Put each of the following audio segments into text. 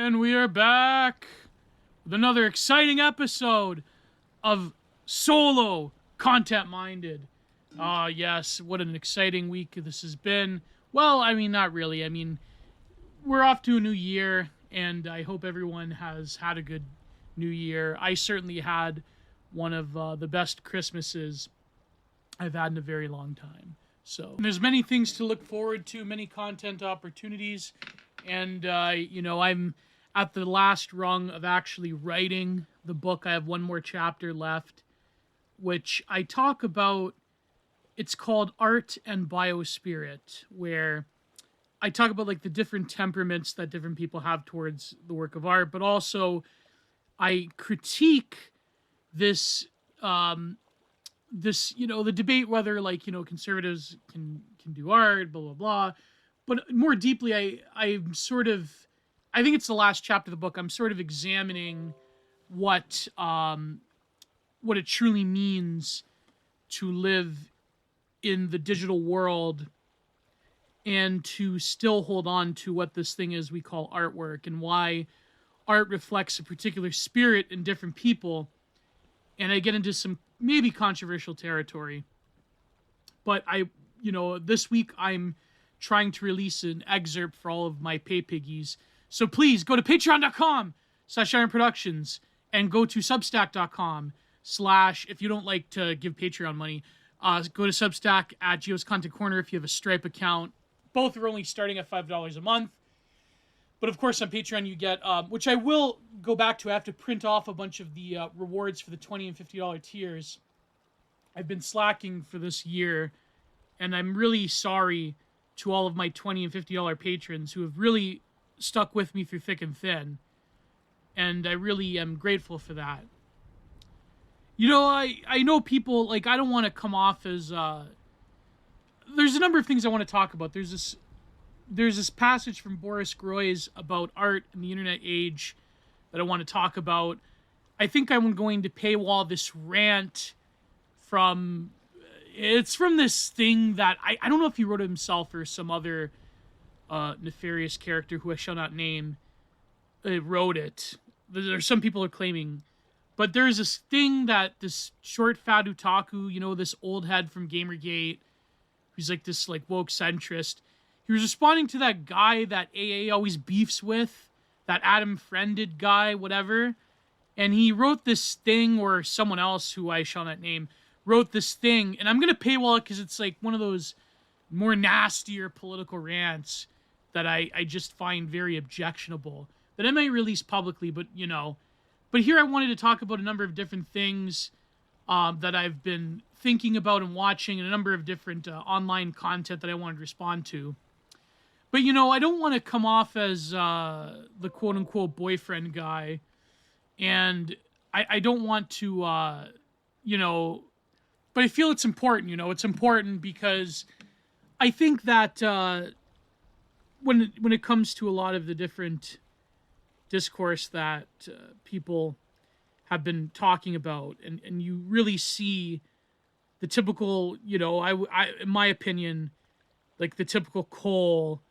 And we are back with another exciting episode of Solo Content Minded. Yes, what an exciting week this has been. Well, I mean, not really. I mean, we're off to a new year, and I hope everyone has had a good new year. I certainly had one of the best Christmases I've had in a very long time. So there's many things to look forward to, many content opportunities, and I'm at the last rung of actually writing the book. I have one more chapter left, which I talk about. It's called Art and Biospirit, where I talk about like the different temperaments that different people have towards the work of art, but also I critique this the debate whether conservatives can do art, blah blah blah. But more deeply, I think it's the last chapter of the book. I'm sort of examining what it truly means to live in the digital world and to still hold on to what this thing is we call artwork, and why art reflects a particular spirit in different people. And I get into some maybe controversial territory. But this week I'm trying to release an excerpt for all of my pay piggies. So please go to patreon.com/ironproductions and go to substack.com/ if you don't like to give Patreon money, go to Substack at Gio's Content Corner if you have a Stripe account. Both are only starting at $5 a month. But of course on Patreon you get, which I will go back to, I have to print off a bunch of the rewards for the $20 and $50 tiers. I've been slacking for this year, and I'm really sorry to all of my $20 and $50 patrons who have really stuck with me through thick and thin. And I really am grateful for that. I know people, I don't want to come off as, there's a number of things I want to talk about. There's this passage from Boris Groys about art in the internet age that I want to talk about. I think I'm going to paywall this rant from this thing that I don't know if he wrote it himself or some other nefarious character who I shall not name wrote it. There's some people are claiming. But there's this thing that this short fat otaku, this old head from Gamergate, who's this woke centrist, he was responding to that guy that AA always beefs with, that Adam Friended guy, whatever. And he wrote this thing, or someone else who I shall not name, wrote this thing. And I'm going to paywall it because it's one of those more nastier political rants that I just find very objectionable, that I might release publicly, but But here I wanted to talk about a number of different things that I've been thinking about and watching, and a number of different online content that I wanted to respond to. But, I don't want to come off as the quote-unquote boyfriend guy, and I don't want to, but I feel it's important, it's important because I think that when it comes to a lot of the different discourse that people have been talking about, and you really see the typical, I in my opinion, the typical coal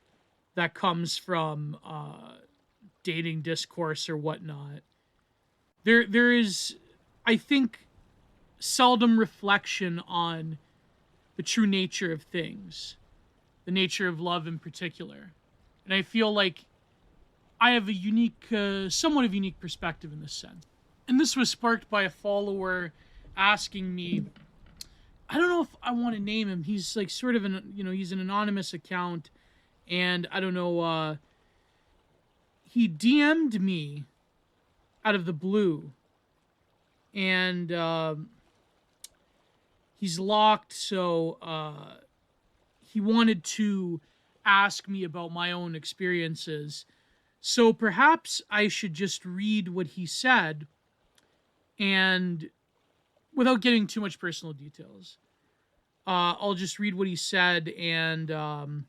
that comes from dating discourse or whatnot. There is, I think, seldom reflection on the true nature of things, the nature of love in particular. And I feel like I have a unique, somewhat of unique perspective in this sense. And this was sparked by a follower asking me, I don't know if I want to name him. He's sort of he's an anonymous account, and I don't know, he DM'd me out of the blue, and he's locked, so he wanted to ask me about my own experiences. So perhaps I should just read what he said, and without getting too much personal details, I'll just read what he said, and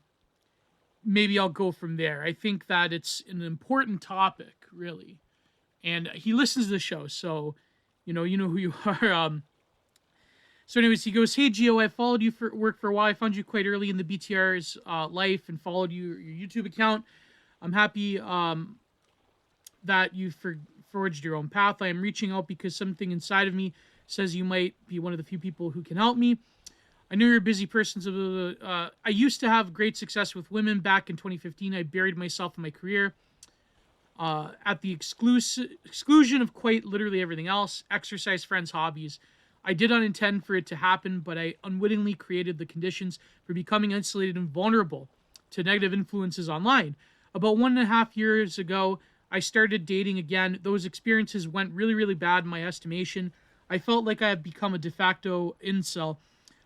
maybe I'll go from there. I think that it's an important topic, really. And he listens to the show, so you know who you are. So anyways, he goes, "Hey Gio, I followed you for work for a while. I found you quite early in the BTR's life and followed your YouTube account. I'm happy that you forged your own path. I am reaching out because something inside of me says you might be one of the few people who can help me. I know you're a busy person. So, I used to have great success with women back in 2015. I buried myself in my career at the exclusion of quite literally everything else: exercise, friends, hobbies. I did not intend for it to happen, but I unwittingly created the conditions for becoming isolated and vulnerable to negative influences online. About 1.5 years ago, I started dating again. Those experiences went really, really bad in my estimation. I felt like I had become a de facto incel.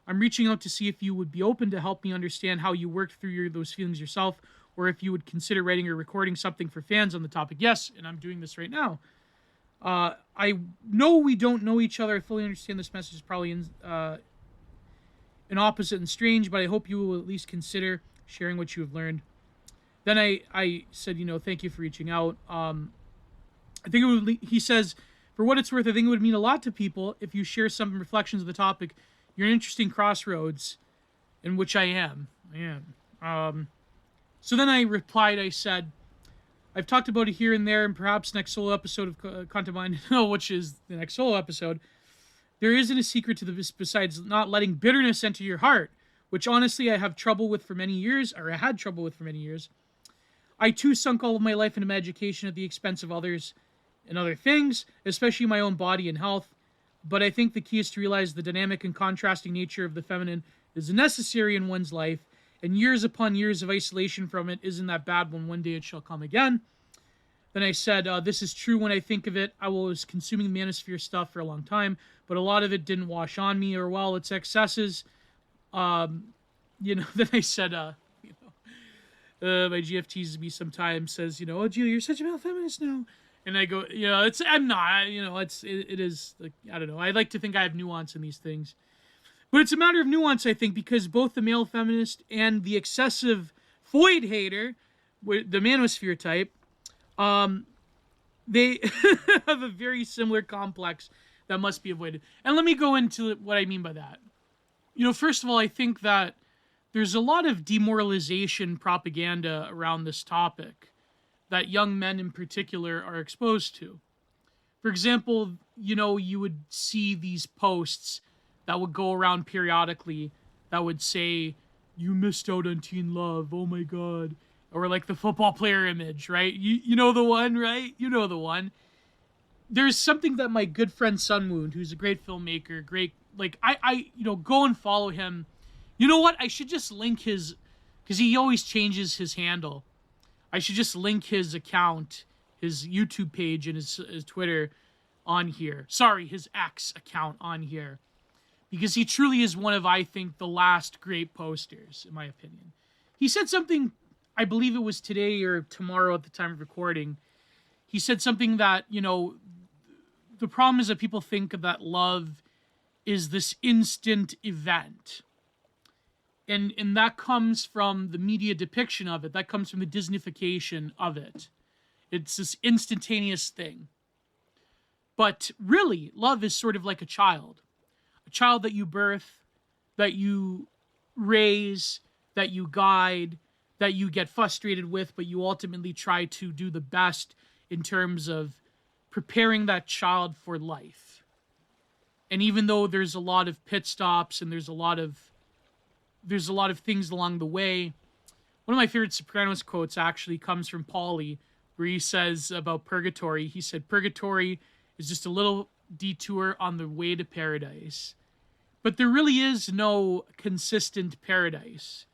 I'm reaching out to see if you would be open to help me understand how you worked through those feelings yourself, or if you would consider writing or recording something for fans on the topic. Yes, and I'm doing this right now. I know we don't know each other. I fully understand this message is probably an opposite and strange, but I hope you will at least consider sharing what you have learned. Then I said, thank you for reaching out. I think it would. He says, for what it's worth, I think it would mean a lot to people if you share some reflections of the topic. You're an interesting crossroads, in which I am. So then I replied. I said, I've talked about it here and there, and perhaps next solo episode of Content Mind, which is the next solo episode. There isn't a secret to this besides not letting bitterness enter your heart, which honestly I have trouble with for many years, or I had trouble with for many years. I too sunk all of my life into my education at the expense of others and other things, especially my own body and health. But I think the key is to realize the dynamic and contrasting nature of the feminine is necessary in one's life, and years upon years of isolation from it isn't that bad when one day it shall come again. Then I said, this is true when I think of it. I was consuming manosphere stuff for a long time, but a lot of it didn't wash on me, or well, its excesses. Then I said, my GF teases me sometimes, says, oh, Gio, you're such a male feminist now. And I go, I'm not, it is, like, I don't know. I like to think I have nuance in these things. But it's a matter of nuance, I think, because both the male feminist and the excessive void hater, the manosphere type, they have a very similar complex that must be avoided. And let me go into what I mean by that. First of all, I think that there's a lot of demoralization propaganda around this topic that young men in particular are exposed to. For example, you would see these posts that would go around periodically that would say, you missed out on teen love, oh my god. Or like the football player image, right? You know the one, right? You know the one. There's something that my good friend Sunwound, who's a great filmmaker, I go and follow him. You know what? I should just link his, because he always changes his handle. I should just link his account, his YouTube page, and his Twitter on here. Sorry, his X account on here. Because he truly is one of, I think, the last great posters, in my opinion. He said something, I believe it was today or tomorrow at the time of recording. He said something that, the problem is that people think that love is this instant event. And that comes from the media depiction of it. That comes from the Disneyfication of it. It's this instantaneous thing. But really, love is sort of like a child. A child that you birth, that you raise, that you guide, that you get frustrated with, but you ultimately try to do the best in terms of preparing that child for life. And even though there's a lot of pit stops and there's a lot of things along the way, one of my favorite Sopranos quotes actually comes from Paulie, where he says about purgatory. He said, purgatory is just a little detour on the way to paradise. But there really is no consistent paradise.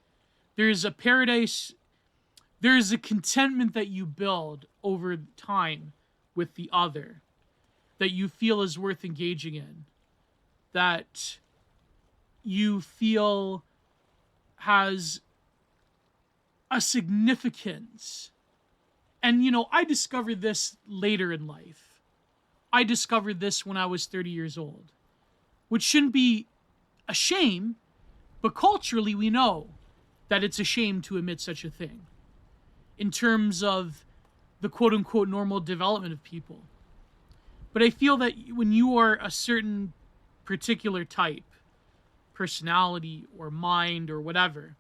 There's a paradise, there's a contentment that you build over time with the other, that you feel is worth engaging in, that you feel has a significance. And, I discovered this later in life. I discovered this when I was 30 years old, which shouldn't be a shame, but culturally we know that it's a shame to admit such a thing in terms of the quote-unquote normal development of people. But I feel that when you are a certain particular type, personality or mind or whatever,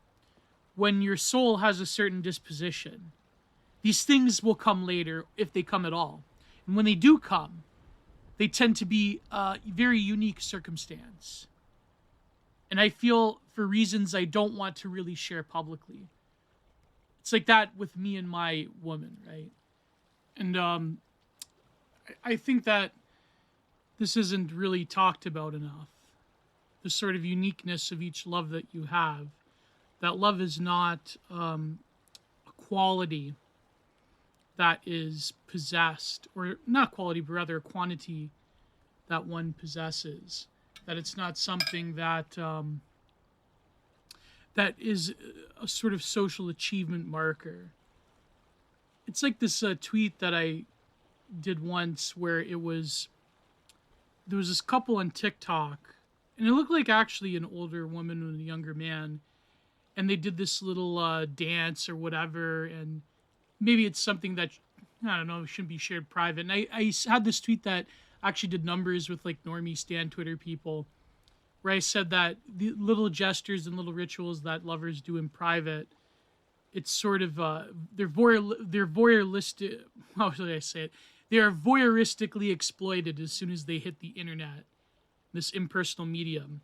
when your soul has a certain disposition, These things will come later if they come at all. And when they do come, they tend to be a very unique circumstance. And I feel for reasons I don't want to really share publicly. It's like that with me and my woman, right? And I think that this isn't really talked about enough. The sort of uniqueness of each love that you have. That love is not a quality that is possessed, or not quality, but rather a quantity that one possesses. That it's not something that that is a sort of social achievement marker. It's like this tweet that I did once where there was this couple on TikTok, and it looked like actually an older woman and a younger man, and they did this little dance or whatever, and maybe it's something that, I don't know, shouldn't be shared private. And I had this tweet that actually did numbers with like normie stan Twitter people, where I said that the little gestures and little rituals that lovers do in private, it's sort of they're voyeuristic. How should I say it? They are voyeuristically exploited as soon as they hit the internet, this impersonal medium.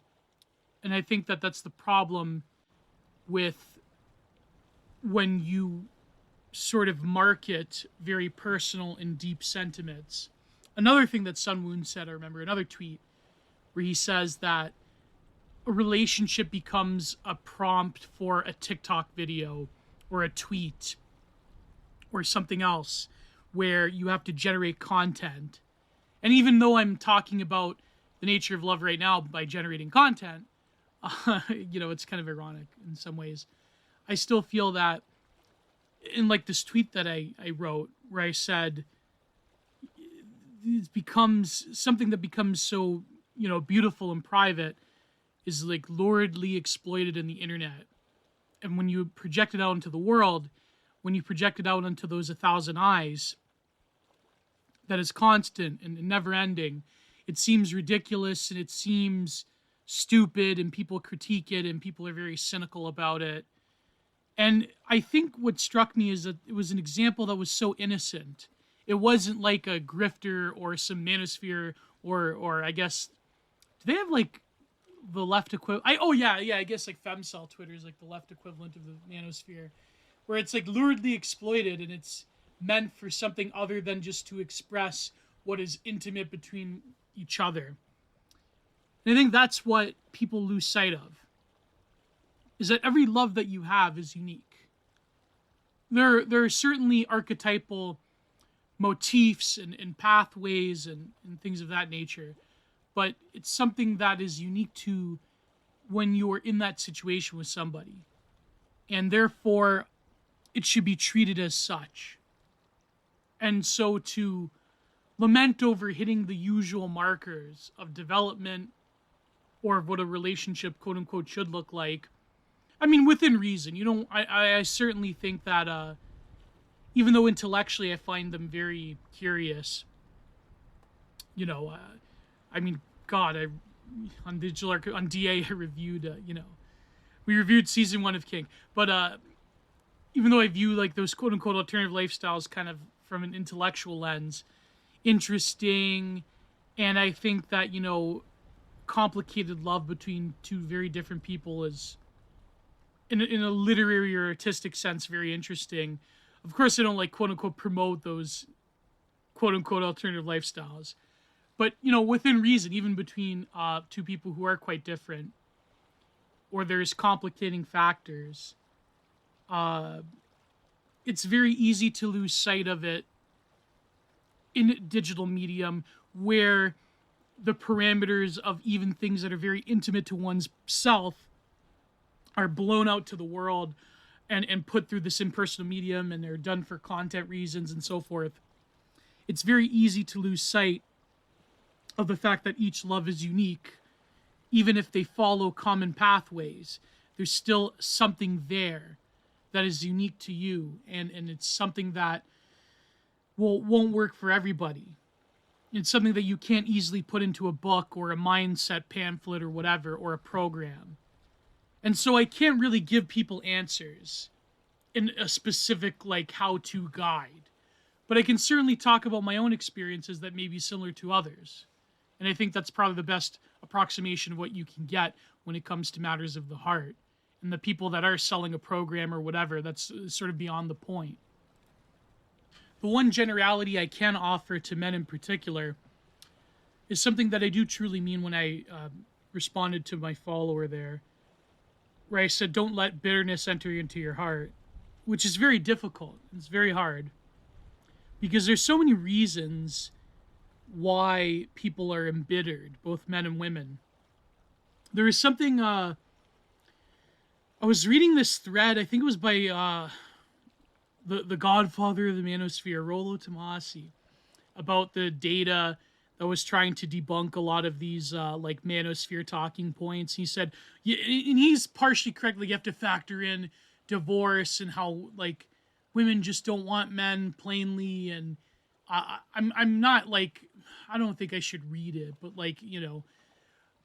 And I think that that's the problem with when you sort of market very personal and deep sentiments. Another thing that Sun Woon said, I remember another tweet where he says that a relationship becomes a prompt for a TikTok video or a tweet or something else where you have to generate content. And even though I'm talking about the nature of love right now by generating content, it's kind of ironic in some ways. I still feel that in like this tweet that I wrote where I said it becomes something that becomes so, beautiful and private is like luridly exploited in the internet. And when you project it out into the world, when you project it out into those 1,000 eyes, that is constant and never ending, it seems ridiculous and it seems stupid and people critique it and people are very cynical about it. And I think what struck me is that it was an example that was so innocent. It wasn't like a grifter or some manosphere or I guess, do they have like the left equivalent? I guess like femcel Twitter is like the left equivalent of the manosphere, where it's like luridly exploited and it's meant for something other than just to express what is intimate between each other. And I think that's what people lose sight of, is that every love that you have is unique. There are certainly archetypal motifs and pathways and things of that nature, but it's something that is unique to when you're in that situation with somebody. And therefore, it should be treated as such. And so to lament over hitting the usual markers of development or of what a relationship, quote unquote, should look like, I mean, within reason. I certainly think that even though intellectually I find them very curious, on on DA I reviewed, we reviewed season 1 of King, but even though I view like those quote unquote alternative lifestyles kind of from an intellectual lens, interesting, and I think that complicated love between two very different people is, in a literary or artistic sense, very interesting. Of course, I don't like quote unquote promote those quote unquote alternative lifestyles, but within reason, even between two people who are quite different, or there's complicating factors, it's very easy to lose sight of it in digital medium where the parameters of even things that are very intimate to one's self are blown out to the world and put through this impersonal medium, and they're done for content reasons and so forth. It's very easy to lose sight of the fact that each love is unique. Even if they follow common pathways, there's still something there that is unique to you, and it's something that won't work for everybody. It's something that you can't easily put into a book or a mindset pamphlet or whatever, or a program. And so I can't really give people answers in a specific like how-to guide. But I can certainly talk about my own experiences that may be similar to others. And I think that's probably the best approximation of what you can get when it comes to matters of the heart. And the people that are selling a program or whatever, that's sort of beyond the point. The one generality I can offer to men in particular is something that I do truly mean when I responded to my follower there, where I said, don't let bitterness enter into your heart, which is very difficult. It's very hard because there's so many reasons why people are embittered, both men and women. There is something, I was reading this thread, I think it was by the godfather of the manosphere, Rollo Tomasi, about the data that was trying to debunk a lot of these like manosphere talking points. He said, yeah, and he's partially correct, like you have to factor in divorce and how like women just don't want men plainly, and I'm not like, I don't think I should read it, but like, you know,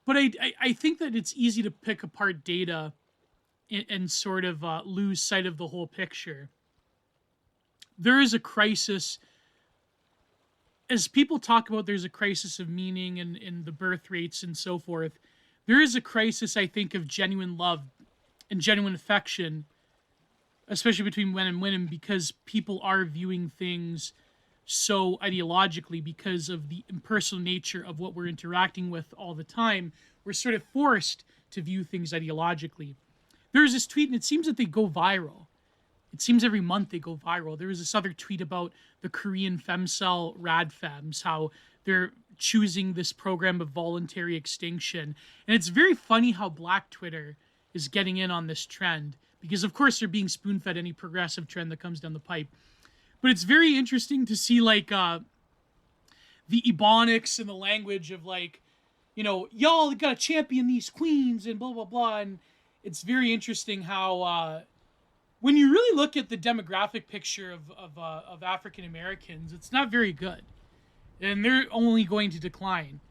but I think that it's easy to pick apart data and sort of lose sight of the whole picture. There is a crisis, as people talk about there's a crisis of meaning in the birth rates and so forth. There is a crisis, I think, of genuine love and genuine affection, especially between men and women, because people are viewing things so ideologically because of the impersonal nature of what we're interacting with all the time. We're sort of forced to view things ideologically. There's this tweet, and it seems that they go viral. It seems every month they go viral. There was this other tweet about the Korean femcel radfems, how they're choosing this program of voluntary extinction. And it's very funny how Black Twitter is getting in on this trend, because of course they're being spoon-fed any progressive trend that comes down the pipe. But it's very interesting to see like the ebonics and the language of like, you know, y'all gotta champion these queens and blah, blah, blah. And it's very interesting how when you really look at the demographic picture of African Americans, it's not very good. And they're only going to decline.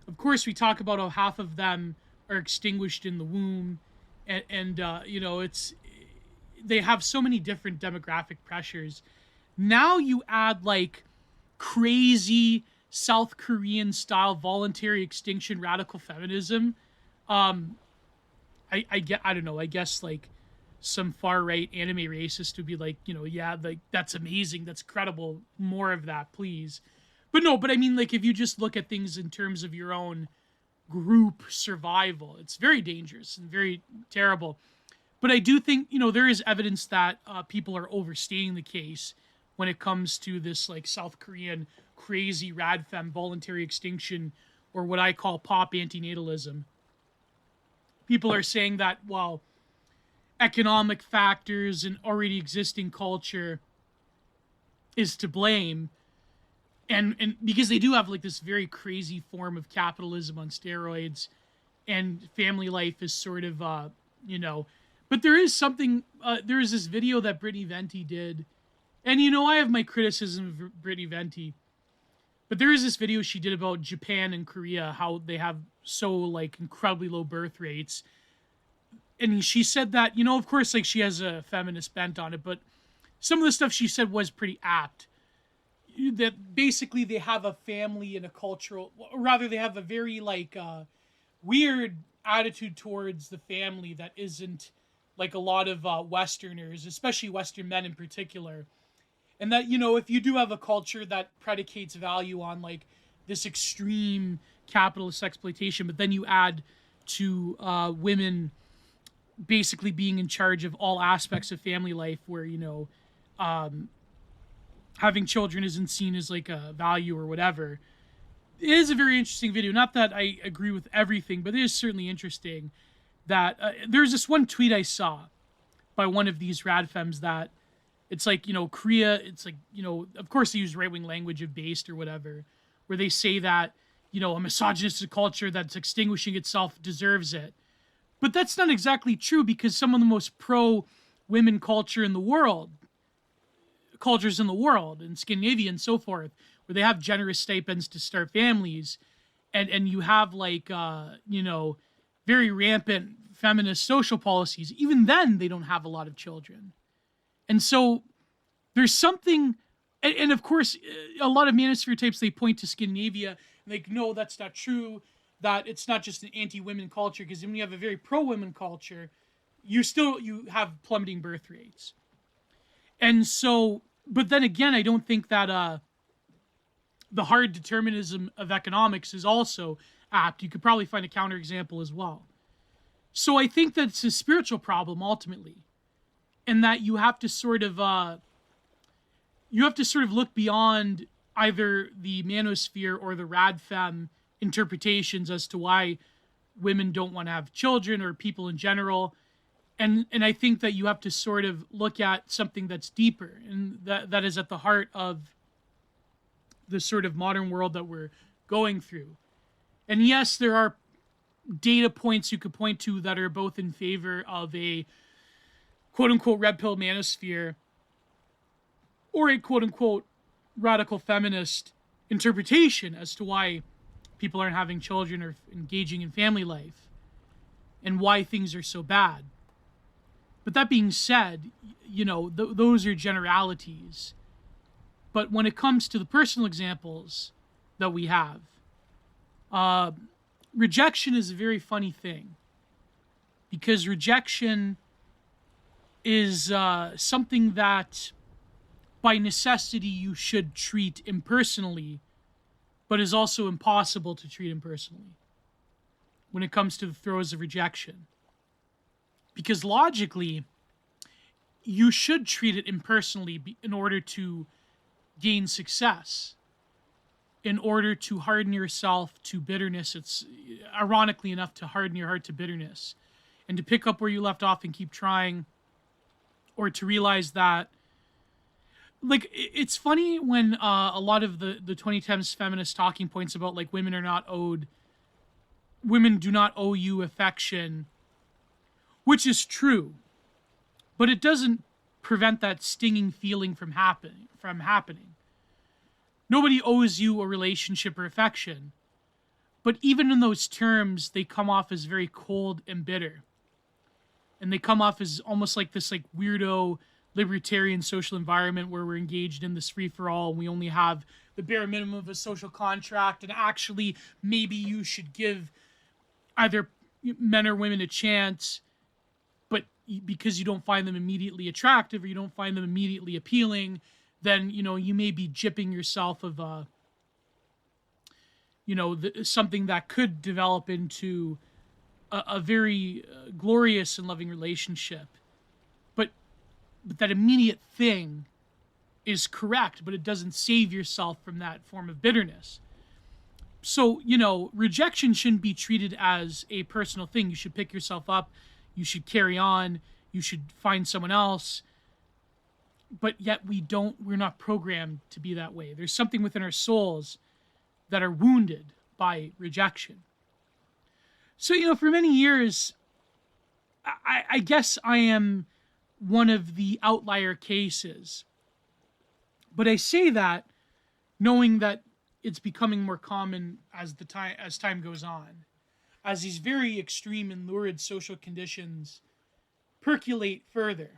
Of course, we talk about how half of them are extinguished in the womb. And you know, they have so many different demographic pressures. Now you add like crazy South Korean style voluntary extinction radical feminism. I don't know, I guess like some far right anime racist would be like, you know, yeah, like that's amazing, that's credible, more of that, please. But no, but I mean, like if you just look at things in terms of your own group survival, it's very dangerous and very terrible. But I do think, you know, there is evidence that people are overstating the case when it comes to this like South Korean crazy radfem voluntary extinction, or what I call pop antinatalism. People are saying that, well, economic factors and already existing culture is to blame, and because they do have like this very crazy form of capitalism on steroids, and family life is sort of you know, but there is something, there is this video that Brittany Venti did, and you know, I have my criticism of Brittany Venti, but there is this video she did about Japan and Korea, how they have so like incredibly low birth rates. And she said that, you know, of course, like she has a feminist bent on it, but some of the stuff she said was pretty apt. That basically they have a family and a cultural, or rather they have a very like weird attitude towards the family that isn't like a lot of Westerners, especially Western men in particular. And that, you know, if you do have a culture that predicates value on like this extreme capitalist exploitation, but then you add to women basically being in charge of all aspects of family life, where, you know, having children isn't seen as like a value or whatever. It is a very interesting video. Not that I agree with everything, but it is certainly interesting that there's this one tweet I saw by one of these radfems that it's like, you know, Korea, it's like, you know, of course they use right-wing language of based or whatever, where they say that, you know, a misogynistic culture that's extinguishing itself deserves it. But that's not exactly true, because some of the most pro-women cultures in the world, in Scandinavia and so forth, where they have generous stipends to start families, and you have like, you know, very rampant feminist social policies, even then they don't have a lot of children. And so there's something, and of course, a lot of manosphere types, they point to Scandinavia, and like, no, that's not true, that it's not just an anti-women culture, because when you have a very pro-women culture, you have plummeting birth rates. And so, but then again, I don't think that the hard determinism of economics is also apt. You could probably find a counterexample as well. So I think that it's a spiritual problem ultimately, and that you have to sort of look beyond either the manosphere or the radfem interpretations as to why women don't want to have children, or people in general. And I think that you have to sort of look at something that's deeper, and that is at the heart of the sort of modern world that we're going through. And yes, there are data points you could point to that are both in favor of a quote unquote red pill manosphere or a quote unquote radical feminist interpretation as to why people aren't having children or engaging in family life and why things are so bad. But that being said, those are generalities. But when it comes to the personal examples that we have, rejection is a very funny thing, because rejection is something that by necessity you should treat impersonally, but is also impossible to treat impersonally when it comes to the throes of rejection. Because logically, you should treat it impersonally in order to gain success, in order to harden yourself to bitterness. It's ironically enough to harden your heart to bitterness and to pick up where you left off and keep trying, or to realize that, like, it's funny when a lot of the 2010s feminist talking points about like women do not owe you affection, which is true, but it doesn't prevent that stinging feeling from happening. Nobody owes you a relationship or affection, but even in those terms, they come off as very cold and bitter, and they come off as almost like this like weirdo libertarian social environment where we're engaged in this free-for-all and we only have the bare minimum of a social contract, and actually maybe you should give either men or women a chance, but because you don't find them immediately attractive or you don't find them immediately appealing, then you may be gypping yourself of something that could develop into a very glorious and loving relationship. But that immediate thing is correct, but it doesn't save yourself from that form of bitterness. So, rejection shouldn't be treated as a personal thing. You should pick yourself up. You should carry on. You should find someone else. But yet we're not programmed to be that way. There's something within our souls that are wounded by rejection. So, for many years, I guess I am one of the outlier cases. But I say that knowing that it's becoming more common as time goes on, as these very extreme and lurid social conditions percolate further.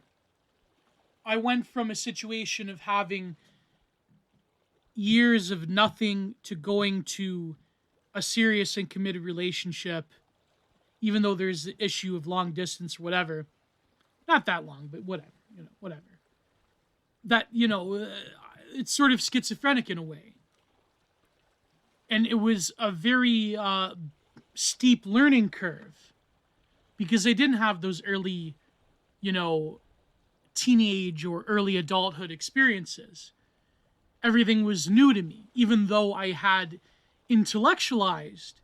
I went from a situation of having years of nothing to going to a serious and committed relationship, even though there's the issue of long distance or whatever. Not that long, but whatever. That, it's sort of schizophrenic in a way. And it was a very steep learning curve, because I didn't have those early, teenage or early adulthood experiences. Everything was new to me, even though I had intellectualized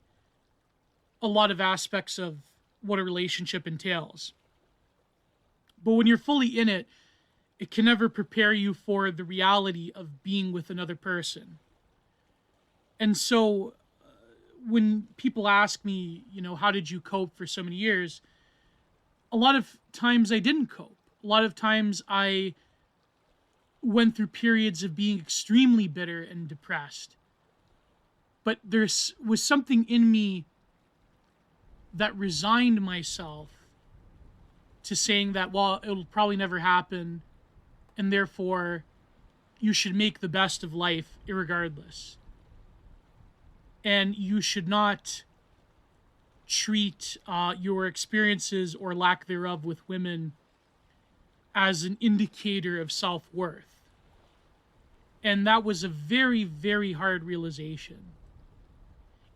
a lot of aspects of what a relationship entails. But when you're fully in it, it can never prepare you for the reality of being with another person. And so when people ask me, how did you cope for so many years? A lot of times I didn't cope. A lot of times I went through periods of being extremely bitter and depressed. But there was something in me that resigned myself to saying that, well, it'll probably never happen. and therefore you should make the best of life irregardless. And you should not treat your experiences or lack thereof with women as an indicator of self-worth. And that was a very, very hard realization.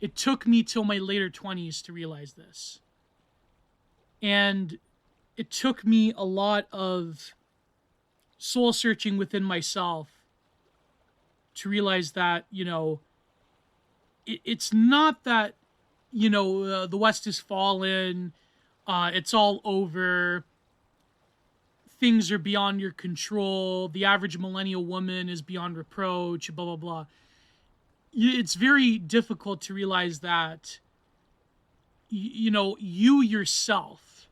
It took me till my later 20s to realize this. And it took me a lot of soul searching within myself to realize that, it's not that, the West has fallen, it's all over, things are beyond your control, the average millennial woman is beyond reproach, blah, blah, blah. It's very difficult to realize that, you yourself,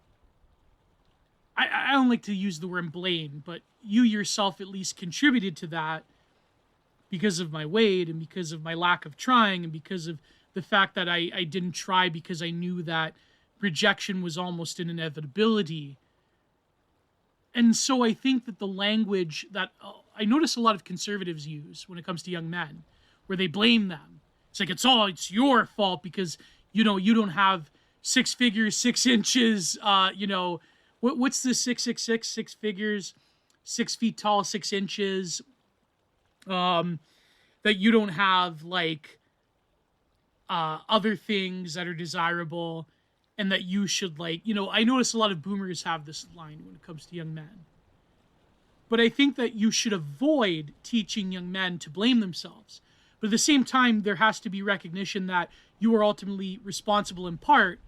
I don't like to use the word blame, but you yourself at least contributed to that because of my weight and because of my lack of trying and because of the fact that I didn't try because I knew that rejection was almost an inevitability. And so I think that the language that I notice a lot of conservatives use when it comes to young men, where they blame them. It's like, it's your fault because, you don't have 6 figures, 6 inches, what's the 666, 6 figures, 6 feet tall, 6 inches, that you don't have other things that are desirable, and that you should I notice a lot of boomers have this line when it comes to young men. But I think that you should avoid teaching young men to blame themselves. But at the same time, there has to be recognition that you are ultimately responsible in part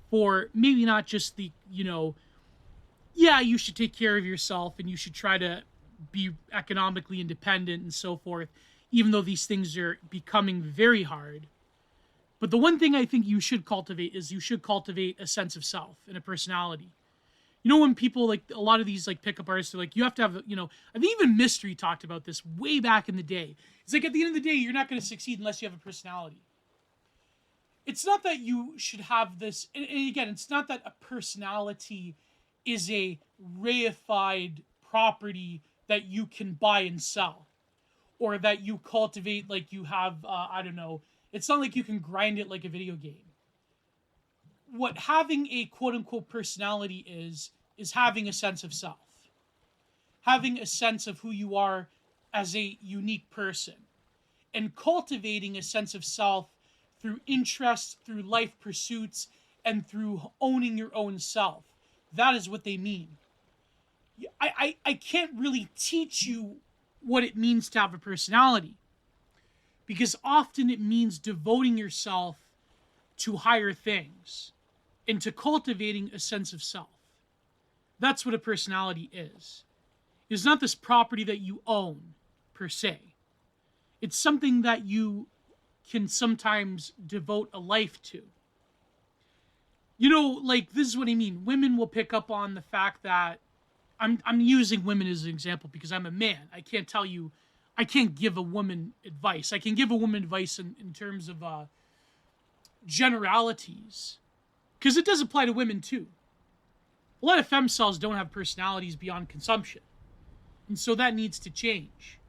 for maybe not just the, you should take care of yourself and you should try to be economically independent and so forth, even though these things are becoming very hard. But the one thing I think you should cultivate is you should cultivate a sense of self and a personality. When people a lot of these pickup artists are you have to have, I think even Mystery talked about this way back in the day. It's at the end of the day, you're not going to succeed unless you have a personality. It's not that you should have this, and again, it's not that a personality is a reified property that you can buy and sell, or that you cultivate you have, it's not like you can grind it like a video game. What having a quote-unquote personality is having a sense of self. Having a sense of who you are as a unique person. And cultivating a sense of self through interests, through life pursuits, and through owning your own self. That is what they mean. I can't really teach you what it means to have a personality, because often it means devoting yourself to higher things and to cultivating a sense of self. That's what a personality is. It's not this property that you own, per se. It's something that you can sometimes devote a life to. This is what I mean. Women will pick up on the fact that I'm using women as an example because I'm a man. I can't give a woman advice. I can give a woman advice in terms of generalities, because it does apply to women too. A lot of femcells don't have personalities beyond consumption, and so that needs to change.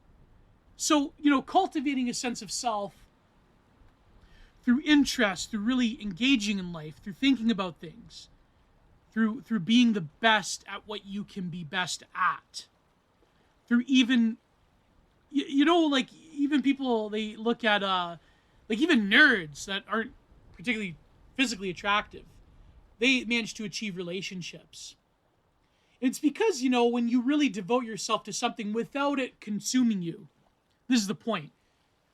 So, cultivating a sense of self through interest, through really engaging in life, through thinking about things, through being the best at what you can be best at, through even, even people, they look at, even nerds that aren't particularly physically attractive, they manage to achieve relationships. It's because, when you really devote yourself to something without it consuming you, this is the point.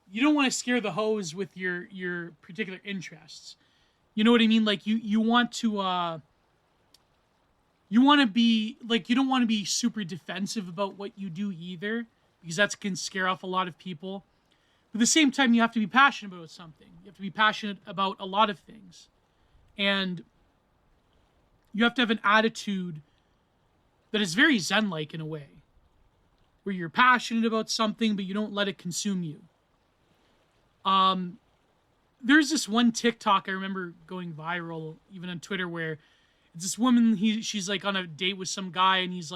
You don't want to scare the hose with your particular interests. You know what I mean? You want to, you want to be, you don't want to be super defensive about what you do either, because that can scare off a lot of people. But at the same time, you have to be passionate about something. You have to be passionate about a lot of things. And you have to have an attitude that is very Zen-like in a way, where you're passionate about something, but you don't let it consume you. There's this one TikTok I remember going viral, even on Twitter, where it's this woman, she's on a date with some guy, and he's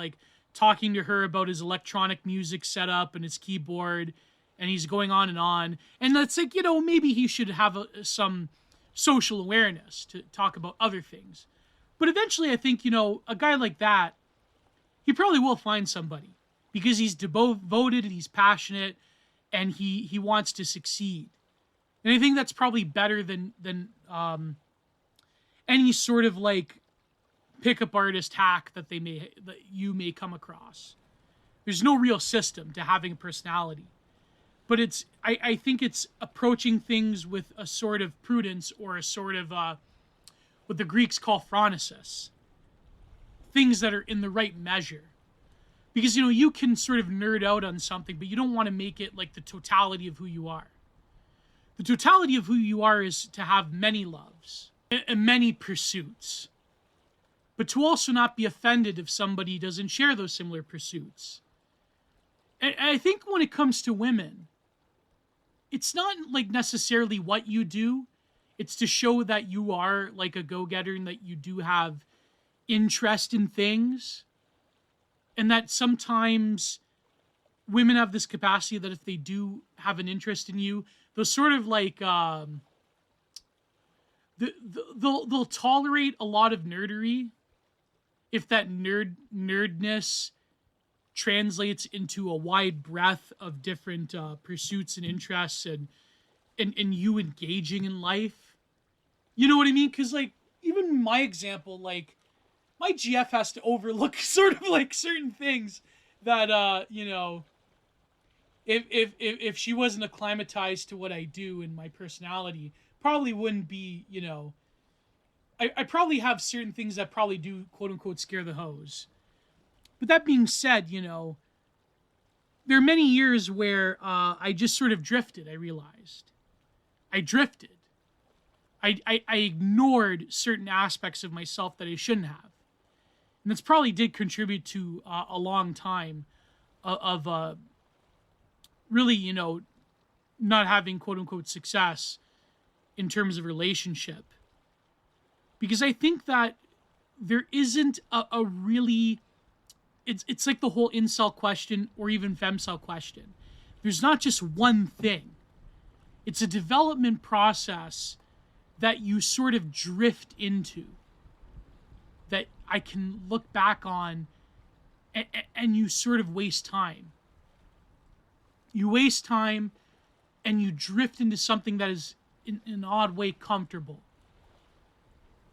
talking to her about his electronic music setup and his keyboard, and he's going on. And that's like, maybe he should have some social awareness to talk about other things. But eventually, I think, a guy like that, he probably will find somebody because he's devoted and he's passionate and he wants to succeed. And I think that's probably better than any sort of like pickup artist hack that you may come across. There's no real system to having a personality, but I think it's approaching things with a sort of prudence or a sort of what the Greeks call phronesis, things that are in the right measure. Because you can sort of nerd out on something, but you don't want to make it like the totality of who you are. The totality of who you are is to have many loves and many pursuits, but to also not be offended if somebody doesn't share those similar pursuits. And I think when it comes to women, it's not like necessarily what you do. It's to show that you are like a go-getter and that you do have interest in things. And that sometimes women have this capacity that if they do have an interest in you, they'll sort of like they'll tolerate a lot of nerdery if that nerdness translates into a wide breadth of different pursuits and interests and you engaging in life. You know what I mean? Because like even my example, like my GF has to overlook sort of like certain things that if she wasn't acclimatized to what I do and my personality, probably wouldn't be, I probably have certain things that probably do quote unquote scare the hose. But that being said, there are many years where I just sort of drifted. I realized I drifted. I ignored certain aspects of myself that I shouldn't have. And that's probably did contribute to a long time of really, not having quote unquote success in terms of relationship. Because I think that there isn't a really, it's like the whole incel question or even femcel question. There's not just one thing. It's a development process that you sort of drift into, that I can look back on and you sort of waste time. You waste time and you drift into something that is in an odd way comfortable.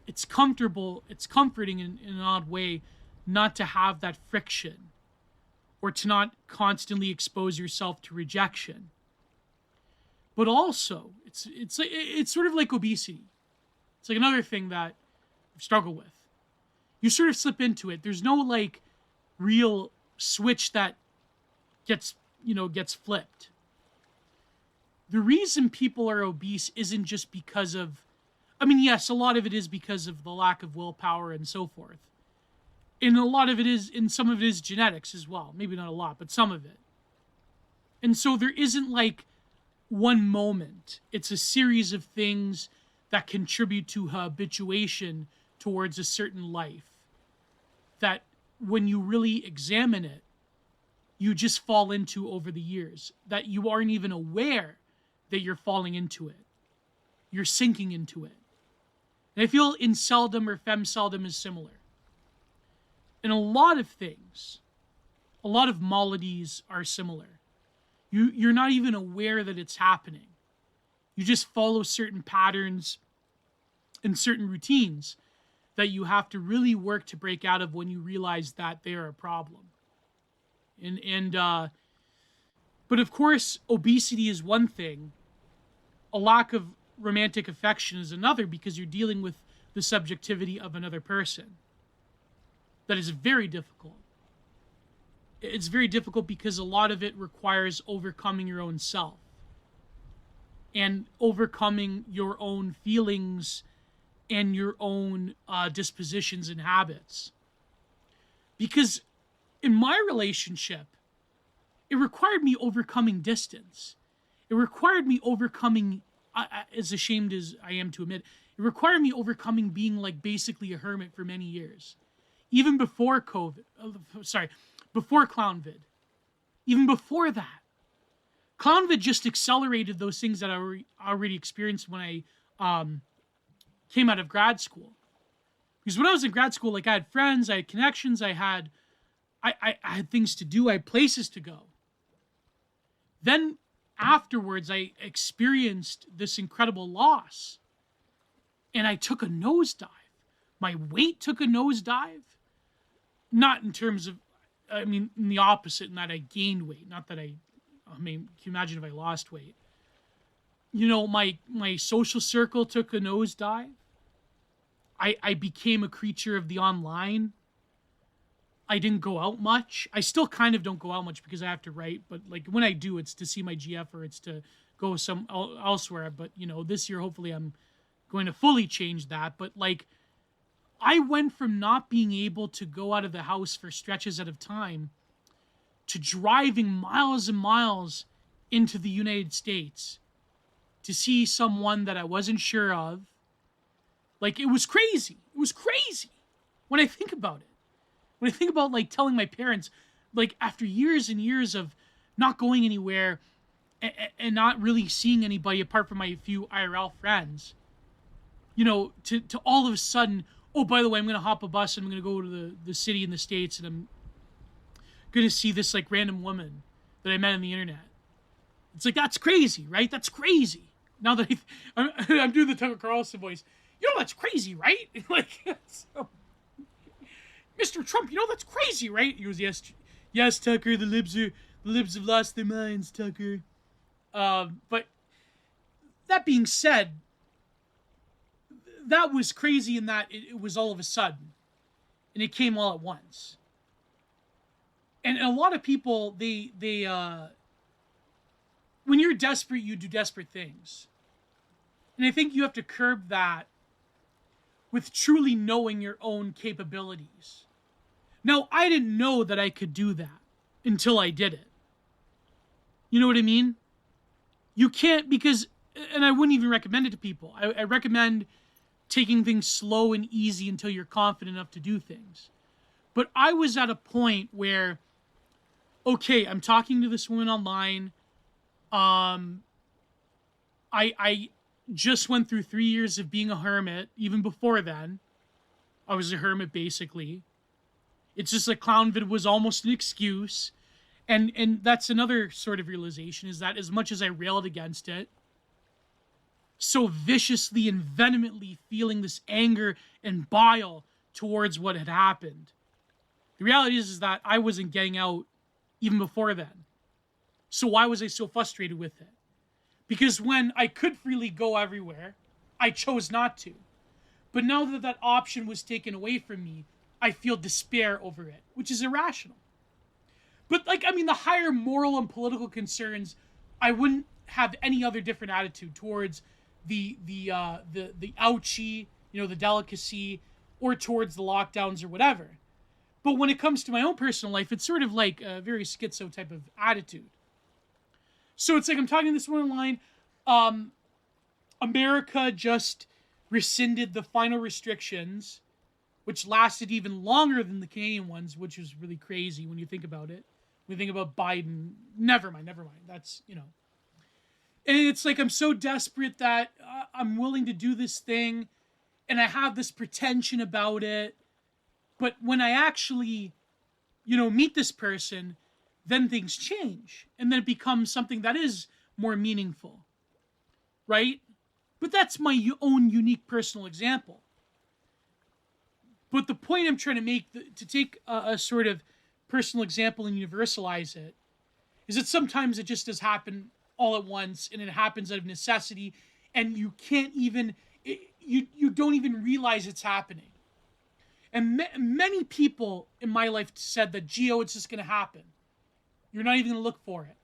It's comfortable, it's comforting in an odd way not to have that friction or to not constantly expose yourself to rejection. But also, it's sort of like obesity. It's like another thing that I struggle with. You sort of slip into it. There's no like real switch that gets flipped. The reason people are obese isn't just because of, yes, a lot of it is because of the lack of willpower and so forth. And some of it is genetics as well. Maybe not a lot, but some of it. And so there isn't like one moment. It's a series of things that contribute to habituation towards a certain life that when you really examine it, you just fall into over the years, that you aren't even aware that you're falling into it. You're sinking into it. And I feel inceldom or femceldom is similar. In a lot of things, a lot of maladies are similar. You're not even aware that it's happening. You just follow certain patterns and certain routines that you have to really work to break out of when you realize that they are a problem. But of course, obesity is one thing. A lack of romantic affection is another, because you're dealing with the subjectivity of another person. That is very difficult. It's very difficult because a lot of it requires overcoming your own self and overcoming your own feelings and your own dispositions and habits. Because in my relationship, it required me overcoming distance. It required me overcoming, as ashamed as I am to admit, it required me overcoming being like basically a hermit for many years. Even before COVID, before ClownVid. Even before that. ClownVid just accelerated those things that I already experienced when I came out of grad school. Because when I was in grad school, like I had friends, I had connections, I had things to do, I had places to go. Then afterwards, I experienced this incredible loss. And I took a nosedive. My weight took a nosedive. Not in terms of, I mean, in the opposite, in that I gained weight. Not that I mean, can you imagine if I lost weight? You know, my social circle took a nosedive. I became a creature of the online. I didn't go out much. I still kind of don't go out much because I have to write. But like when I do, it's to see my GF or it's to go elsewhere. But you know, this year hopefully I'm going to fully change that. But like, I went from not being able to go out of the house for stretches at a time to driving miles and miles into the United States to see someone that I wasn't sure of. Like, it was crazy. It was crazy when I think about it. When I think about, like, telling my parents, like, after years and years of not going anywhere and not really seeing anybody apart from my few IRL friends, you know, to all of a sudden, oh, by the way, I'm going to hop a bus and I'm going to go to the city in the States and I'm going to see this, like, random woman that I met on the internet. It's like, that's crazy, right? That's crazy. Now that I'm doing the Tucker Carlson voice, you know, that's crazy, right? Like, so, Mr. Trump, you know, that's crazy, right? He goes, yes, Tucker, the libs have lost their minds, Tucker. But that being said, that was crazy in that it was all of a sudden. And it came all at once. And a lot of people, they when you're desperate, you do desperate things. And I think you have to curb that with truly knowing your own capabilities. Now, I didn't know that I could do that until I did it. You know what I mean? You can't, because, and I wouldn't even recommend it to people. I recommend taking things slow and easy until you're confident enough to do things. But I was at a point where, okay, I'm talking to this woman online. I just went through 3 years of being a hermit. Even before then, I was a hermit, basically. It's just like ClownVid was almost an excuse. And that's another sort of realization, is that as much as I railed against it, so viciously and vehemently feeling this anger and bile towards what had happened, the reality is that I wasn't getting out even before then. So why was I so frustrated with it? Because when I could freely go everywhere, I chose not to. But now that that option was taken away from me, I feel despair over it, which is irrational. But like, I mean, the higher moral and political concerns, I wouldn't have any other different attitude towards the ouchie, you know, the delicacy, or towards the lockdowns or whatever. But when it comes to my own personal life, it's sort of like a very schizo type of attitude. So it's like I'm talking to this one online. America just rescinded the final restrictions, which lasted even longer than the Canadian ones, which was really crazy when you think about it. When you think about Biden, never mind. That's, you know. And it's like I'm so desperate that I'm willing to do this thing, and I have this pretension about it. But when I actually, you know, meet this person, then things change. And then it becomes something that is more meaningful. Right? But that's my own unique personal example. But the point I'm trying to make, to take a sort of personal example and universalize it, is that sometimes it just does happen all at once, and it happens out of necessity, and you can't even, you don't even realize it's happening. And many people in my life said that, Gio, it's just going to happen. You're not even going to look for it.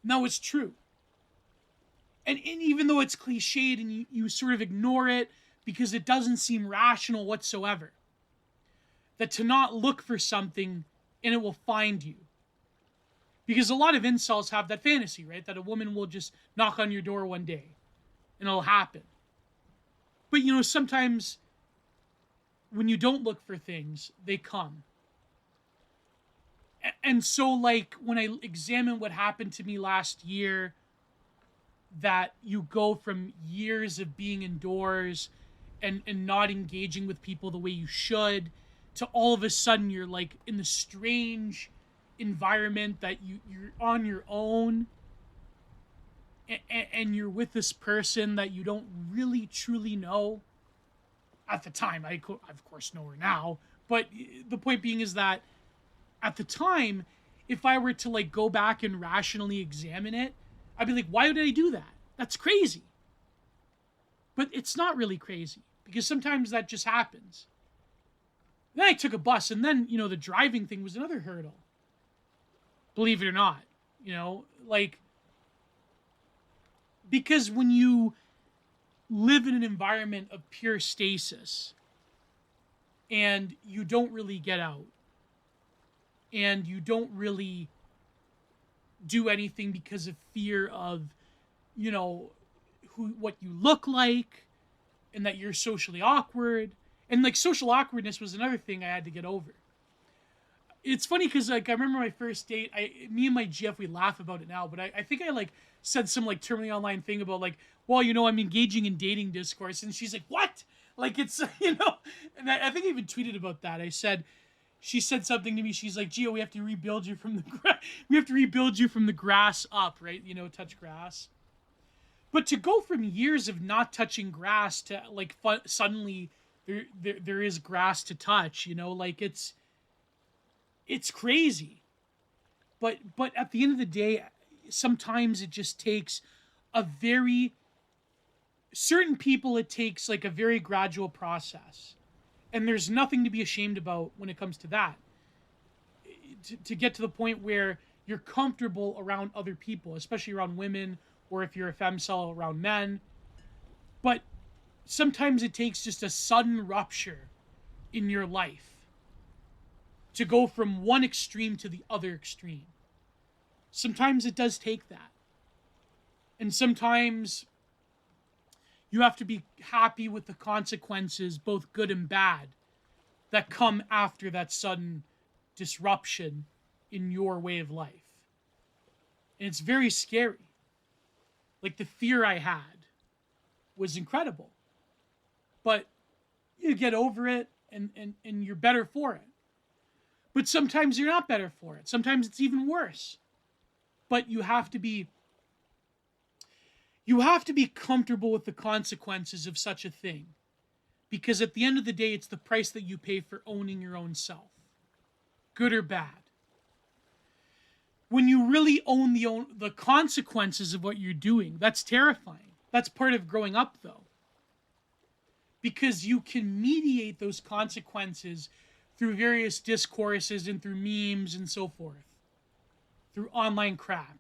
No, it's true. And even though it's cliched and you sort of ignore it because it doesn't seem rational whatsoever, that to not look for something and it will find you. Because a lot of incels have that fantasy, right? That a woman will just knock on your door one day and it'll happen. But, you know, sometimes when you don't look for things, they come. And so, like, when I examine what happened to me last year, that you go from years of being indoors and not engaging with people the way you should, to all of a sudden you're like in the strange environment that you're on your own, and you're with this person that you don't really truly know at the time. Of course know her now, but the point being is that at the time, if I were to like go back and rationally examine it, I'd be like, why did I do that? That's crazy. But it's not really crazy, because sometimes that just happens. Then I took a bus, and then, the driving thing was another hurdle. Believe it or not, like, because when you live in an environment of pure stasis and you don't really get out and you don't really do anything because of fear of, what you look like, and that you're socially awkward. And like social awkwardness was another thing I had to get over. It's funny because like I remember my first date, me and my GF, we laugh about it now, but I think I like said some like terminally online thing about like, well, I'm engaging in dating discourse, and she's like, what? Like it's and I think I even tweeted about that. She said something to me. She's like, Gio, we have to rebuild you from the grass up, right? Touch grass. But to go from years of not touching grass to like suddenly there is grass to touch, like it's crazy. But at the end of the day, sometimes it just takes certain people, it takes like a very gradual process. And there's nothing to be ashamed about when it comes to that. To get to the point where you're comfortable around other people, especially around women, or if you're a femcel, around men. But sometimes it takes just a sudden rupture in your life to go from one extreme to the other extreme. Sometimes it does take that. And sometimes you have to be happy with the consequences, both good and bad, that come after that sudden disruption in your way of life. And it's very scary. Like the fear I had was incredible. But you get over it and you're better for it. But sometimes you're not better for it. Sometimes it's even worse. But you have to be comfortable with the consequences of such a thing. Because at the end of the day, it's the price that you pay for owning your own self. Good or bad. When you really own the consequences of what you're doing, that's terrifying. That's part of growing up, though. Because you can mediate those consequences through various discourses and through memes and so forth. Through online crap.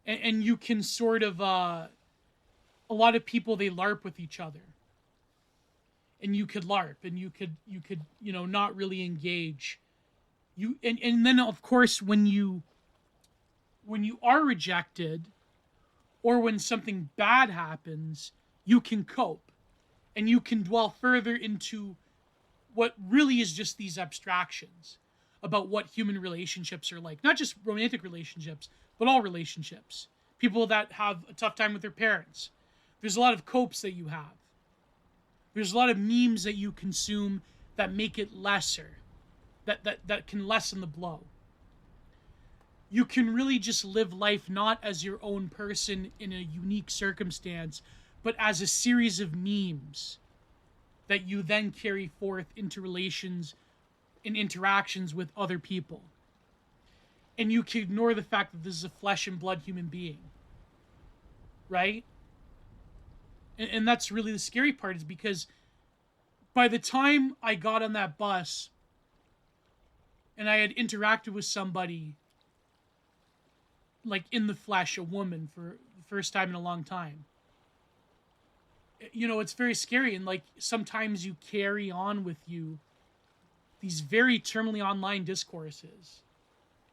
And you can sort of, a lot of people, they LARP with each other. And you could LARP, and you could, not really engage. And then of course when you are rejected, or when something bad happens, you can cope, and you can dwell further into what really is just these abstractions about what human relationships are like. Not just romantic relationships, but all relationships. People that have a tough time with their parents. There's a lot of copes that you have. There's a lot of memes that you consume that make it lesser. That can lessen the blow. You can really just live life not as your own person in a unique circumstance, but as a series of memes that you then carry forth into relations and interactions with other people. And you can ignore the fact that this is a flesh and blood human being. Right? And that's really the scary part, is because by the time I got on that bus and I had interacted with somebody, like in the flesh, a woman, for the first time in a long time, it's very scary. And like sometimes you carry on with you these very terminally online discourses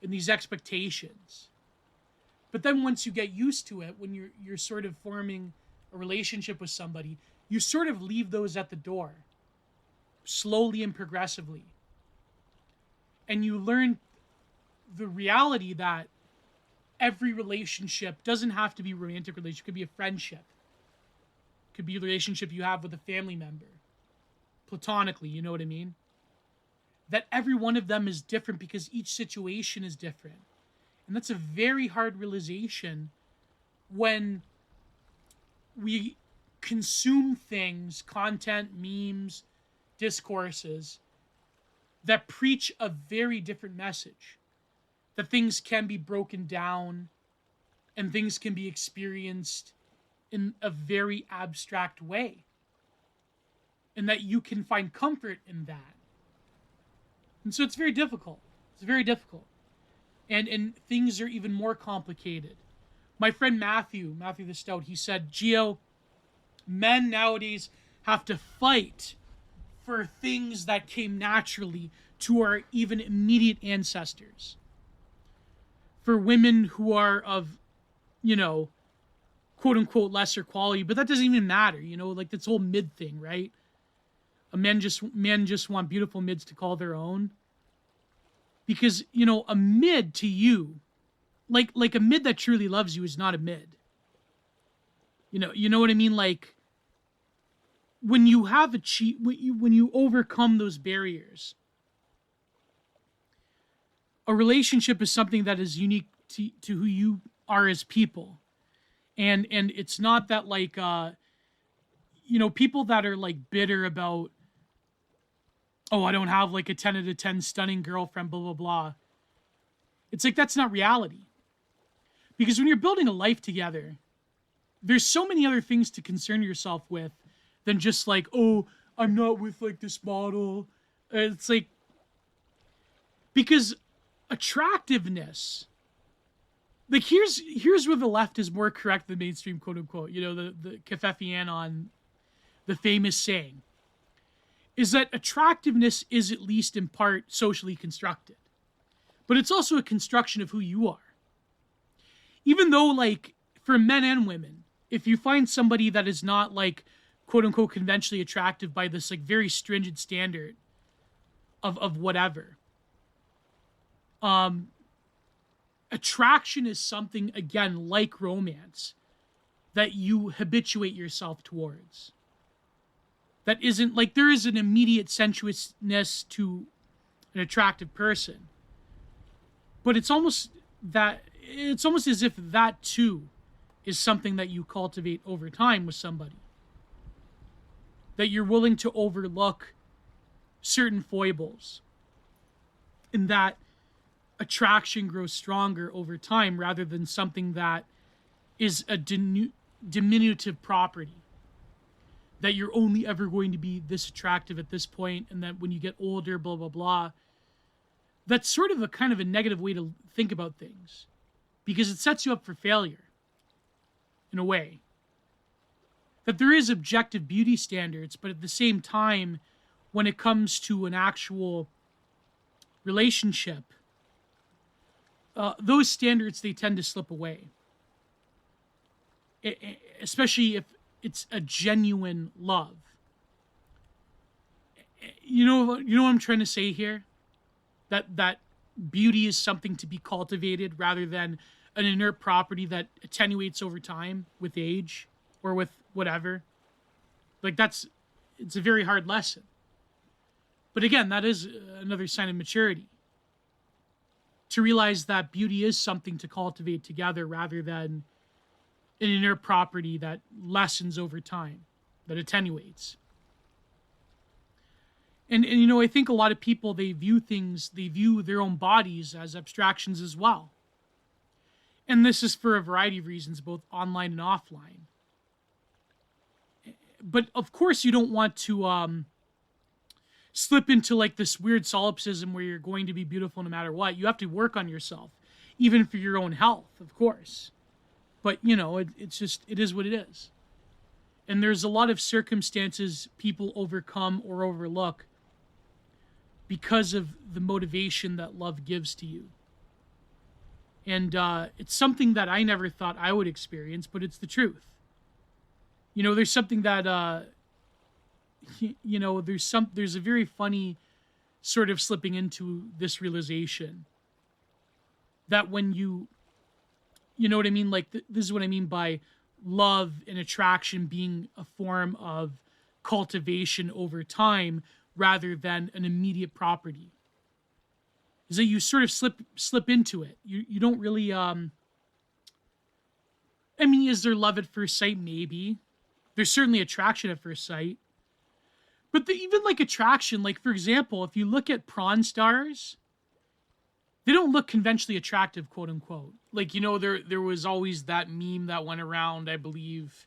and these expectations. But then once you get used to it, when you're sort of forming a relationship with somebody, you sort of leave those at the door, slowly and progressively. And you learn the reality that every relationship doesn't have to be a romantic relationship. It could be a friendship. It could be a relationship you have with a family member. Platonically, you know what I mean? That every one of them is different because each situation is different. And that's a very hard realization when we consume things, content, memes, discourses that preach a very different message. That things can be broken down and things can be experienced in a very abstract way. And that you can find comfort in that. And so it's very difficult. It's very difficult. And things are even more complicated. My friend Matthew the Stout, he said, Gio, men nowadays have to fight for things that came naturally to our even immediate ancestors. For women who are of, quote unquote lesser quality, but that doesn't even matter, like this whole mid thing, right? Men just want beautiful mids to call their own. Because, a mid to you, like a mid that truly loves you is not a mid. You know what I mean? Like, when you have when you overcome those barriers, a relationship is something that is unique to who you are as people. And it's not that like, people that are like bitter about, oh, I don't have like a 10 out of 10 stunning girlfriend, blah, blah, blah. It's like, that's not reality. Because when you're building a life together, there's so many other things to concern yourself with than just like, oh, I'm not with like this model. It's like, because attractiveness, like here's where the left is more correct than mainstream, quote unquote, the Kieth Haring on the famous saying, is that attractiveness is at least in part socially constructed. But it's also a construction of who you are. Even though, like, for men and women, if you find somebody that is not, like, quote-unquote conventionally attractive by this, like, very stringent standard of whatever, attraction is something, again, like romance, that you habituate yourself towards. That isn't like there is an immediate sensuousness to an attractive person, but it's almost as if that too is something that you cultivate over time with somebody. That you're willing to overlook certain foibles, and that attraction grows stronger over time rather than something that is a diminutive property. That you're only ever going to be this attractive at this point, and that when you get older, blah, blah, blah. That's sort of a kind of a negative way to think about things, because it sets you up for failure, in a way. That there is objective beauty standards, but at the same time, when it comes to an actual relationship, those standards, they tend to slip away. Especially if it's a genuine love. You know what I'm trying to say here? That beauty is something to be cultivated rather than an inert property that attenuates over time with age or with whatever. Like it's a very hard lesson. But again, that is another sign of maturity. To realize that beauty is something to cultivate together rather than an inert property that lessens over time, that attenuates. And I think a lot of people, they view their own bodies as abstractions as well. And this is for a variety of reasons, both online and offline. But of course you don't want to slip into like this weird solipsism where you're going to be beautiful no matter what. You have to work on yourself, even for your own health, of course. But, it is what it is. And there's a lot of circumstances people overcome or overlook because of the motivation that love gives to you. And it's something that I never thought I would experience, but it's the truth. There's something that, there's a very funny sort of slipping into this realization that when you know what I mean? Like, this is what I mean by love and attraction being a form of cultivation over time rather than an immediate property. Is that you sort of slip into it. You don't really I mean, is there love at first sight? Maybe. There's certainly attraction at first sight. But even like attraction, like for example, if you look at prawn stars, they don't look conventionally attractive, quote unquote. Like, you know, there was always that meme that went around, I believe,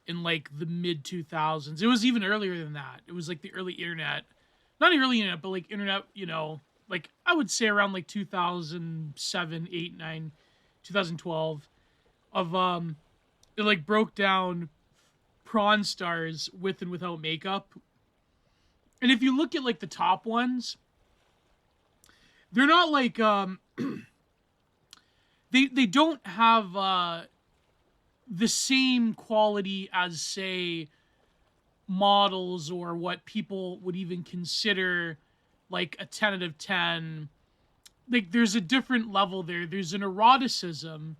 in like the mid 2000s. It was even earlier than that. It was like the early internet. Not the early internet, but like internet, you know, like I would say around like 2007, 8, 9, 2012 of it like broke down prawn stars with and without makeup. And if you look at like the top ones, they're not like they don't have the same quality as say models or what people would even consider like a 10 out of 10. Like there's a different level there. There's an eroticism,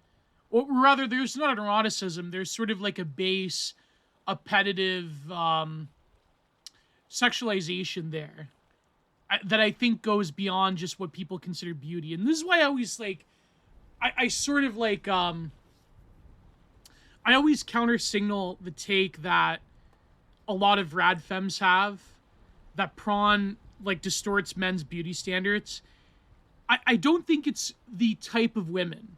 or rather there's not an eroticism, there's sort of like a base appetitive sexualization there that I think goes beyond just what people consider beauty. And this is why I always like I sort of like I always counter signal the take that a lot of rad femmes have, that prawn like distorts men's beauty standards. I don't think it's the type of women,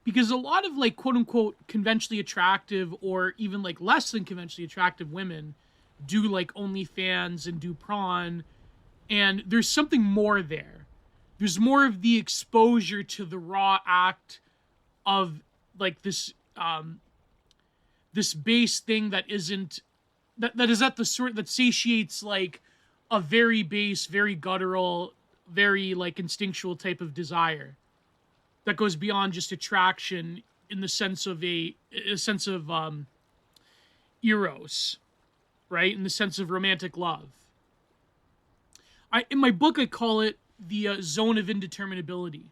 because a lot of like quote unquote conventionally attractive or even like less than conventionally attractive women do like OnlyFans and do prawn, and there's something more there. There's more of the exposure to the raw act of like this this base thing that isn't that is at the sort that satiates like a very base, very guttural, very like instinctual type of desire that goes beyond just attraction in the sense of a sense of Eros, right? In the sense of romantic love. In my book, I call it the zone of indeterminability,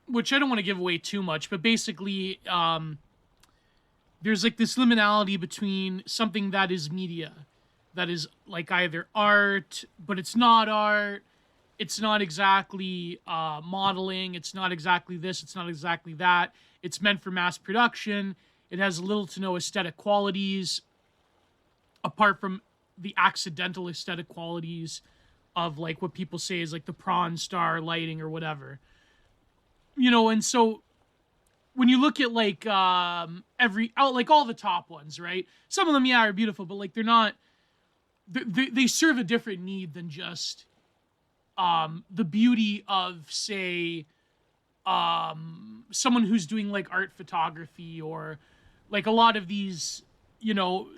which I don't want to give away too much, but basically, there's like this liminality between something that is media, that is like either art, but it's not art. It's not exactly modeling. It's not exactly this. It's not exactly that. It's meant for mass production. It has little to no aesthetic qualities, apart from the accidental aesthetic qualities of like what people say is like the prawn star lighting or whatever. You know, and so when you look at like like all the top ones, right? Some of them, yeah, are beautiful, but like they're not. They serve a different need than just the beauty of say someone who's doing like art photography, or like a lot of these, you know,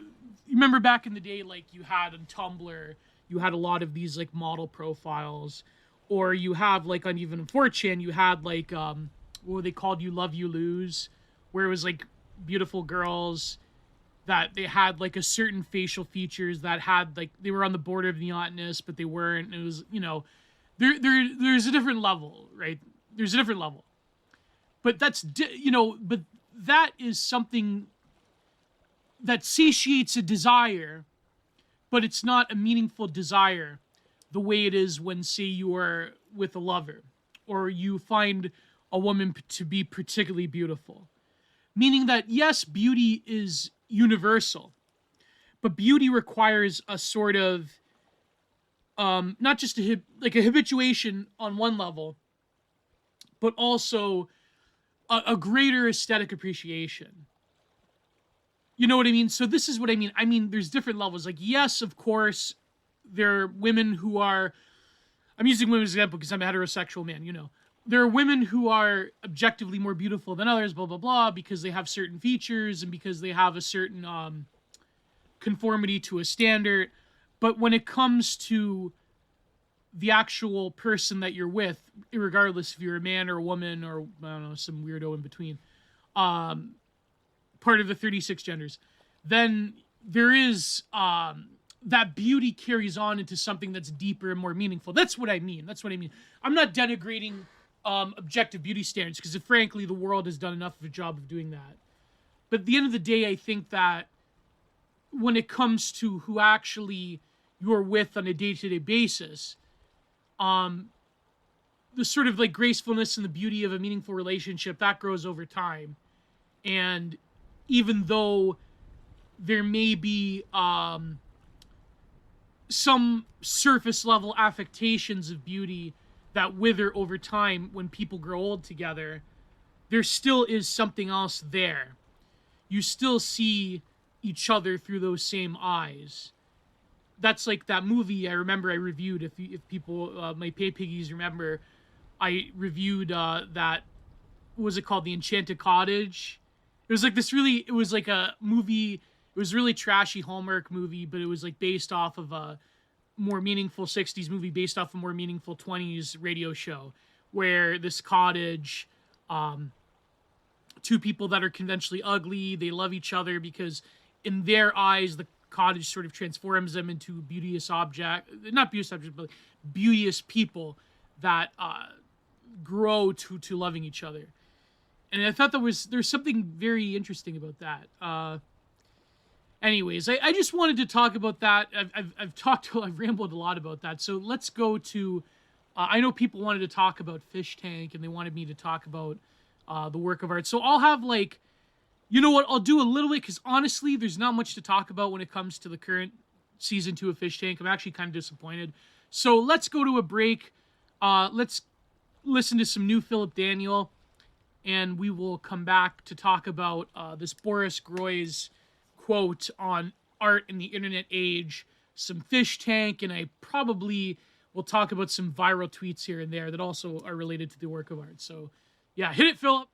you remember back in the day, like you had on Tumblr, you had a lot of these like model profiles, or you have like on even 4chan, you had like what were they called, You Love You Lose, where it was like beautiful girls that they had like a certain facial features that had like they were on the border of the oddness, but they weren't. And it was, you know, there's a different level, right? There's a different level, but you know, but that is something that satiates a desire, but it's not a meaningful desire the way it is when, say, you are with a lover or you find a woman to be particularly beautiful. Meaning that, yes, beauty is universal, but beauty requires a sort of, not just a habituation on one level, but also a greater aesthetic appreciation. You know what I mean? So this is what I mean. I mean, there's different levels. Like, yes, of course, there are women who are, I'm using women as an example because I'm a heterosexual man, you know. There are women who are objectively more beautiful than others, blah, blah, blah, because they have certain features and because they have a certain conformity to a standard. But when it comes to the actual person that you're with, regardless if you're a man or a woman or, I don't know, some weirdo in between, part of the 36 genders, then there is that beauty carries on into something that's deeper and more meaningful. That's what I mean. I'm not denigrating objective beauty standards, because frankly, the world has done enough of a job of doing that. But at the end of the day, I think that when it comes to who actually you're with on a day-to-day basis, the sort of like gracefulness and the beauty of a meaningful relationship, that grows over time. And even though there may be some surface level affectations of beauty that wither over time when people grow old together, there still is something else there. You still see each other through those same eyes. That's like that movie I remember I reviewed. If people, my pay piggies remember, I reviewed that. What was it called? The Enchanted Cottage. It was like this really. It was like a movie. It was really trashy Hallmark movie, but it was like based off of a more meaningful '60s movie, based off a more meaningful '20s radio show, where this cottage, two people that are conventionally ugly, they love each other because in their eyes the cottage sort of transforms them into not beauteous objects, but beauteous people that grow to loving each other. And I thought there's something very interesting about that. Anyways, I just wanted to talk about that. I've rambled a lot about that. So let's go to, I know people wanted to talk about Fish Tank, and they wanted me to talk about the work of art. So I'll have like, you know what, I'll do a little bit, because honestly, there's not much to talk about when it comes to the current season 2 of Fish Tank. I'm actually kind of disappointed. So let's go to a break. Let's listen to some new Philip Daniel, and we will come back to talk about this Boris Groys quote on art in the internet age, some Fish Tank, and I probably will talk about some viral tweets here and there that also are related to the work of art. So yeah, hit it, Philip.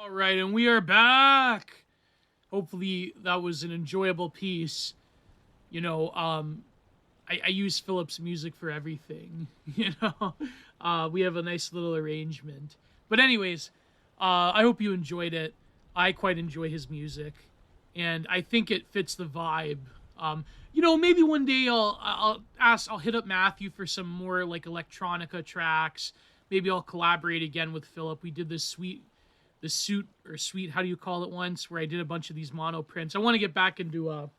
All right, and we are back. Hopefully that was an enjoyable piece. You know, I use Philip's music for everything. You know, we have a nice little arrangement. But anyways, I hope you enjoyed it. I quite enjoy his music, and I think it fits the vibe. You know, maybe one day I'll hit up Matthew for some more like electronica tracks. Maybe I'll collaborate again with Philip. We did this suite, how do you call it, once, where I did a bunch of these mono prints. I want to get back into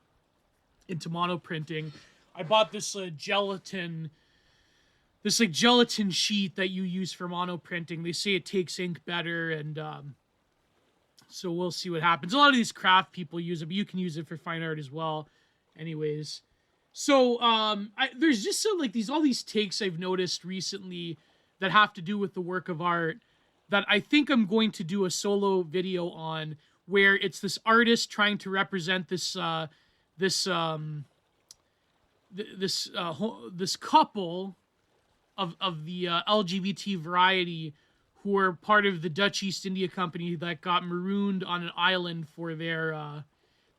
mono printing. I bought this gelatin sheet that you use for mono printing. They say it takes ink better, and so we'll see what happens. A lot of these craft people use it, but you can use it for fine art as well. Anyways, so there's just all these takes I've noticed recently that have to do with the work of art that I think I'm going to do a solo video on, where it's this artist trying to represent this couple of the LGBT variety who are part of the Dutch East India Company that got marooned on an island for their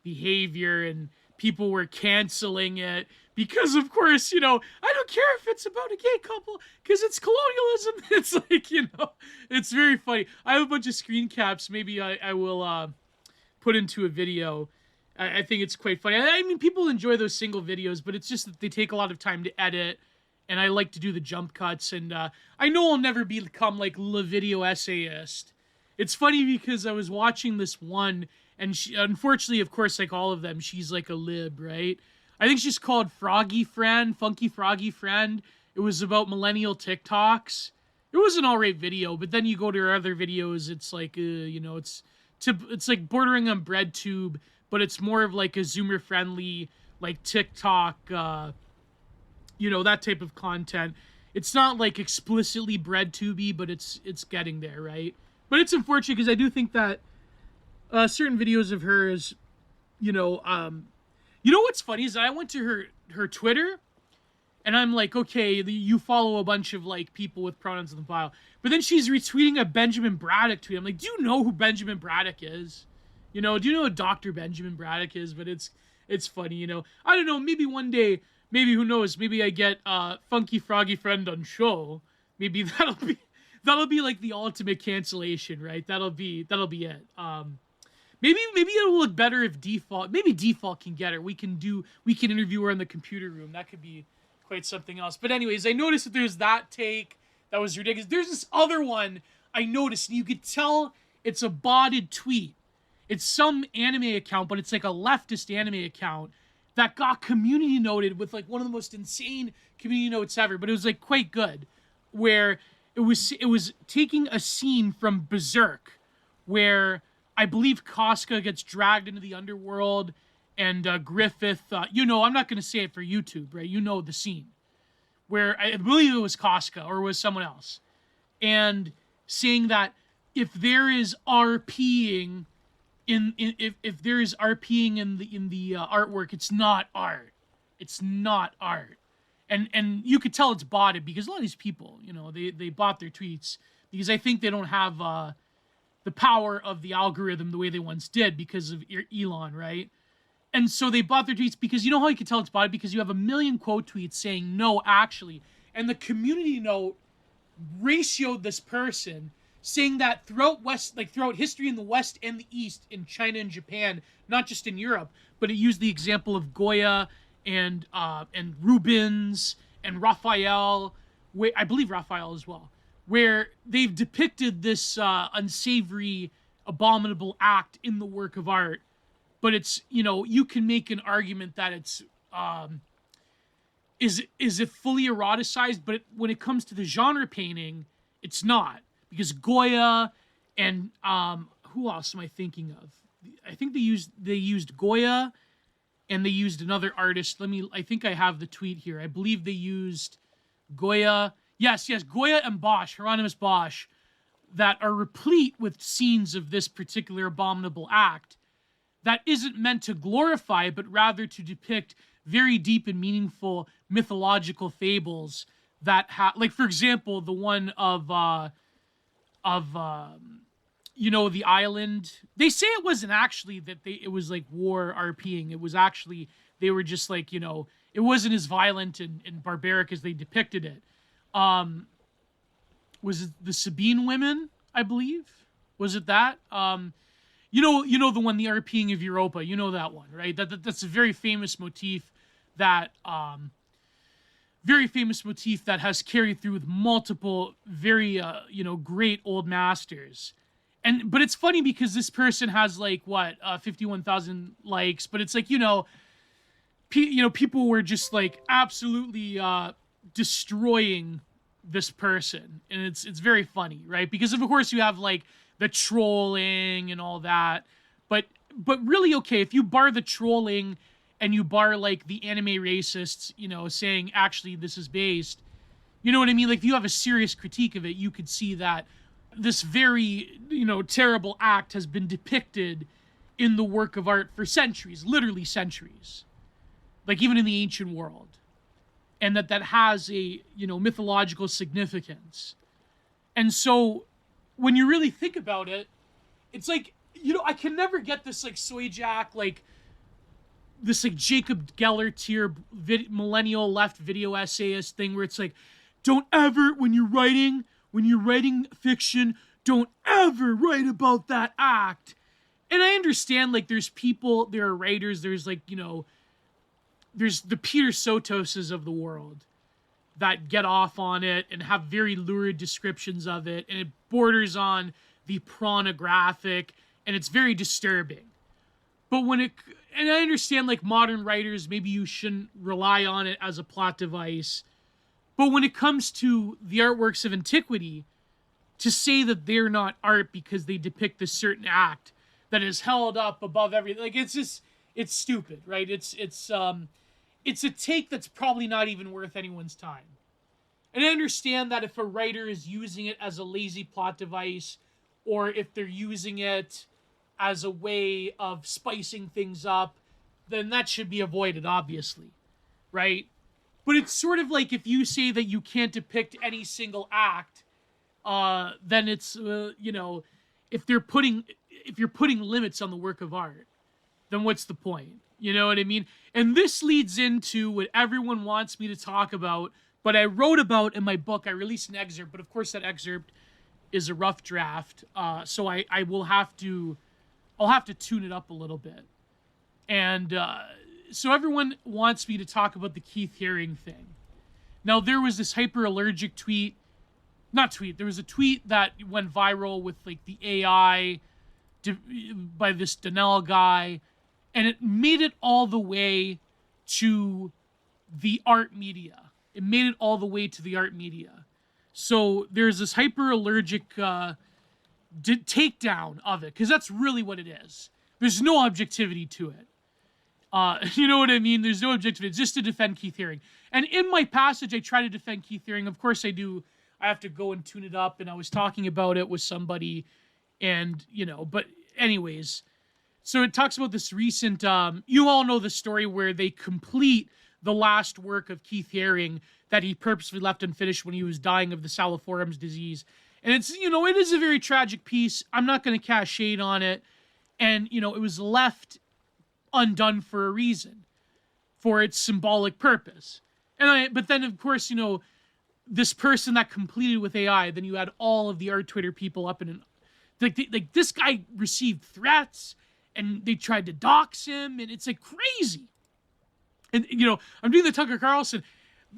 behavior, and people were canceling it because, of course, you know, I don't care if it's about a gay couple because it's colonialism. It's like, you know, it's very funny. I have a bunch of screen caps. Maybe I will put into a video. I think it's quite funny. I mean, people enjoy those single videos, but it's just that they take a lot of time to edit, and I like to do the jump cuts, and I know I'll never become like the video essayist. It's funny because I was watching this one, and she, unfortunately, of course, like all of them, she's like a lib, right? I think she's called Froggy Friend, Funky Froggy Friend. It was about millennial TikToks. It was an alright video, but then you go to her other videos, it's like, it's like bordering on BreadTube, but it's more of like a Zoomer friendly, like TikTok, that type of content. It's not like explicitly BreadTubey, but it's getting there, right? But it's unfortunate because I do think that certain videos of hers, what's funny is I went to her Twitter, and I'm like, okay, you follow a bunch of like people with pronouns in the bio, but then she's retweeting a Benjamin Braddock tweet. I'm like, do you know who Benjamin Braddock is? Do you know who Dr. Benjamin Braddock is? But it's funny, I don't know, maybe one day, maybe who knows, maybe I get Funky Froggy Friend on show. Maybe that'll be like the ultimate cancellation, right? That'll be it. Maybe it'll look better if Default can get her. We can interview her in the computer room. That could be quite something else. But anyways, I noticed that there's that take that was ridiculous. There's this other one I noticed, and you could tell it's a botted tweet. It's some anime account, but it's like a leftist anime account that got community noted with like one of the most insane community notes ever. But it was like quite good, where it was taking a scene from Berserk, where I believe Casca gets dragged into the underworld, and Griffith, I'm not going to say it for YouTube, right? You know the scene, where I believe it was Casca or it was someone else, and saying that if there is RPing if there is RPing in the artwork, it's not art. It's not art. And you could tell it's botted because a lot of these people, they bought their tweets because I think they don't have the power of the algorithm the way they once did because of Elon, right? And so they bought their tweets because you know how you can tell it's botted? Because you have a million quote tweets saying, no, actually. And the community note ratioed this person saying that throughout history in the West and the East, in China and Japan, not just in Europe, but it used the example of Goya and Rubens and Raphael, I believe Raphael as well, where they've depicted this unsavory, abominable act in the work of art. But it's, you can make an argument that it's, is it fully eroticized? But when it comes to the genre painting, it's not. Because Goya and, who else am I thinking of? I think they used Goya, and they used another artist. I think I have the tweet here. I believe they used Goya. Yes, Goya and Bosch, Hieronymus Bosch, that are replete with scenes of this particular abominable act that isn't meant to glorify, but rather to depict very deep and meaningful mythological fables that like, for example, the one of the island. They say it wasn't actually that it was like war RPing. It was actually, they were just like, it wasn't as violent and barbaric as they depicted it. Was it the Sabine women, I believe? Was it that? The one, the RPing of Europa, that one, right? That's a very famous motif that has carried through with multiple very great old masters. But it's funny because this person has like 51,000 likes, but it's like people were just like absolutely destroying this person, and it's very funny, right? Because of course you have like the trolling and all that, but really, okay, if you bar the trolling and you bar like the anime racists, saying actually this is based, you know what I mean? Like if you have a serious critique of it, you could see that this very, terrible act has been depicted in the work of art for centuries, literally centuries, like even in the ancient world, and that has a, mythological significance. And so when you really think about it, it's like, I can never get this like Soyjak, like this like Jacob Geller tier millennial left video essayist thing where it's like, don't ever, when you're writing fiction, don't ever write about that act. And I understand, like, there are writers, there's like, there's the Peter Sotoses of the world that get off on it and have very lurid descriptions of it, and it borders on the pornographic, and it's very disturbing. But and I understand like modern writers, maybe you shouldn't rely on it as a plot device. But when it comes to the artworks of antiquity, to say that they're not art because they depict this certain act that is held up above everything, like it's stupid, right? It's a take that's probably not even worth anyone's time. And I understand that if a writer is using it as a lazy plot device, or if they're using it as a way of spicing things up, then that should be avoided, obviously, right? But it's sort of like if you say that you can't depict any single act, then it's, if you're putting limits on the work of art, then what's the point? You know what I mean? And this leads into what everyone wants me to talk about, but I wrote about in my book. I released an excerpt, but of course that excerpt is a rough draft, so I'll have to tune it up a little bit. And so everyone wants me to talk about the Kieth Haring thing. Now, there was this hyper-allergic tweet. There was a tweet that went viral with like the AI by this Danelle guy, and it made it all the way to the art media. So there's this hyper-allergic takedown of it, because that's really what it is. There's no objectivity to it. You know what I mean? There's no objectivity. It's just to defend Kieth Haring. And in my passage, I try to defend Kieth Haring. Of course I do. I have to go and tune it up, and I was talking about it with somebody, and, but anyways. So it talks about this recent, you all know the story where they complete the last work of Kieth Haring that he purposely left unfinished when he was dying of the Salivorium's disease. And it's, it is a very tragic piece. I'm not going to cast shade on it. And, it was left undone for a reason, for its symbolic purpose. But then, of course, this person that completed with AI, then you had all of the art Twitter people up in like this guy received threats, and they tried to dox him, and it's like crazy. And, I'm doing the Tucker Carlson.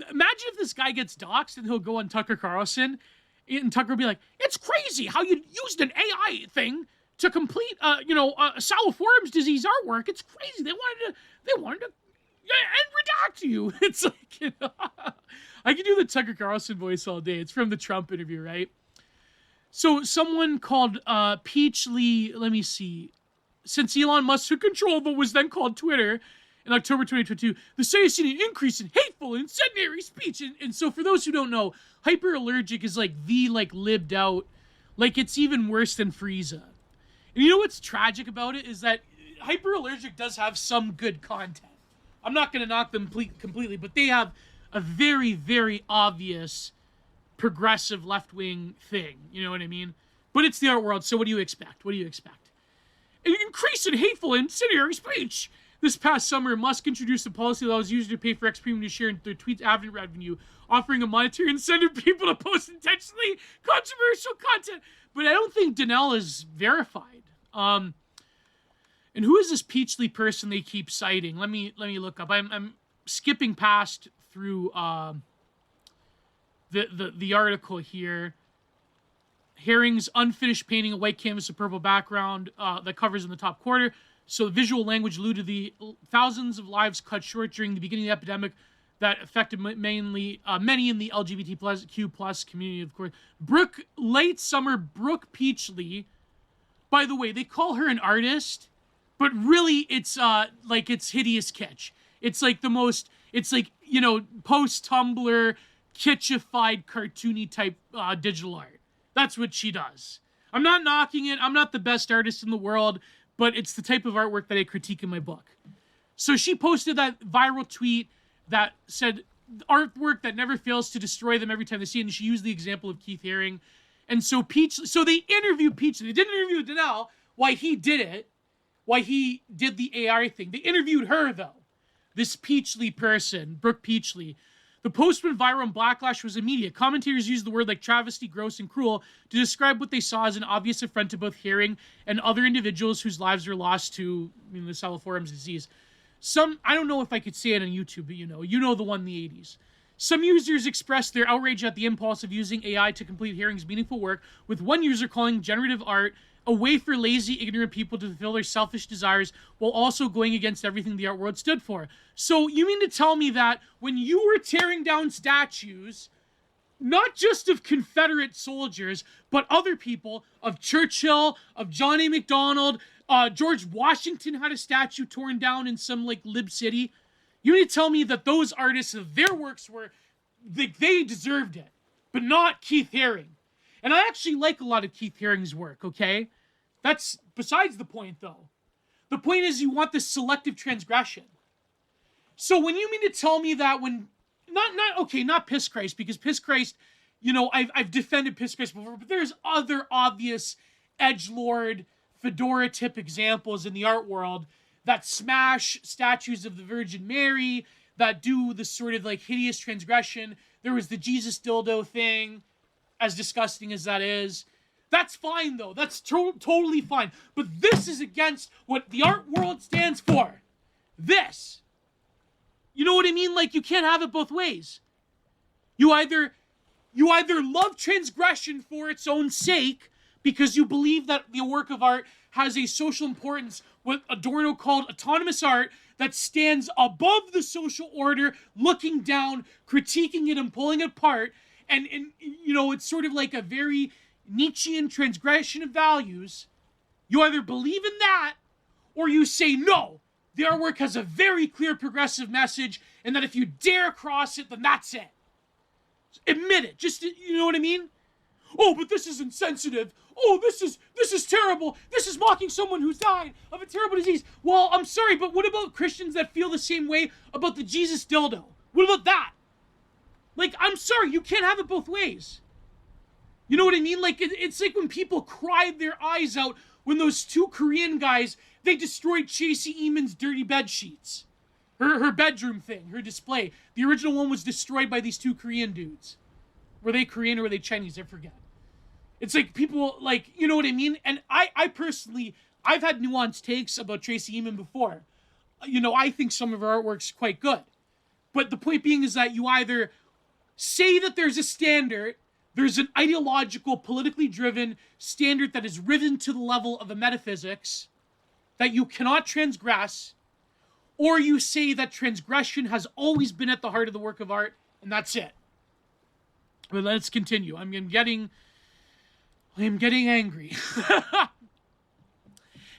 Imagine if this guy gets doxxed and he'll go on Tucker Carlson, and Tucker will be like, it's crazy how you used an AI thing to complete, Salivorium's disease artwork. It's crazy. They wanted to and redact you. It's like, I can do the Tucker Carlson voice all day. It's from the Trump interview, right? So someone called Peachly, let me see, since Elon Musk took control of what was then called Twitter in October 2022, the site has seen an increase in hateful and incendiary speech. And so for those who don't know, hyperallergic is like the lived out, like it's even worse than Frieza. And you know what's tragic about it is that hyperallergic does have some good content. I'm not going to knock them completely, but they have a very, very obvious progressive left-wing thing. You know what I mean? But it's the art world, so what do you expect? An increase in hateful and incendiary speech. This past summer, Musk introduced a policy that allows users to pay for X Premium to share their tweets' ad revenue, offering a monetary incentive for people to post intentionally controversial content. But I don't think Danelle is verified. And who is this Peachly person they keep citing? Let me look up. I'm skipping past through the article here. Haring's unfinished painting, a white canvas with purple background that covers in the top quarter. So the visual language alluded to the thousands of lives cut short during the beginning of the epidemic that affected many in the LGBTQ+ community, of course. Late summer Brooke Peachly. By the way, they call her an artist, but really it's it's hideous kitsch. It's like the most, it's like, post-Tumblr, kitchified, cartoony type digital art. That's what she does. I'm not knocking it. I'm not the best artist in the world, but it's the type of artwork that I critique in my book. So she posted that viral tweet that said artwork that never fails to destroy them every time they see it, and she used the example of Kieth Haring. And so they interviewed Peachly. They didn't interview Danelle, why he did the AI thing. They interviewed her, though. This Peachly person, Brooke Peachly. The post went viral and backlash was immediate. Commentators used the word like travesty, gross, and cruel to describe what they saw as an obvious affront to both Haring and other individuals whose lives were lost to the Salivorium's disease. I don't know if I could say it on YouTube, but you know the one in the 80s. Some users expressed their outrage at the impulse of using AI to complete Haring's meaningful work, with one user calling generative art a way for lazy, ignorant people to fulfill their selfish desires while also going against everything the art world stood for. So you mean to tell me that when you were tearing down statues, not just of Confederate soldiers, but other people, of Churchill, of John A. MacDonald, George Washington had a statue torn down in some, like, lib city. You mean to tell me that those artists, their works were, they deserved it, but not Kieth Haring. And I actually like a lot of Kieth Haring's work, okay? That's besides the point, though. The point is you want this selective transgression. So when you mean to tell me that when... Not Piss Christ, because Piss Christ, you know, I've defended Piss Christ before, but there's other obvious edgelord, fedora-tip examples in the art world that smash statues of the Virgin Mary, that do this sort of, like, hideous transgression. There was the Jesus dildo thing, as disgusting as that is. That's fine, though. That's totally fine. But this is against what the art world stands for. This. You know what I mean? Like, you can't have it both ways. You either love transgression for its own sake because you believe that the work of art has a social importance, what Adorno called autonomous art, that stands above the social order, looking down, critiquing it and pulling it apart. And you know, it's sort of like a very Nietzschean transgression of values. You either believe in that, or you say, no, the artwork has a very clear progressive message, and that if you dare cross it, then that's it. Admit it. Just, you know what I mean? Oh, but this is insensitive. Oh, this is terrible. This is mocking someone who's died of a terrible disease. Well, I'm sorry, but what about Christians that feel the same way about the Jesus dildo? What about that? Like, I'm sorry, you can't have it both ways. You know what I mean? Like, it's like when people cried their eyes out when those two Korean guys, they destroyed Chasey Eamon's dirty bed sheets. Her bedroom thing, her display. The original one was destroyed by these two Korean dudes. Were they Korean or were they Chinese? I forget. It's like people, like, you know what I mean? And I personally, I've had nuanced takes about Chasey Eamon before. You know, I think some of her artwork's quite good. But the point being is that you either say that there's a standard, there's an ideological, politically driven standard that is risen to the level of a metaphysics that you cannot transgress, or you say that transgression has always been at the heart of the work of art, and that's it. But let's continue. I'm getting angry.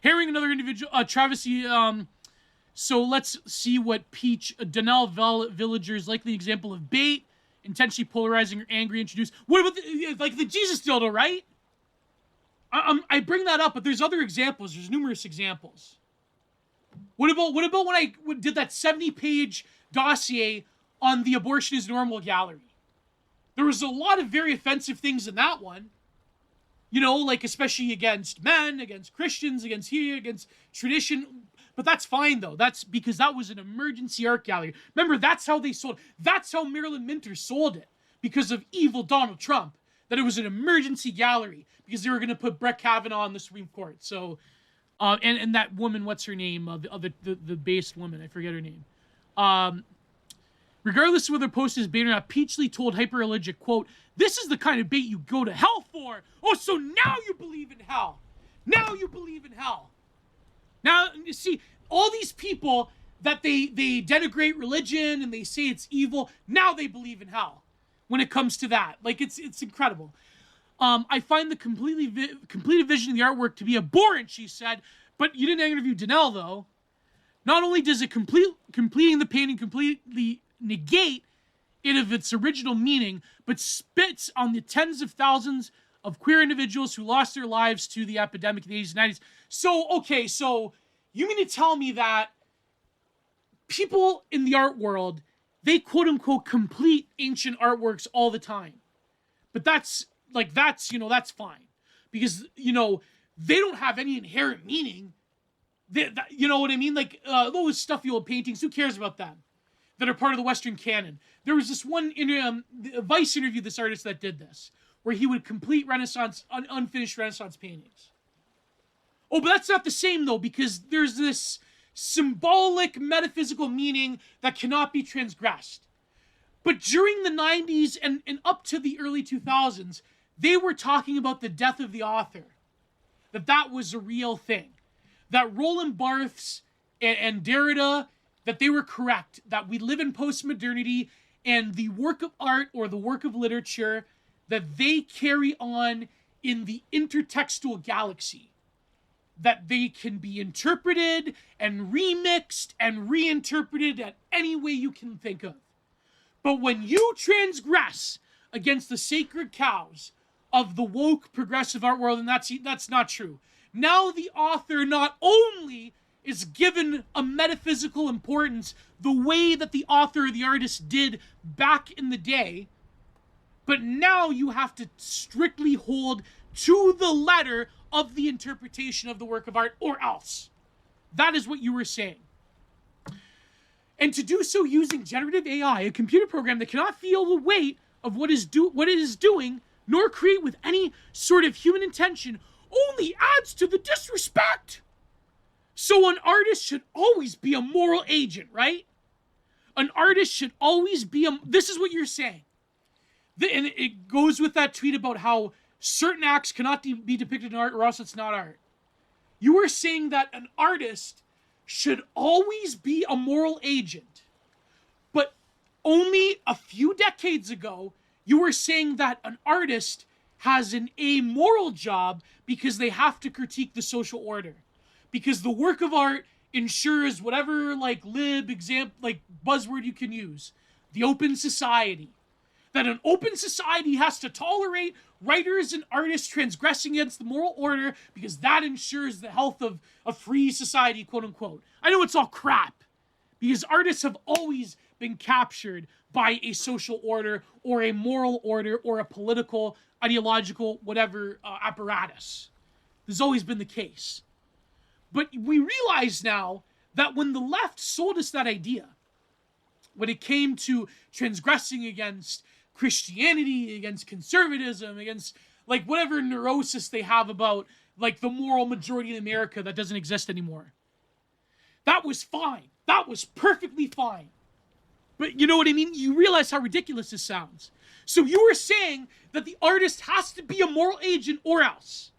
Haring, another individual, travesty. So let's see what Peach, Donnell Villager's likely example of bait, intentionally polarizing or angry, introduced. What about the Jesus dildo, right? I bring that up, but there's other examples. There's numerous examples. What about when I did that 70-page dossier on the Abortion is Normal gallery? There was a lot of very offensive things in that one. You know, like especially against men, against Christians, against tradition. But that's fine, though. That's because that was an emergency art gallery. Remember, that's how they sold. That's how Marilyn Minter sold it. Because of evil Donald Trump. That it was an emergency gallery. Because they were going to put Brett Kavanaugh on the Supreme Court. So, and that woman, what's her name? The based woman. I forget her name. Regardless of whether post is bait or not, Peachley told Hyperallergic, quote, "This is the kind of bait you go to hell for. Oh, so now you believe in hell. Now you believe in hell." Now, you see, all these people that they denigrate religion and they say it's evil, now they believe in hell when it comes to that. Like, it's incredible. I find the completed vision of the artwork to be abhorrent, she said, but you didn't interview Donnell, though. Not only does it completing the painting completely negate it of its original meaning, but spits on the tens of thousands of queer individuals who lost their lives to the epidemic in the 80s and 90s. So, okay, so you mean to tell me that people in the art world, they quote-unquote complete ancient artworks all the time. But that's fine. Because, you know, they don't have any inherent meaning. You know what I mean? Like, those stuffy old paintings, who cares about them? That are part of the Western canon. There was this one, Vice interviewed this artist that did this, where he would complete Renaissance, unfinished Renaissance paintings. Oh, but that's not the same, though, because there's this symbolic, metaphysical meaning that cannot be transgressed. But during the 90s and up to the early 2000s, they were talking about the death of the author. that was a real thing. That Roland Barthes and Derrida, that they were correct, that we live in postmodernity, and the work of art or the work of literature, that they carry on in the intertextual galaxy, that they can be interpreted and remixed and reinterpreted at any way you can think of. But when you transgress against the sacred cows of the woke progressive art world, and that's not true. Now the author not only is given a metaphysical importance the way that the author or the artist did back in the day, but now you have to strictly hold to the letter of the interpretation of the work of art, or else. That is what you were saying. And to do so using generative AI, a computer program that cannot feel the weight of what it is doing, nor create with any sort of human intention, only adds to the disrespect. So an artist should always be a moral agent, right? An artist should always be this is what you're saying. And it goes with that tweet about how certain acts cannot be depicted in art, or else it's not art. You are saying that an artist should always be a moral agent. But only a few decades ago, you were saying that an artist has an amoral job because they have to critique the social order. Because the work of art ensures whatever buzzword you can use. The open society. That an open society has to tolerate writers and artists transgressing against the moral order because that ensures the health of a free society, quote unquote. I know it's all crap because artists have always been captured by a social order or a moral order or a political, ideological, whatever apparatus. This has always been the case. But we realize now that when the left sold us that idea, when it came to transgressing against Christianity, against conservatism, against whatever neurosis they have about the moral majority in America that doesn't exist anymore. That was fine. That was perfectly fine. But you know what I mean? You realize how ridiculous this sounds. So you were saying that the artist has to be a moral agent or else.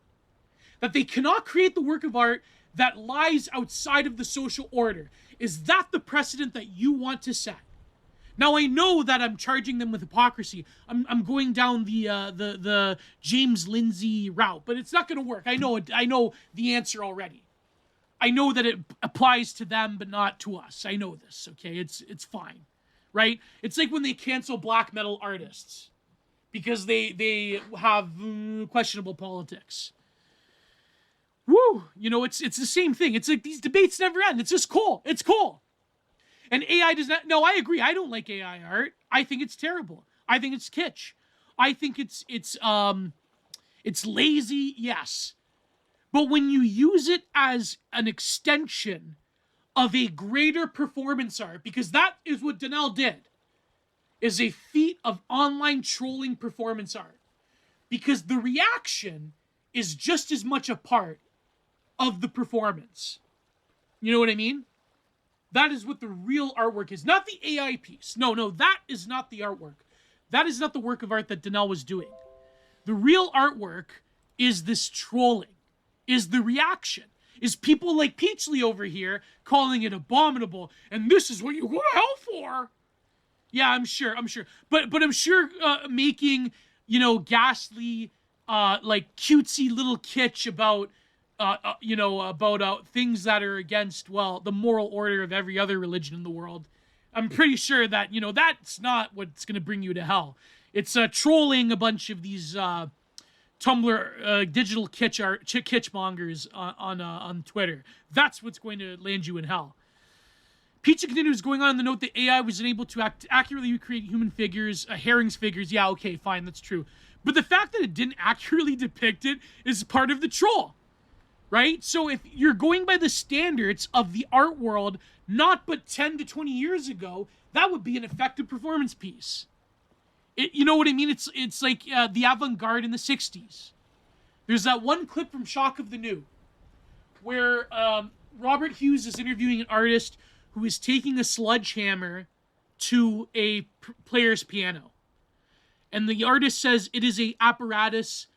That they cannot create the work of art that lies outside of the social order. Is that the precedent that you want to set? Now I know that I'm charging them with hypocrisy. I'm going down the James Lindsay route, but it's not going to work. I know the answer already. I know that it applies to them, but not to us. I know this. Okay, it's fine, right? It's like when they cancel black metal artists because they have questionable politics. Woo! It's the same thing. It's like these debates never end. It's just cool. It's cool. And AI does not... No, I agree. I don't like AI art. I think it's terrible. I think it's kitsch. I think it's lazy, yes. But when you use it as an extension of a greater performance art, because that is what Donnell did, is a feat of online trolling performance art. Because the reaction is just as much a part of the performance. You know what I mean? That is what the real artwork is. Not the AI piece. No, that is not the artwork. That is not the work of art that Donnell was doing. The real artwork is this trolling, is the reaction, is people like Peachley over here calling it abominable, and this is what you go to hell for. Yeah, I'm sure. But I'm sure making, ghastly, cutesy little kitsch about things that are against, the moral order of every other religion in the world. I'm pretty sure that, that's not what's going to bring you to hell. It's trolling a bunch of these Tumblr digital kitsch mongers on Twitter. That's what's going to land you in hell. Pizza continues going on in the note that AI was unable to accurately recreate human figures, Haring's figures. Yeah, okay, fine, that's true. But the fact that it didn't accurately depict it is part of the troll. Right? So if you're going by the standards of the art world, not but 10 to 20 years ago, that would be an effective performance piece. You know what I mean? It's like the avant-garde in the 60s. There's that one clip from Shock of the New where Robert Hughes is interviewing an artist who is taking a sledgehammer to a player's piano. And the artist says it is a apparatus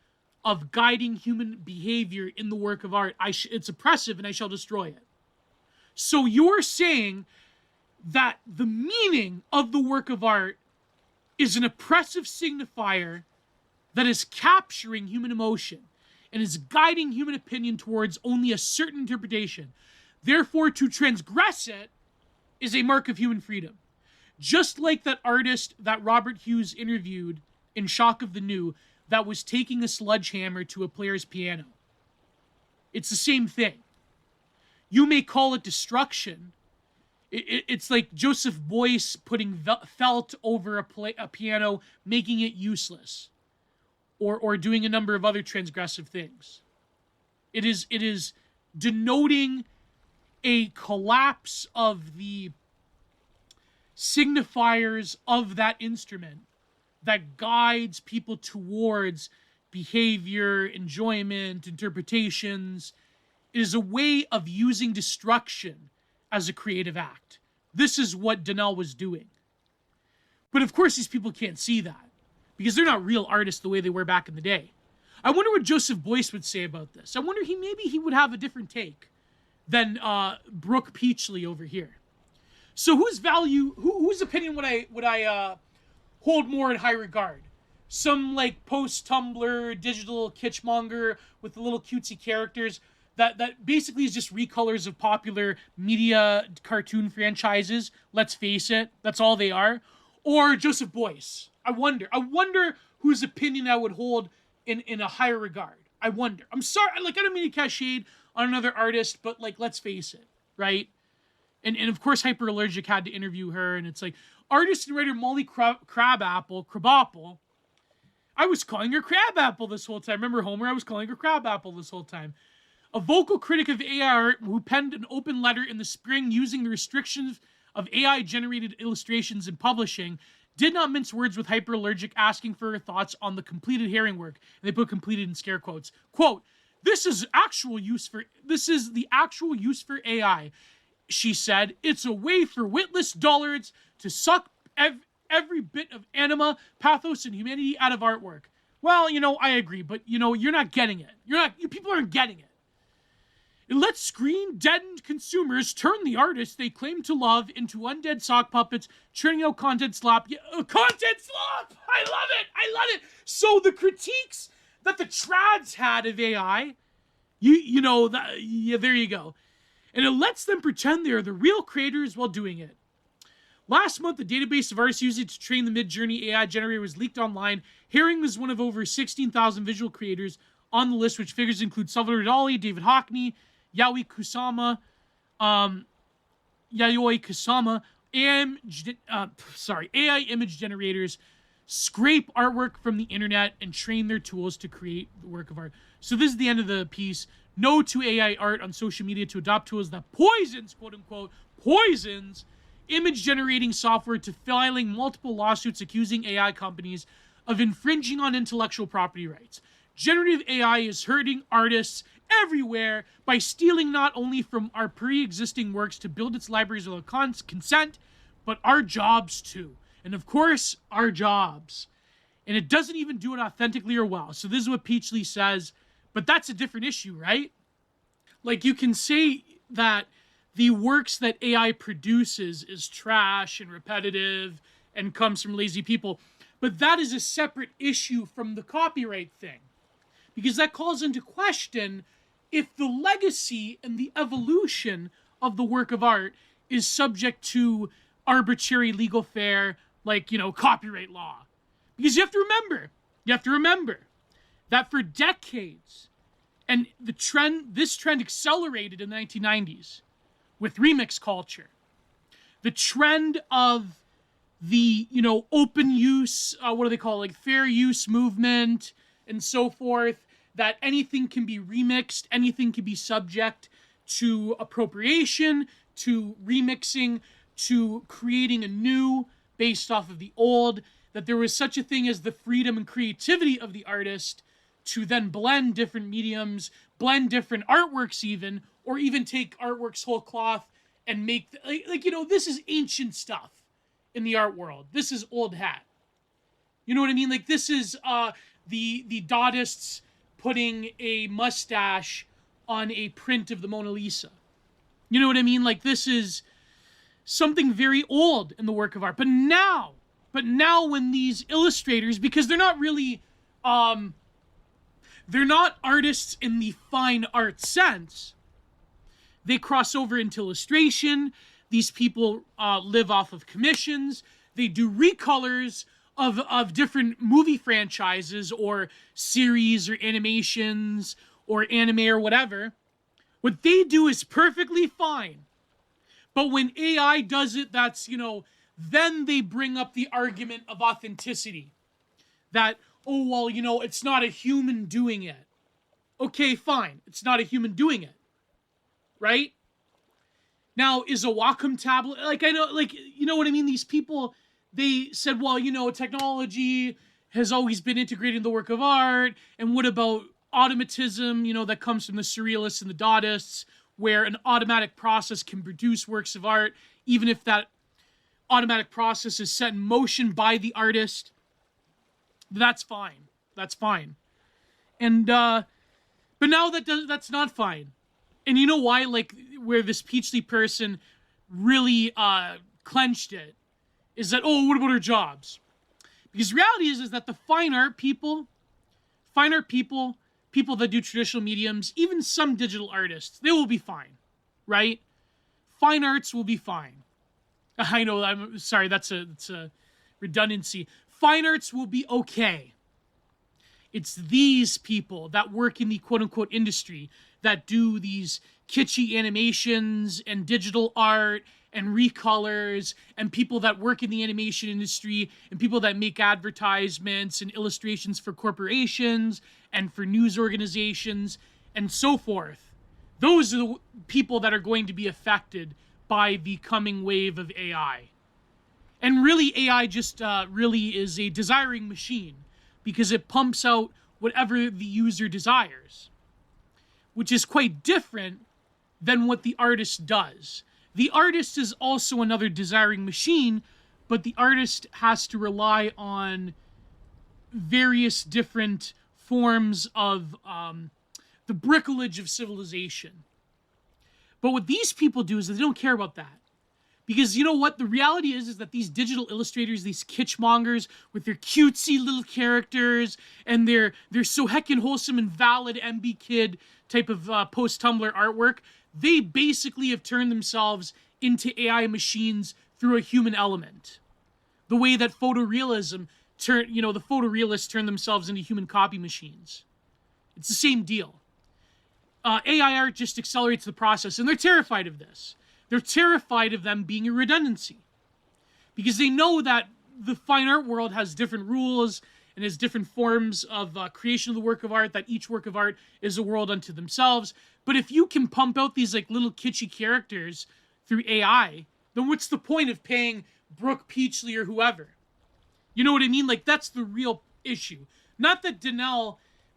of guiding human behavior in the work of art, it's oppressive and I shall destroy it. So you're saying that the meaning of the work of art is an oppressive signifier that is capturing human emotion and is guiding human opinion towards only a certain interpretation. Therefore, to transgress it is a mark of human freedom. Just like that artist that Robert Hughes interviewed in Shock of the New that was taking a sledgehammer to a player's piano. It's the same thing. You may call it destruction. It's like Joseph Beuys putting felt over a piano, making it useless. Or doing a number of other transgressive things. It is denoting a collapse of the signifiers of that instrument that guides people towards behavior, enjoyment, interpretations. It is a way of using destruction as a creative act. This is what Donnell was doing. But of course, these people can't see that because they're not real artists the way they were back in the day. I wonder what Joseph Beuys would say about this. I wonder maybe he would have a different take than Brooke Peachley over here. So whose opinion would I hold more in high regard? Some like post-Tumblr digital kitschmonger with the little cutesy characters that basically is just recolors of popular media cartoon franchises. Let's face it, that's all they are. Or Joseph Beuys. I wonder whose opinion I would hold in a higher regard. I wonder. I'm sorry, I don't mean to cast shade on another artist, but let's face it, right? And of course, Hyperallergic had to interview her, and it's like, artist and writer Molly Crabapple. I was calling her Crabapple this whole time. Remember Homer? I was calling her Crabapple this whole time. A vocal critic of AI art who penned an open letter in the spring using the restrictions of AI-generated illustrations in publishing, did not mince words with Hyperallergic, asking for her thoughts on the completed Haring work. And they put completed in scare quotes. Quote, this is the actual use for AI. She said, it's a way for witless dullards to suck every bit of anima, pathos, and humanity out of artwork. Well, I agree, but, you're not getting it. You people aren't getting it. It lets screen-deadened consumers turn the artists they claim to love into undead sock puppets, churning out content slop. Content slop! I love it! So the critiques that the trads had of AI, there you go. And it lets them pretend they are the real creators while doing it. Last month, the database of artists used to train the Midjourney AI generator was leaked online. Haring was one of over 16,000 visual creators on the list, which figures include Salvador Dali, David Hockney, Yayoi Kusama, AI image generators scrape artwork from the internet and train their tools to create the work of art. So this is the end of the piece. No to AI art on social media to adopt tools that poisons, quote unquote, image generating software, to filing multiple lawsuits accusing AI companies of infringing on intellectual property rights. Generative AI is hurting artists everywhere by stealing not only from our pre-existing works to build its libraries without consent, but our jobs too. And of course, our jobs. And it doesn't even do it authentically or well. So this is what Peachley says, but that's a different issue, right? You can say that the works that AI produces is trash and repetitive and comes from lazy people, but that is a separate issue from the copyright thing. Because that calls into question if the legacy and the evolution of the work of art is subject to arbitrary legal fare, copyright law. Because you have to remember that for decades, and this trend accelerated in the 1990s with remix culture. The trend of the, open use, fair use movement and so forth, that anything can be remixed, anything can be subject to appropriation, to remixing, to creating a new based off of the old, that there was such a thing as the freedom and creativity of the artist to then blend different mediums, blend different artworks even, or even take artworks whole cloth and make, this is ancient stuff in the art world. This is old hat. You know what I mean? This is the Dadists putting a mustache on a print of the Mona Lisa. You know what I mean? Like, this is something very old in the work of art. But now when these illustrators, because they're not really, they're not artists in the fine art sense, they cross over into illustration. These people live off of commissions. They do recolors of different movie franchises or series or animations or anime or whatever. What they do is perfectly fine. But when AI does it, that's, then they bring up the argument of authenticity. That, oh, well, it's not a human doing it. Okay, fine. It's not a human doing it. Right? Now, is a Wacom tablet, you know what I mean? These people, they said, well, technology has always been integrated in the work of art. And what about automatism, that comes from the surrealists and the Dadaists, where an automatic process can produce works of art, even if that automatic process is set in motion by the artist. That's fine. That's fine. And, but now that's not fine. And you know why? Like, where this Peachley person really clenched it is that, oh, what about our jobs? Because reality is that the fine art people, people that do traditional mediums, even some digital artists, they will be fine, right? Fine arts will be fine. I know, I'm sorry, that's a redundancy. Fine arts will be okay. It's these people that work in the quote-unquote industry that do these kitschy animations and digital art and recolors, and people that work in the animation industry and people that make advertisements and illustrations for corporations and for news organizations and so forth. Those are the people that are going to be affected by the coming wave of AI. And really, AI just really is a desiring machine, because it pumps out whatever the user desires, which is quite different than what the artist does. The artist is also another desiring machine, but the artist has to rely on various different forms of the bricolage of civilization. But what these people do is they don't care about that. Because you know what? The reality is that these digital illustrators, these kitschmongers with their cutesy little characters and they're so heckin' wholesome and valid MB Kid type of post-Tumblr artwork, they basically have turned themselves into AI machines through a human element. The way that photorealism the photorealists turn themselves into human copy machines. It's the same deal. AI art just accelerates the process, and they're terrified of this. They're terrified of them being a redundancy, because they know that the fine art world has different rules and has different forms of creation of the work of art, that each work of art is a world unto themselves. But if you can pump out these like little kitschy characters through AI, then what's the point of paying Brooke Peachley or whoever? You know what I mean? Like, that's the real issue. Not that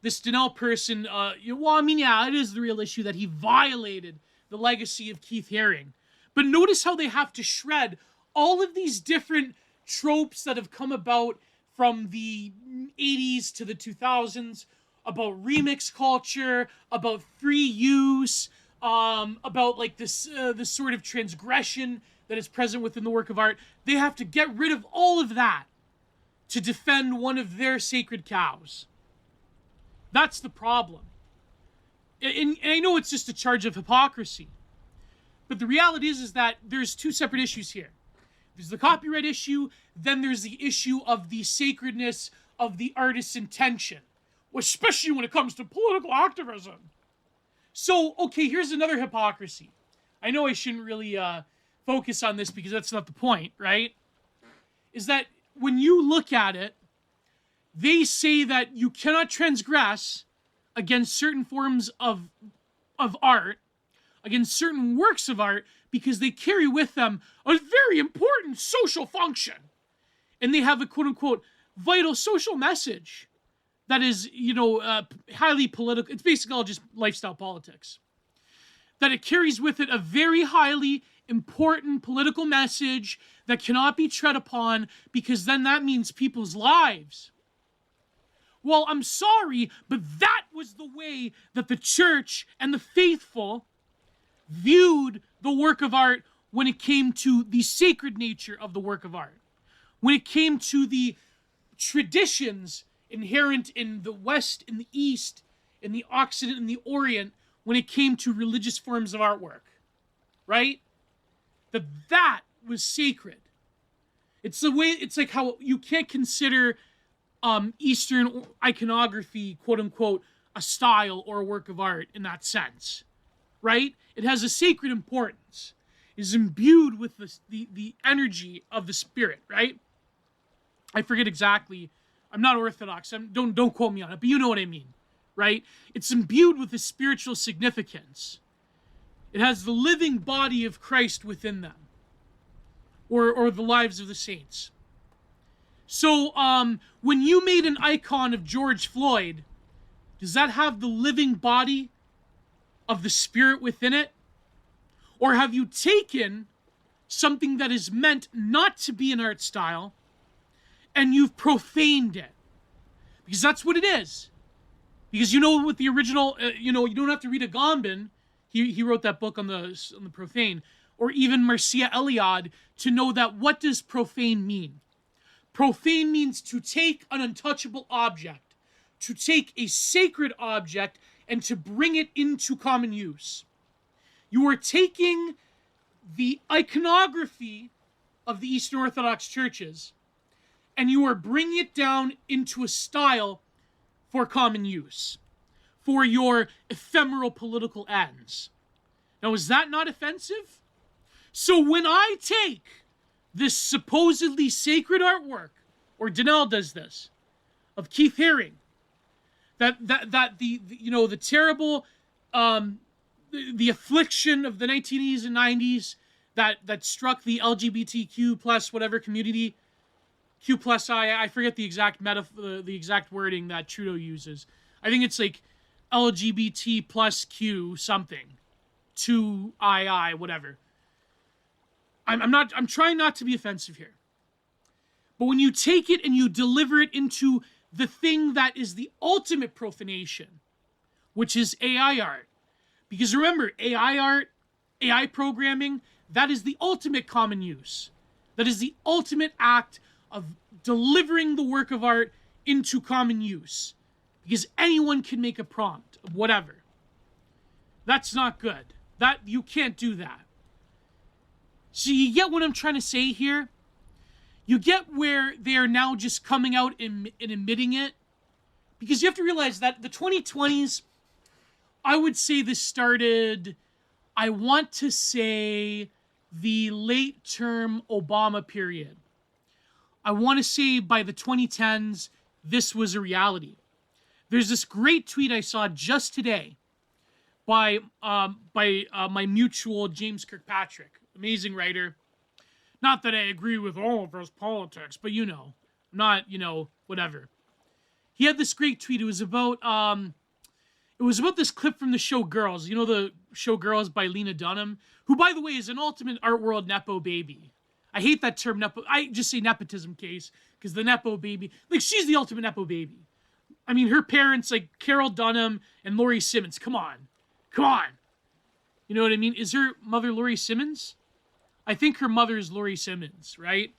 this Donnell person, it is the real issue that he violated the legacy of Kieth Haring. But notice how they have to shred all of these different tropes that have come about from the 80s to the 2000s, about remix culture, about free use, about like this sort of transgression that is present within the work of art. They have to get rid of all of that to defend one of their sacred cows. That's the problem. And I know it's just a charge of hypocrisy. But the reality is that there's two separate issues here. There's the copyright issue, then there's the issue of the sacredness of the artist's intention, especially when it comes to political activism. So, okay, here's another hypocrisy. I know I shouldn't really focus on this because that's not the point, right? Is that when you look at it, they say that you cannot transgress against certain forms of art, against certain works of art, because they carry with them a very important social function. And they have a quote-unquote vital social message that is, highly political. It's basically all just lifestyle politics. That it carries with it a very highly important political message that cannot be tread upon, because then that means people's lives. Well, I'm sorry, but that was the way that the church and the faithful viewed the work of art when it came to the sacred nature of the work of art. When it came to the traditions inherent in the West, in the East, in the Occident, and the Orient, when it came to religious forms of artwork. Right? That was sacred. It's the way, it's like how you can't consider Eastern iconography, quote unquote, a style or a work of art in that sense, right? It has a sacred importance. It is imbued with the energy of the spirit, right? I forget exactly. I'm not Orthodox. Don't quote me on it, but you know what I mean, right? It's imbued with a spiritual significance. It has the living body of Christ within them, or the lives of the saints. So, when you made an icon of George Floyd, does that have the living body of the spirit within it? Or have you taken something that is meant not to be an art style and you've profaned it? Because that's what it is. Because you know, with the original, you don't have to read Agamben. He wrote that book on the profane, or even Mircea Eliade, to know that what does profane mean? Profane means to take an untouchable object, to take a sacred object, and to bring it into common use. You are taking the iconography of the Eastern Orthodox churches, and you are bringing it down into a style for common use, for your ephemeral political ends. Now, is that not offensive? So when I take this supposedly sacred artwork, or Donnell does this, of Kieth Haring, that the terrible, the affliction of the 1980s and 90s that struck the LGBTQ plus whatever community, Q plus I forget the exact the exact wording that Trudeau uses. I think it's like LGBT plus Q something, 2II, whatever. I'm trying not to be offensive here. But when you take it and you deliver it into the thing that is the ultimate profanation, which is AI art. Because remember, AI art, AI programming, that is the ultimate common use. That is the ultimate act of delivering the work of art into common use. Because anyone can make a prompt of whatever. That's not good. You can't do that. So you get what I'm trying to say here? You get where they are now just coming out and admitting it? Because you have to realize that the 2020s, I would say this started, I want to say, the late term Obama period. I want to say by the 2010s, this was a reality. There's this great tweet I saw just today by my mutual James Kirkpatrick, amazing writer. Not that I agree with all of his politics, but not whatever. He had this great tweet. It was about this clip from the show Girls. You know the show Girls by Lena Dunham, who, by the way, is an ultimate art world nepo baby. I hate that term nepo. I just say nepotism case because the nepo baby, like, she's the ultimate nepo baby. I mean, her parents, like Carol Dunham and Laurie Simmons. Come on. You know what I mean? Is her mother Laurie Simmons? I think her mother is Laurie Simmons, right?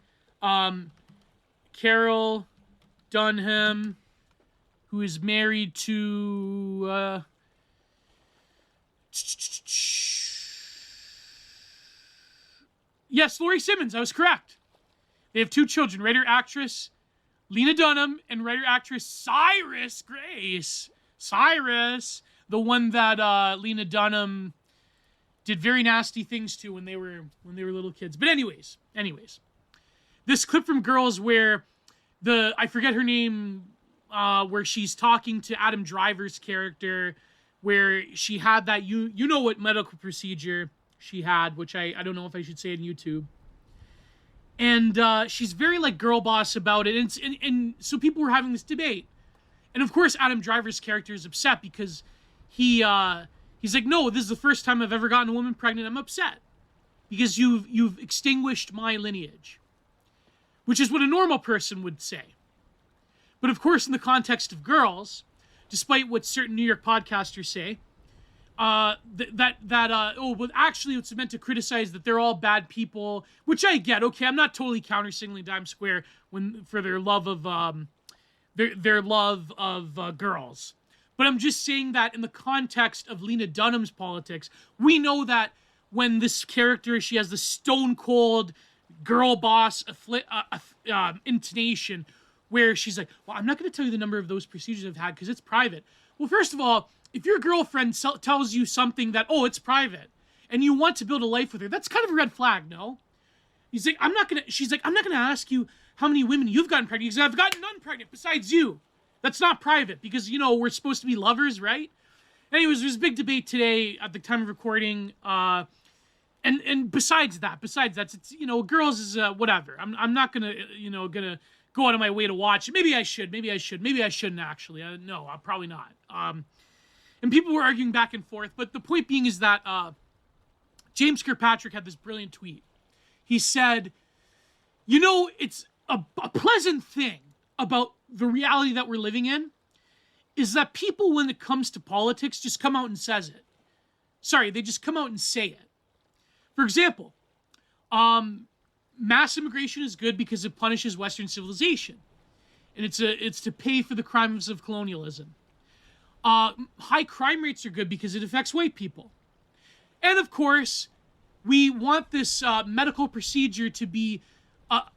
Carol Dunham, who is married to yes, Laurie Simmons. I was correct. They have two children, writer-actress Lena Dunham and writer-actress Cyrus Grace. Cyrus, the one that Lena Dunham did very nasty things to when they were little kids. But anyways, this clip from Girls where I forget her name, where she's talking to Adam Driver's character, where she had that you know what medical procedure she had, which I don't know if I should say on YouTube. And she's very like girl boss about it, and so people were having this debate, and of course Adam Driver's character is upset because he's like, no, this is the first time I've ever gotten a woman pregnant. I'm upset because you've extinguished my lineage, which is what a normal person would say. But of course, in the context of girls, despite what certain New York podcasters say, but actually it's meant to criticize that they're all bad people, which I get. Okay, I'm not totally counter-signaling Times Square for their love of their love of girls, but I'm just saying that in the context of Lena Dunham's politics, we know that when this character, she has the stone cold girl boss intonation, where she's like, well, I'm not going to tell you the number of those procedures I've had because it's private. Well, first of all, if your girlfriend tells you something that, oh, it's private, and you want to build a life with her, that's kind of a red flag, no? She's like, I'm not going to ask you how many women you've gotten pregnant, because I've gotten none pregnant besides you. That's not private, because, we're supposed to be lovers, right? Anyways, there's a big debate today at the time of recording, and besides that, it's, girls is, whatever. I'm not going to, gonna go out of my way to watch it. Maybe I should. Maybe I shouldn't, actually. No, I'm probably not. And people were arguing back and forth, but the point being is that James Kirkpatrick had this brilliant tweet. He said, it's a pleasant thing about the reality that we're living in is that people, when it comes to politics, just come out and says it. Sorry, they just come out and say it. For example, mass immigration is good because it punishes Western civilization, and it's to pay for the crimes of colonialism. High crime rates are good because it affects white people. And of course, we want this medical procedure to be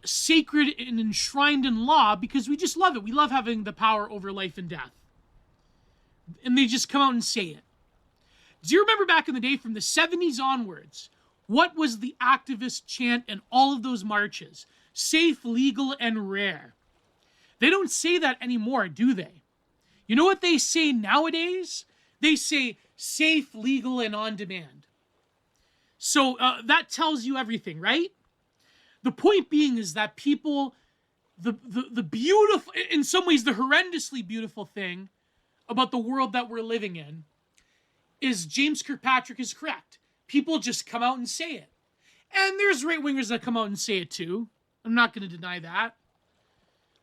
sacred and enshrined in law because we just love it. We love having the power over life and death. And they just come out and say it. Do you remember back in the day from the 70s onwards, what was the activist chant in all of those marches? Safe, legal, and rare. They don't say that anymore, do they? You know what they say nowadays? They say safe, legal, and on demand. So that tells you everything, right? The point being is that people, the beautiful, in some ways the horrendously beautiful thing about the world that we're living in is James Kirkpatrick is correct. People just come out and say it. And there's right-wingers that come out and say it too. I'm not going to deny that.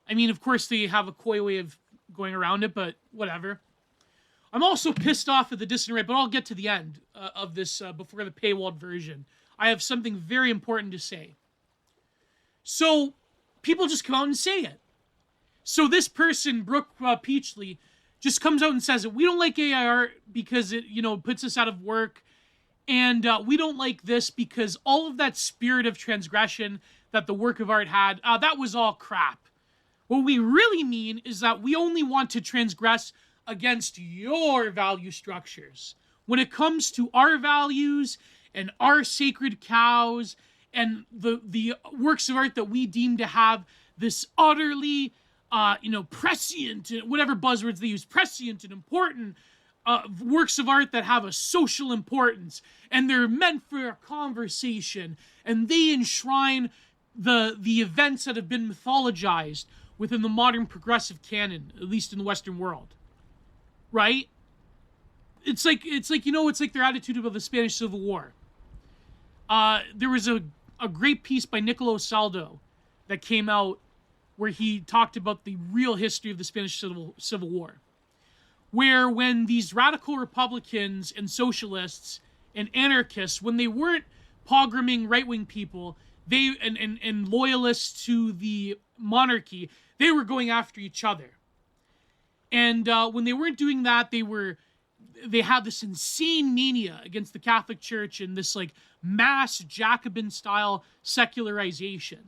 I mean, of course, they have a coy way of going around it, but whatever. I'm also pissed off at the dissident right, but I'll get to the end of this before the paywalled version. I have something very important to say. So, people just come out and say it. So this person, Brooke Peachley, just comes out and says it. We don't like AIR because it, puts us out of work. And we don't like this because all of that spirit of transgression that the work of art had, that was all crap. What we really mean is that we only want to transgress against your value structures. When it comes to our values and our sacred cows and the works of art that we deem to have this utterly, prescient, whatever buzzwords they use, prescient and important works of art that have a social importance, and they're meant for a conversation, and they enshrine the events that have been mythologized within the modern progressive canon, at least in the Western world, right? It's like their attitude about the Spanish Civil War. There was a great piece by Niccolo Saldo that came out where he talked about the real history of the Spanish Civil War, where when these radical Republicans and socialists and anarchists, when they weren't pogroming right-wing people, they and loyalists to the monarchy, they were going after each other. And when they weren't doing that, they had this insane mania against the Catholic Church and this mass Jacobin style secularization.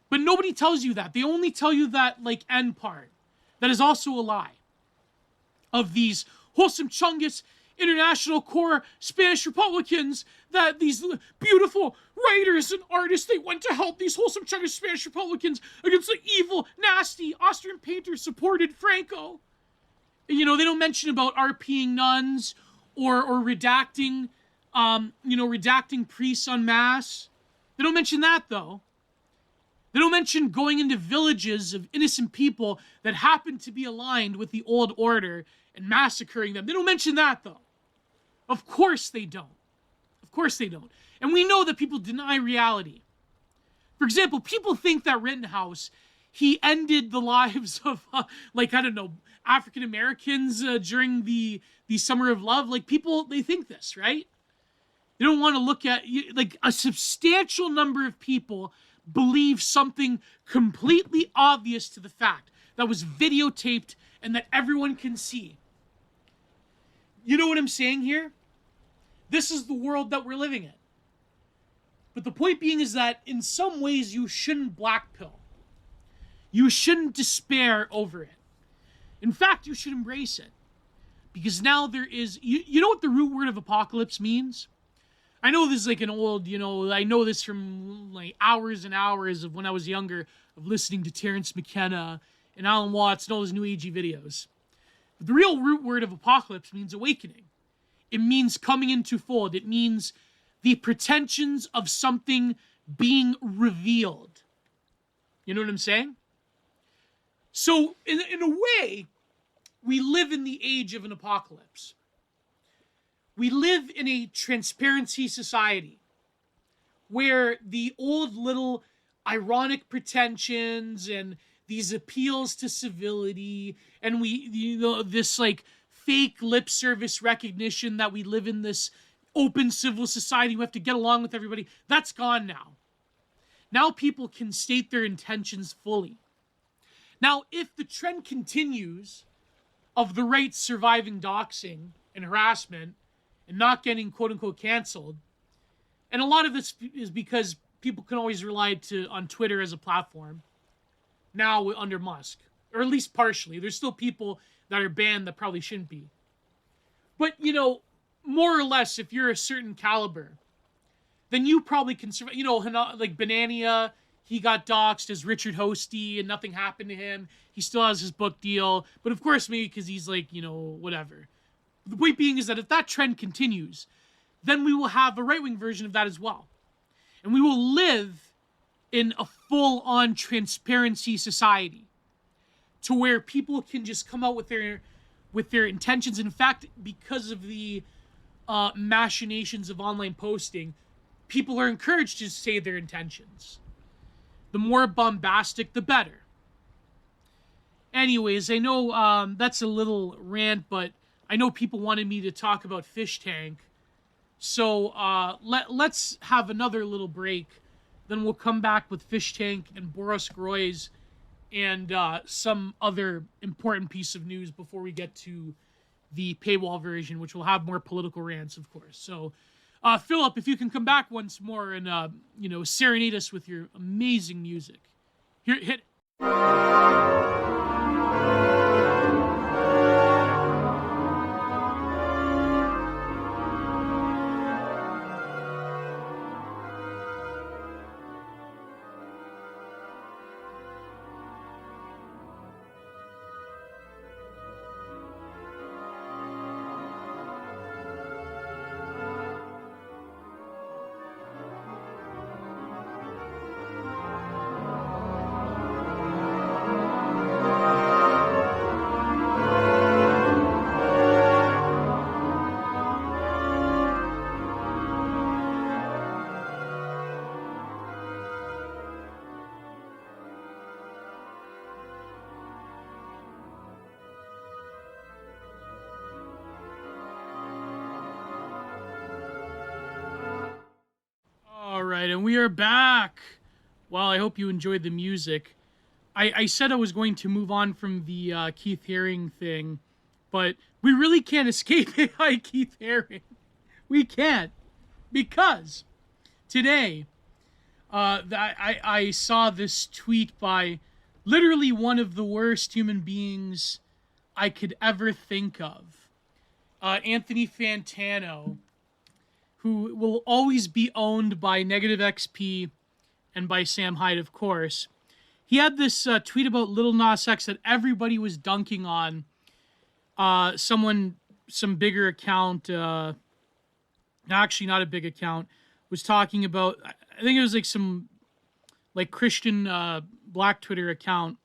But nobody tells you that. They only tell you that end part. That is also a lie. Of these wholesome Chungus international core Spanish Republicans, that these beautiful writers and artists, they went to help these wholesome Chungus Spanish Republicans against the evil, nasty Austrian painters supported Franco. They don't mention about RPing nuns or redacting, redacting priests en masse. They don't mention that, though. They don't mention going into villages of innocent people that happen to be aligned with the old order and massacring them. They don't mention that, though. Of course they don't. Of course they don't. And we know that people deny reality. For example, people think that Rittenhouse he ended the lives of like, I don't know, African Americans during the Summer of Love. Like, people, they think this, right? They don't want to look at, like, a substantial number of people believe something completely obvious to the fact that was videotaped and that everyone can see. You know what I'm saying here? This is the world that we're living in. But the point being is that in some ways you shouldn't blackpill. You shouldn't despair over it. In fact, you should embrace it. Because now there is... You know what the root word of apocalypse means? I know this is like an old, I know this from like hours and hours of when I was younger, of listening to Terrence McKenna and Alan Watts and all those new agey videos. But the real root word of apocalypse means awakening. It means coming into fold. It means the pretensions of something being revealed. You know what I'm saying? So, in a way, we live in the age of an apocalypse. We live in a transparency society where the old little ironic pretensions and these appeals to civility and this like fake lip service recognition that we live in this open civil society, we have to get along with everybody, that's gone now. Now people can state their intentions fully. Now, if the trend continues of the right surviving doxing and harassment and not getting quote-unquote canceled, and a lot of this is because people can always rely on Twitter as a platform now under Musk, or at least partially. There's still people that are banned that probably shouldn't be. But, more or less, if you're a certain caliber, then you probably can survive. Like Banania, he got doxxed as Richard Hosty and nothing happened to him. He still has his book deal. But of course, maybe because he's like, whatever. The point being is that if that trend continues, then we will have a right-wing version of that as well. And we will live in a full-on transparency society to where people can just come out with their intentions. In fact, because of the machinations of online posting, people are encouraged to say their intentions. The more bombastic, the better. Anyways, I know that's a little rant, but I know people wanted me to talk about Fish Tank. So let's have another little break. Then we'll come back with Fish Tank and Boris Groys and some other important piece of news before we get to the paywall version, which will have more political rants, of course. So, Philip, if you can come back once more and, serenade us with your amazing music. Here, hit. All right, and we are back. Well, I hope you enjoyed the music. I said I was going to move on from the Kieth Haring thing, but we really can't escape AI Kieth Haring. We can't, because today I saw this tweet by literally one of the worst human beings I could ever think of, Anthony Fantano, who will always be owned by Negative XP and by Sam Hyde, of course. He had this tweet about Lil Nas X that everybody was dunking on. Some bigger account, actually not a big account, was talking about, I think it was like some like Christian black Twitter account,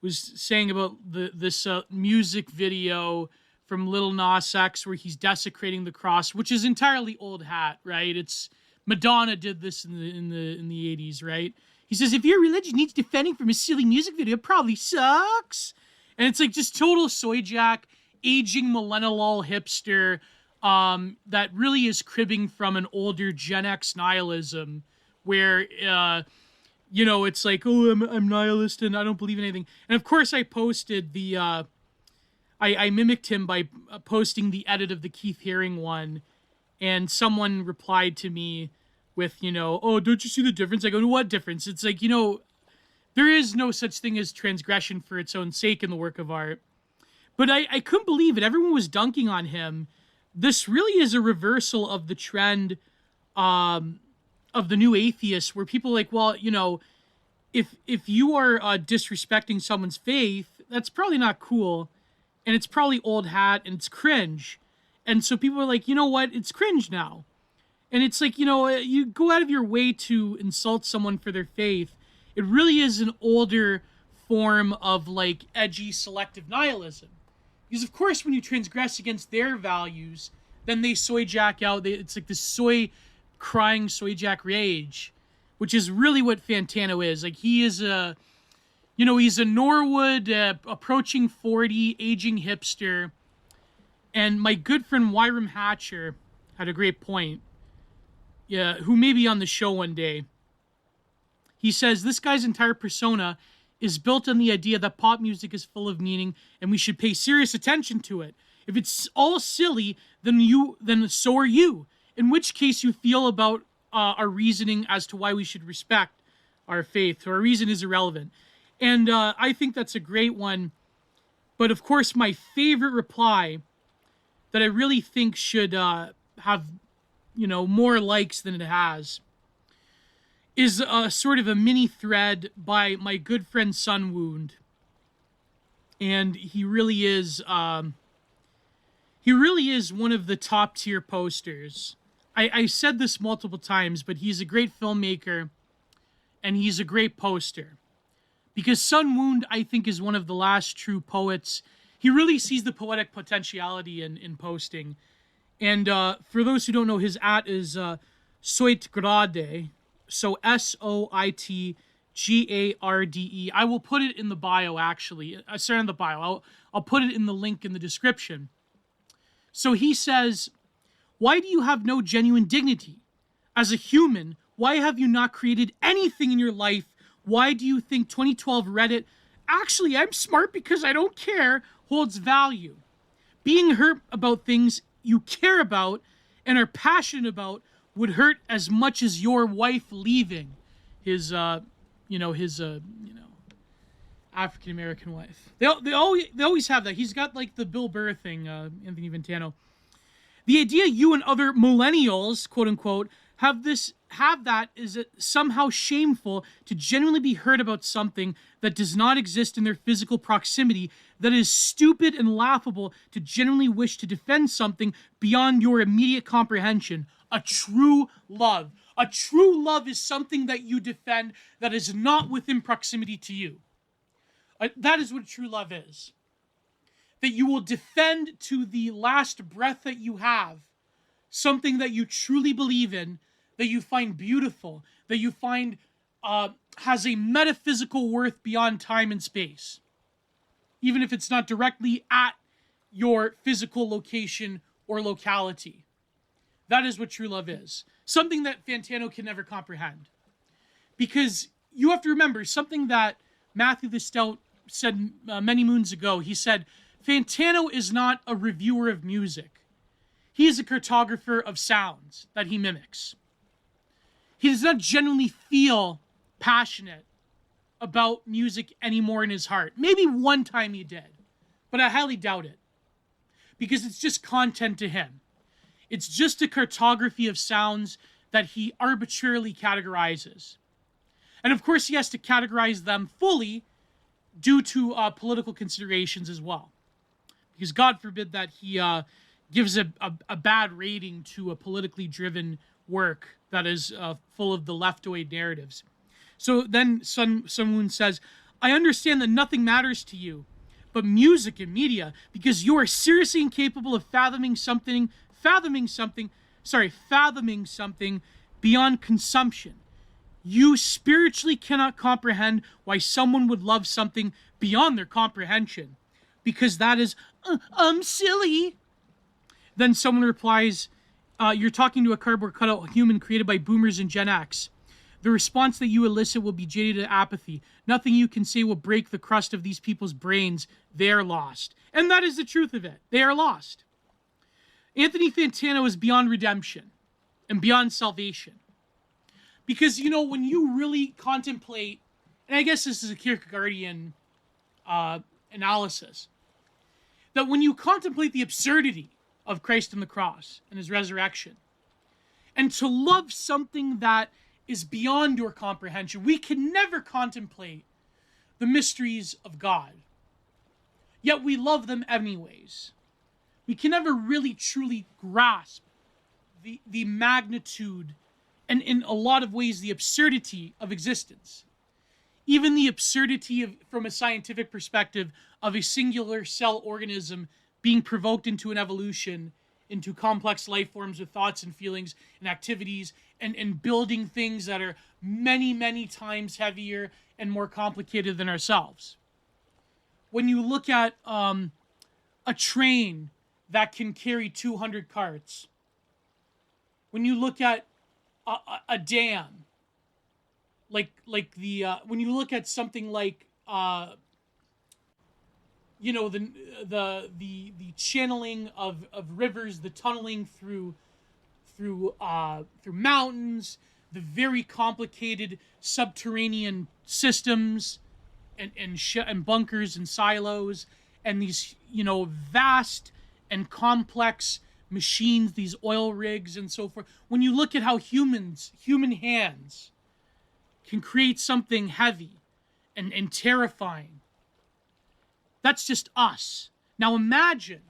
was saying about this music video from Lil Nas X where he's desecrating the cross, which is entirely old hat, right? It's Madonna did this in the 80s, right? He says, if your religion needs defending from a silly music video, it probably sucks. And it's like just total soy jack, aging millennial hipster that really is cribbing from an older Gen X nihilism where, it's like, oh, I'm nihilist and I don't believe in anything. And of course I posted I mimicked him by posting the edit of the Kieth Haring one, and someone replied to me with, oh, don't you see the difference? I go, what difference? It's like, there is no such thing as transgression for its own sake in the work of art. But I couldn't believe it. Everyone was dunking on him. This really is a reversal of the trend of the new atheists, where people are like, well, if you are disrespecting someone's faith, that's probably not cool. And it's probably old hat and it's cringe. And so people are like, you know what? It's cringe now. And it's like, you go out of your way to insult someone for their faith. It really is an older form of like edgy selective nihilism. Because of course, when you transgress against their values, then they soy jack out. It's like this crying soy jack rage, which is really what Fantano is. Like he is he's a Norwood, approaching 40, aging hipster. And my good friend Wyram Hatcher had a great point. Yeah, who may be on the show one day. He says, this guy's entire persona is built on the idea that pop music is full of meaning and we should pay serious attention to it. If it's all silly, then so are you. In which case you feel about our reasoning as to why we should respect our faith. So our reason is irrelevant. And I think that's a great one. But of course, my favorite reply that I really think should have, more likes than it has is sort of a mini thread by my good friend Sunwound. And he really is one of the top tier posters. I said this multiple times, but he's a great filmmaker and he's a great poster. Because Sunwound, I think, is one of the last true poets. He really sees the poetic potentiality in posting. And for those who don't know, his @ is Soitgrade. So SOITGARDE. I will put it in the bio, actually. Sorry, in the bio. I'll put it in the link in the description. So he says, why do you have no genuine dignity? As a human, why have you not created anything in your life? Why do you think 2012 Reddit, actually, I'm smart because I don't care, holds value? Being hurt about things you care about and are passionate about would hurt as much as your wife leaving his African-American wife. They always have that. He's got like the Bill Burr thing, Anthony Fantano. The idea you and other millennials, quote unquote, have that is it somehow shameful to genuinely be hurt about something that does not exist in their physical proximity, that is stupid and laughable to genuinely wish to defend something beyond your immediate comprehension. A true love. A true love is something that you defend that is not within proximity to you. That is what true love is. That you will defend to the last breath that you have something that you truly believe in, that you find beautiful, that you find has a metaphysical worth beyond time and space. Even if it's not directly at your physical location or locality. That is what true love is. Something that Fantano can never comprehend. Because you have to remember something that Matthew the Stout said many moons ago. He said, Fantano is not a reviewer of music. He is a cartographer of sounds that he mimics. He does not genuinely feel passionate about music anymore in his heart. Maybe one time he did, but I highly doubt it. Because it's just content to him. It's just a cartography of sounds that he arbitrarily categorizes. And of course, he has to categorize them fully due to political considerations as well. Because God forbid that he gives a bad rating to a politically driven work that is full of the leftoid narratives. So then someone says, I understand that nothing matters to you but music and media because you are seriously incapable of fathoming something beyond consumption. You spiritually cannot comprehend why someone would love something beyond their comprehension, because that is, silly. Then someone replies, you're talking to a cardboard cutout human created by boomers and Gen X. The response that you elicit will be jaded to apathy. Nothing you can say will break the crust of these people's brains. They are lost. And that is the truth of it. They are lost. Anthony Fantano is beyond redemption and beyond salvation. Because, when you really contemplate, and I guess this is a Kierkegaardian analysis, that when you contemplate the absurdity of Christ on the cross and his resurrection, and to love something that is beyond your comprehension, we can never contemplate the mysteries of God. Yet we love them anyways. We can never really truly grasp the magnitude and, in a lot of ways, the absurdity of existence. Even the absurdity of, from a scientific perspective, of a singular cell organism being provoked into an evolution, into complex life forms with thoughts and feelings and activities, and building things that are many, many times heavier and more complicated than ourselves. When you look at a train that can carry 200 carts, when you look at a dam, like the when you look at something like the channeling of rivers, the tunneling through mountains, the very complicated subterranean systems and bunkers and silos, and these vast and complex machines, these oil rigs and so forth. When you look at how human hands can create something heavy and terrifying, that's just us. Now imagine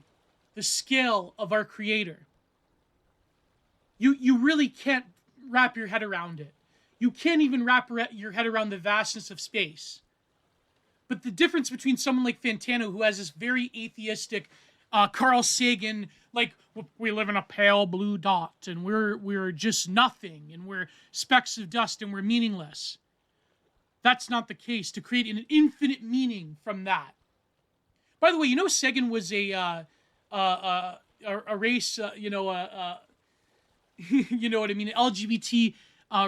the scale of our Creator. You really can't wrap your head around it. You can't even wrap your head around the vastness of space. But the difference between someone like Fantano, who has this very atheistic, Carl Sagan, like, we live in a pale blue dot, and we're just nothing, and we're specks of dust, and we're meaningless. That's not the case. To create an infinite meaning from that. By the way, Sagan was a race, you know what I mean, LGBT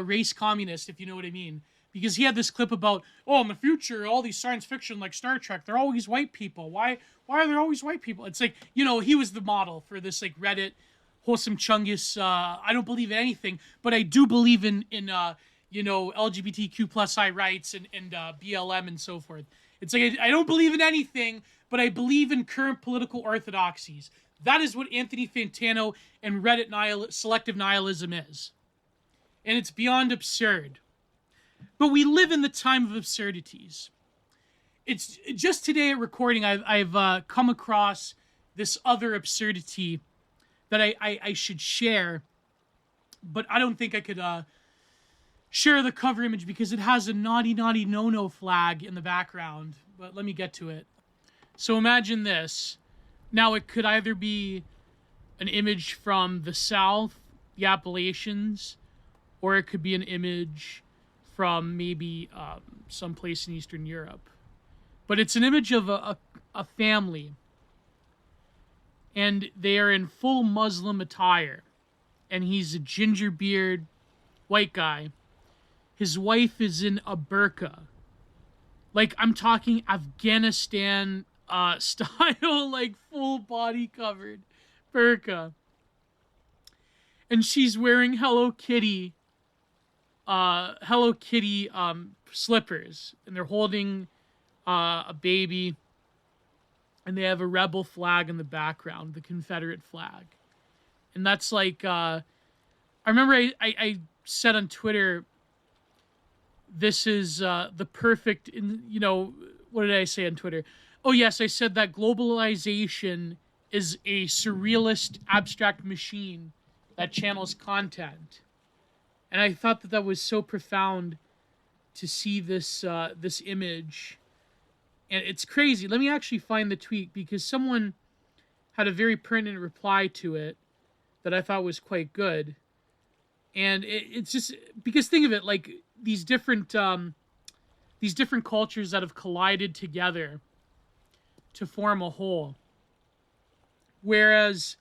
race communist, if you know what I mean. Because he had this clip about, in the future, all these science fiction like Star Trek, they're always white people. Why are there always white people? It's like, he was the model for this like Reddit, wholesome Chungus, I don't believe in anything, but I do believe in LGBTQ plus I rights and BLM and so forth. It's like, I don't believe in anything, but I believe in current political orthodoxies. That is what Anthony Fantano and Reddit selective nihilism is. And it's beyond absurd. But we live in the time of absurdities. It's just today at recording, I've come across this other absurdity that I should share, but I don't think I could share the cover image because it has a naughty no-no flag in the background. But let me get to it. So imagine this. Now it could either be an image from the South, the Appalachians, or it could be an image from maybe someplace in Eastern Europe. But it's an image of a family. And they are in full Muslim attire. And he's a ginger-beard white guy. His wife is in a burqa. Like, I'm talking Afghanistan style, like full body covered burqa. And she's wearing Hello Kitty slippers, and they're holding a baby, and they have a rebel flag in the background, the Confederate flag. And that's like, I remember I said on Twitter, this is the perfect, what did I say on Twitter? Oh yes, I said that globalization is a surrealist abstract machine that channels content. And I thought that was so profound to see this this image. And it's crazy. Let me actually find the tweet because someone had a very pertinent reply to it that I thought was quite good. And it's just because think of it like these different cultures that have collided together to form a whole. Whereas,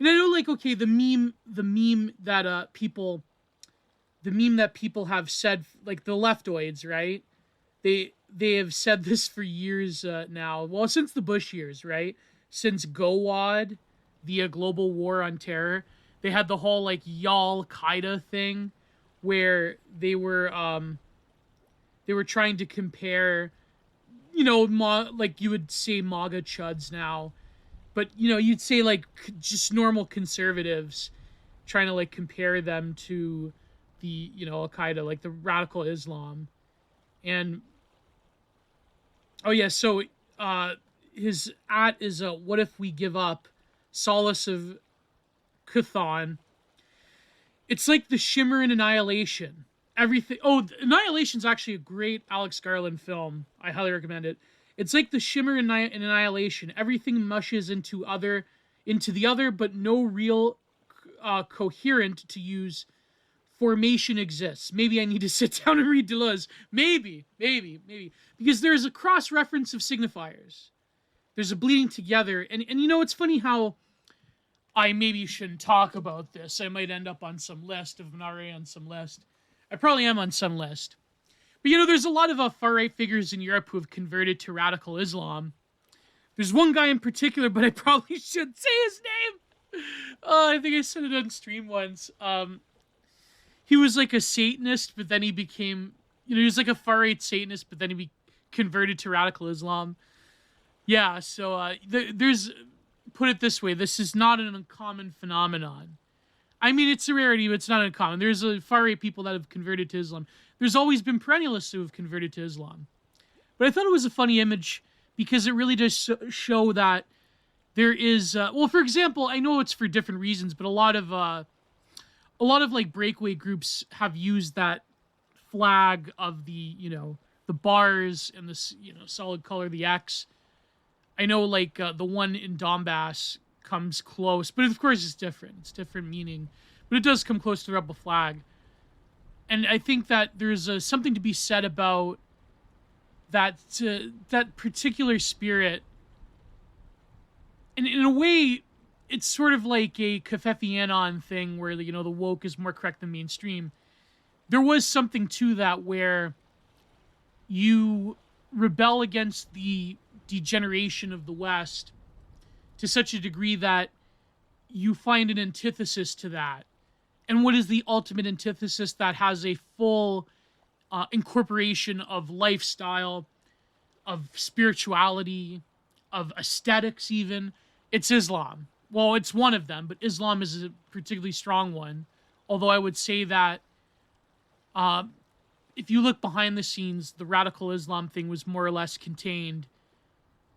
and I know, like, okay, the meme that people have said, like the leftoids, right? They have said this for years now. Well, since the Bush years, right? Since GOWAD, the global war on terror, they had the whole like Y'all Qaeda thing, where they were trying to compare, like you would say MAGA chuds now, but you'd say like just normal conservatives, trying to like compare them to the Al Qaeda, like the radical Islam, and oh yeah, so his at is what if we give up, solace of Chthon. It's like the Shimmer in Annihilation. Everything. Oh, Annihilation's actually a great Alex Garland film. I highly recommend it. It's like the Shimmer in Annihilation. Everything mushes into the other, but no real coherent, to use, formation exists. Maybe I need to sit down and read Deleuze. Maybe. Because there's a cross-reference of signifiers. There's a bleeding together. And it's funny how I maybe shouldn't talk about this. I might end up on some list if I'm not already on some list. I probably am on some list. But there's a lot of far-right figures in Europe who have converted to radical Islam. There's one guy in particular, but I probably shouldn't say his name. I think I said it on stream once. He was like a Satanist, but then he became, he was like a far-right Satanist, but then he converted to radical Islam. Yeah, so there's, put it this way, this is not an uncommon phenomenon. I mean, it's a rarity, but it's not uncommon. There's far-right people that have converted to Islam. There's always been perennialists who have converted to Islam. But I thought it was a funny image because it really does show that there is, well, for example, I know it's for different reasons, but a lot of like breakaway groups have used that flag of the, the bars and the, solid color, the X. I know like the one in Donbass comes close, but of course it's different. It's different meaning, but it does come close to the rebel flag. And I think that there's something to be said about that particular spirit. And in a way, it's sort of like a Covfefe thing where the woke is more correct than mainstream. There was something to that where you rebel against the degeneration of the West to such a degree that you find an antithesis to that. And what is the ultimate antithesis that has a full incorporation of lifestyle, of spirituality, of aesthetics even? It's Islam. Well, it's one of them, but Islam is a particularly strong one. Although I would say that if you look behind the scenes, the radical Islam thing was more or less contained.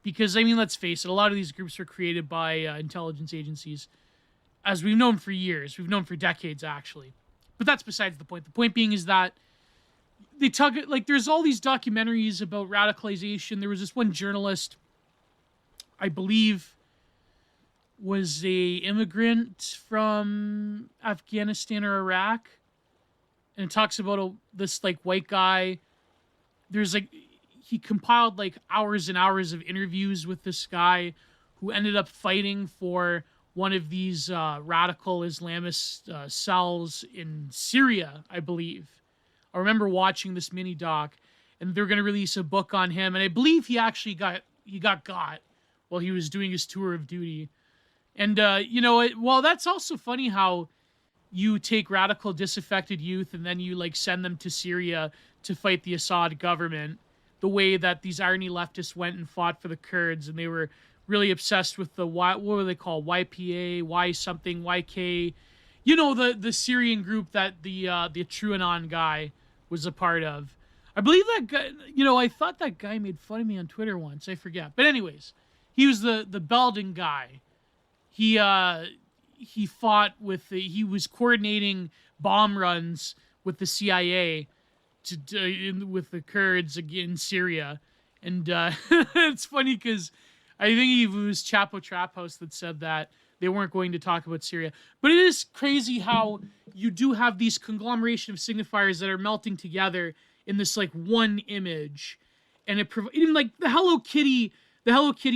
Because, I mean, let's face it, a lot of these groups were created by intelligence agencies, as we've known for years. We've known for decades, actually. But that's besides the point. The point being is that they talk, like, there's all these documentaries about radicalization. There was this one journalist, I believe, was a immigrant from Afghanistan or Iraq. And it talks about this, like, white guy. There's, like, he compiled like hours and hours of interviews with this guy who ended up fighting for one of these radical Islamist cells in Syria, I believe. I remember watching this mini doc, and they're going to release a book on him, and I believe he actually got while he was doing his tour of duty. And well, that's also funny how you take radical disaffected youth and then you like send them to Syria to fight the Assad government. The way that these irony leftists went and fought for the Kurds, and they were really obsessed with the what were they called, YPA, Y something, YK, the Syrian group that the TrueAnon guy was a part of. I believe that guy, I thought that guy made fun of me on Twitter once. I forget, but anyways, he was the Belden guy. He fought with he was coordinating bomb runs with the CIA. With the Kurds in Syria. And it's funny because I think it was Chapo Trap House that said that They weren't going to talk about Syria. But it is crazy how you do have these conglomeration of signifiers that are melting together in this like one image. And even like the Hello Kitty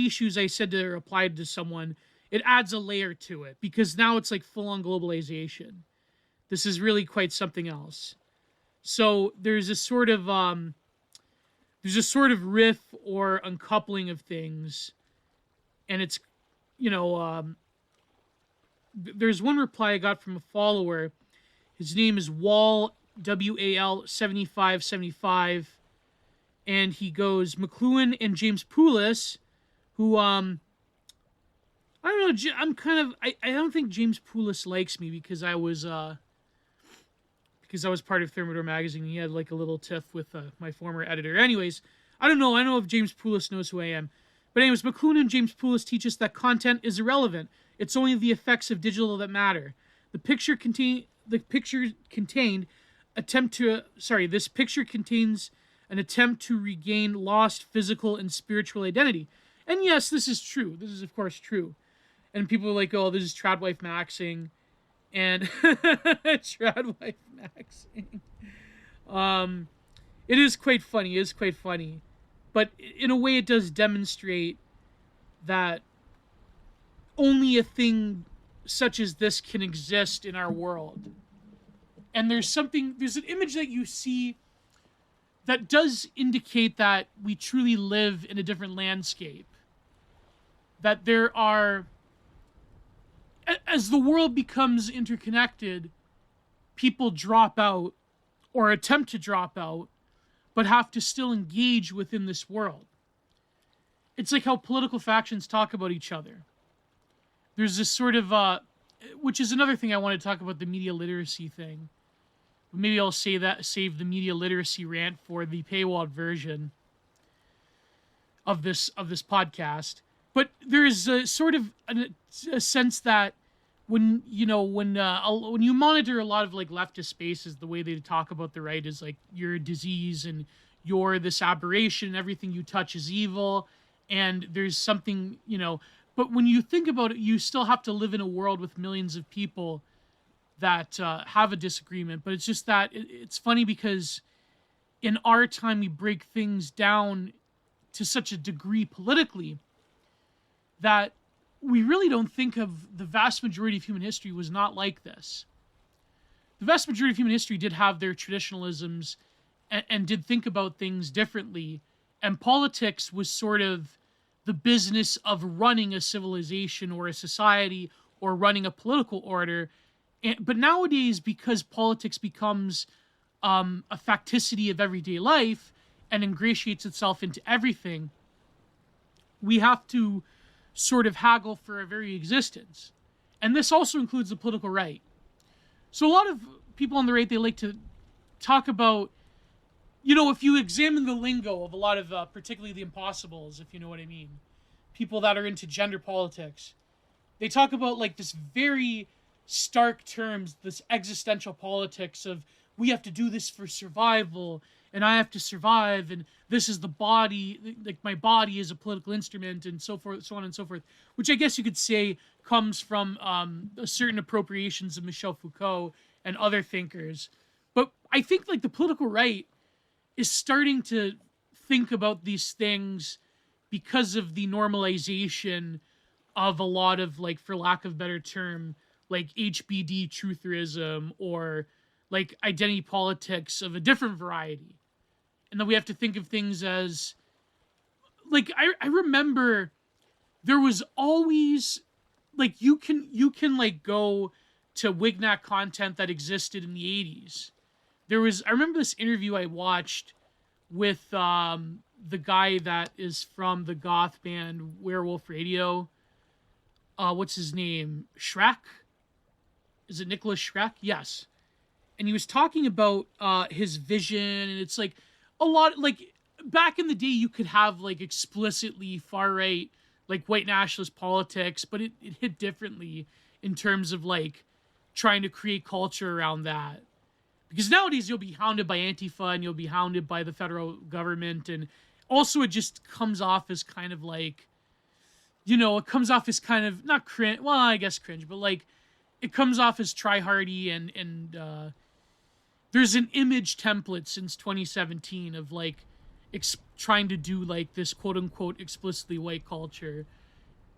shoes I said to replied to someone, it adds a layer to it because now it's like full on globalization. This is really quite something else. So there's a sort of riff or uncoupling of things, and it's, there's one reply I got from a follower. His name is Wal WAL 7575, and he goes McLuhan and James Poulos, who I don't know. I don't think James Poulos likes me because I was part of Thermidor magazine. He had like a little tiff with my former editor. Anyways, I don't know. I don't know if James Poulos knows who I am. But anyways, McLuhan and James Poulos teach us that content is irrelevant. It's only the effects of digital that matter. This picture contains an attempt to regain lost physical and spiritual identity. And yes, this is true. This is of course true. And people are like, oh, this is Tradwife Maxing. And Tradwife Maxing. It is quite funny. But in a way it does demonstrate that only a thing such as this can exist in our world. And there's an image that you see that does indicate that we truly live in a different landscape. That there are, as the world becomes interconnected, people drop out or attempt to drop out, but have to still engage within this world. It's like how political factions talk about each other. There's this sort of, which is another thing I want to talk about, the media literacy thing. Maybe I'll save the media literacy rant for the paywalled version of this podcast. But there is a sort of a sense that when you monitor a lot of like leftist spaces, the way they talk about the right is like you're a disease and you're this aberration and everything you touch is evil, and there's something, but when you think about it, you still have to live in a world with millions of people that have a disagreement. But it's just that it's funny because in our time we break things down to such a degree politically that we really don't think of the vast majority of human history was not like this. The vast majority of human history did have their traditionalisms and did think about things differently. And politics was sort of the business of running a civilization or a society or running a political order. But nowadays, because politics becomes a facticity of everyday life and ingratiates itself into everything, we have to sort of haggle for our very existence. And this also includes the political right. So a lot of people on the right, they like to talk about, if you examine the lingo of a lot of, particularly the impossibles, if you know what I mean, people that are into gender politics, they talk about like this very stark terms, this existential politics of we have to do this for survival and I have to survive and this is the body, like my body is a political instrument and so forth, so on and so forth, which I guess you could say comes from certain appropriations of Michel Foucault and other thinkers. But I think like the political right is starting to think about these things because of the normalization of a lot of, like, for lack of a better term, like HBD trutherism or like identity politics of a different variety. And then we have to think of things as, like, I remember there was always, like, you can like go to Wignac content that existed in the 80s. I remember this interview I watched with the guy that is from the goth band Werewolf Radio. What's his name? Shrek? Is it Nicholas Shrek? Yes. And he was talking about his vision, and it's like a lot, like back in the day you could have like explicitly far right, like white nationalist politics, but it hit differently in terms of like trying to create culture around that. Because nowadays you'll be hounded by Antifa and you'll be hounded by the federal government, and also it just comes off as kind of like, it comes off as kind of not cringe. Well, I guess cringe, but like it comes off as try-hardy and there's an image template since 2017 of like trying to do like this quote unquote explicitly white culture.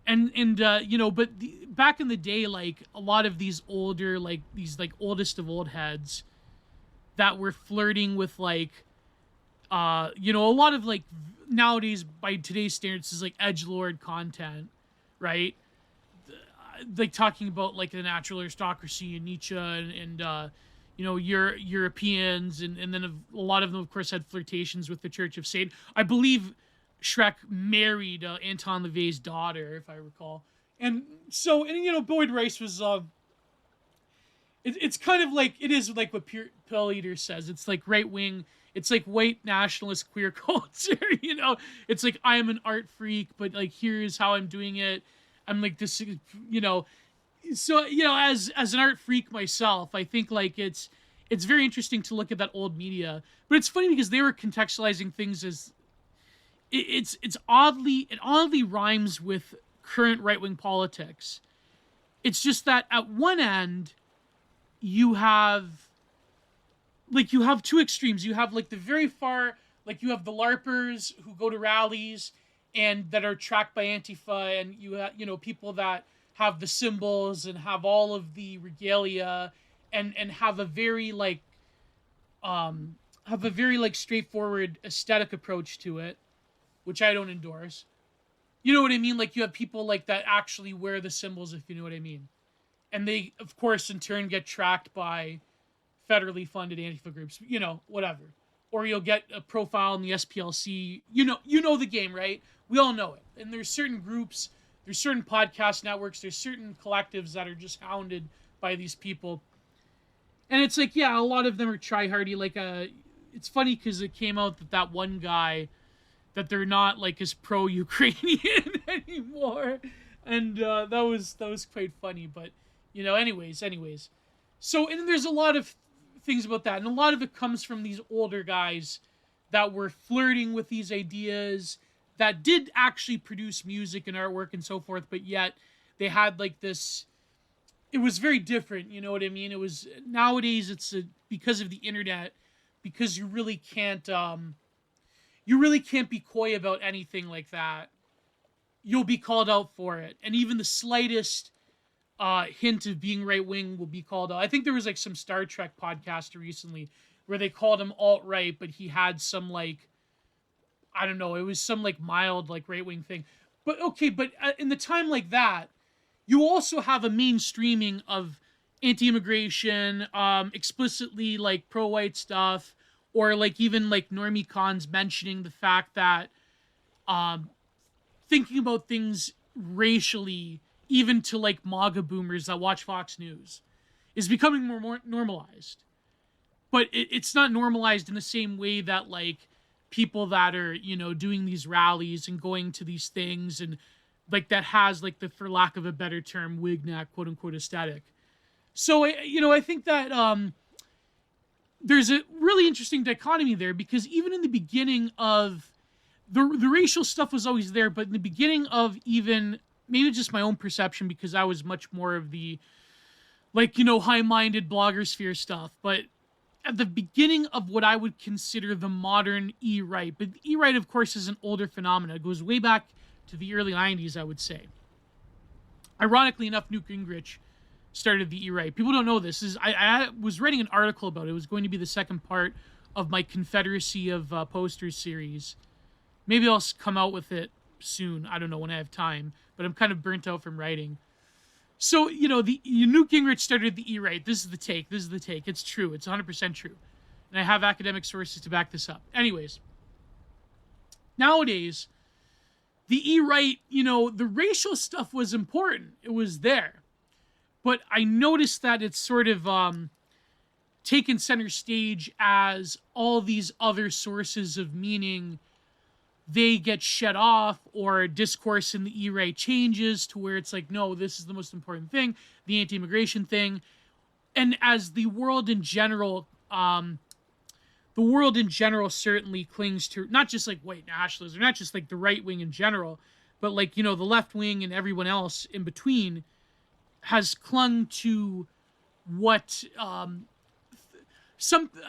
But back in the day, like a lot of these older, like these like oldest of old heads that were flirting with like, a lot of like nowadays by today's standards is like edgelord content, right? Like talking about like the natural aristocracy and Nietzsche and Europeans and then a lot of them of course had flirtations with the Church of Satan. I believe Shrek married Anton LaVey's daughter, if I recall. And so, Boyd Rice was, it's kind of like, it is like what Pill Eater says. It's like right wing, it's like white nationalist queer culture, It's like, I am an art freak, but like, here's how I'm doing it. I'm like this, So, as an art freak myself, I think like it's very interesting to look at that old media. But it's funny because they were contextualizing things as, it oddly rhymes with current right-wing politics. It's just that at one end you have two extremes. You have like the very far, like you have the LARPers who go to rallies and that are tracked by Antifa, and you have people that have the symbols and have all of the regalia and have a very straightforward aesthetic approach to it, which I don't endorse. You know what I mean? Like you have people like that actually wear the symbols, if you know what I mean. And they, of course, in turn get tracked by federally funded Antifa groups, whatever. Or you'll get a profile in the SPLC. You know the game, right? We all know it. And there's certain groups, there's certain podcast networks, there's certain collectives that are just hounded by these people. And it's like, yeah, a lot of them are try-hardy. Like, it's funny because it came out that one guy, that they're not like as pro-Ukrainian anymore, and that was quite funny. But anyways. So and there's a lot of things about that, and a lot of it comes from these older guys that were flirting with these ideas that did actually produce music and artwork and so forth, but yet they had like this. It was very different, you know what I mean? It was nowadays because of the internet, because you really can't be coy about anything like that. You'll be called out for it. And even the slightest hint of being right-wing will be called out. I think there was like some Star Trek podcaster recently where they called him alt-right, but he had some like, I don't know, it was some like mild like right-wing thing. But okay, but in the time like that, you also have a mainstreaming of anti-immigration, explicitly like pro-white stuff, or like even like normie cons mentioning the fact that thinking about things racially, even to like MAGA boomers that watch Fox News, is becoming more normalized. But it's not normalized in the same way that like people that are, doing these rallies and going to these things and like that has like the, for lack of a better term, wignac quote unquote aesthetic. So, I think that there's a really interesting dichotomy there, because even in the beginning of the racial stuff was always there, but in the beginning of even maybe just my own perception, because I was much more of the high-minded blogger sphere stuff, but at the beginning of what I would consider the modern E-right, but E-right of course is an older phenomenon. It goes way back to the early 90s, I would say. Ironically enough, Newt Gingrich started the E-right. People don't know this. I was writing an article about it. It was going to be the second part of my Confederacy of Posters series. Maybe I'll come out with it soon. I don't know when I have time, but I'm kind of burnt out from writing. So, Newt Gingrich started the E-right. This is the take. It's true. It's 100% true. And I have academic sources to back this up. Anyways, nowadays, the E-right, the racial stuff was important. It was there. But I noticed that it's sort of taken center stage as all these other sources of meaning, they get shut off, or discourse in the E-right changes to where it's like, no, this is the most important thing, the anti-immigration thing. And as the world in general certainly clings to not just like white nationalism, or not just like the right wing in general, but like, the left wing and everyone else in between has clung to what a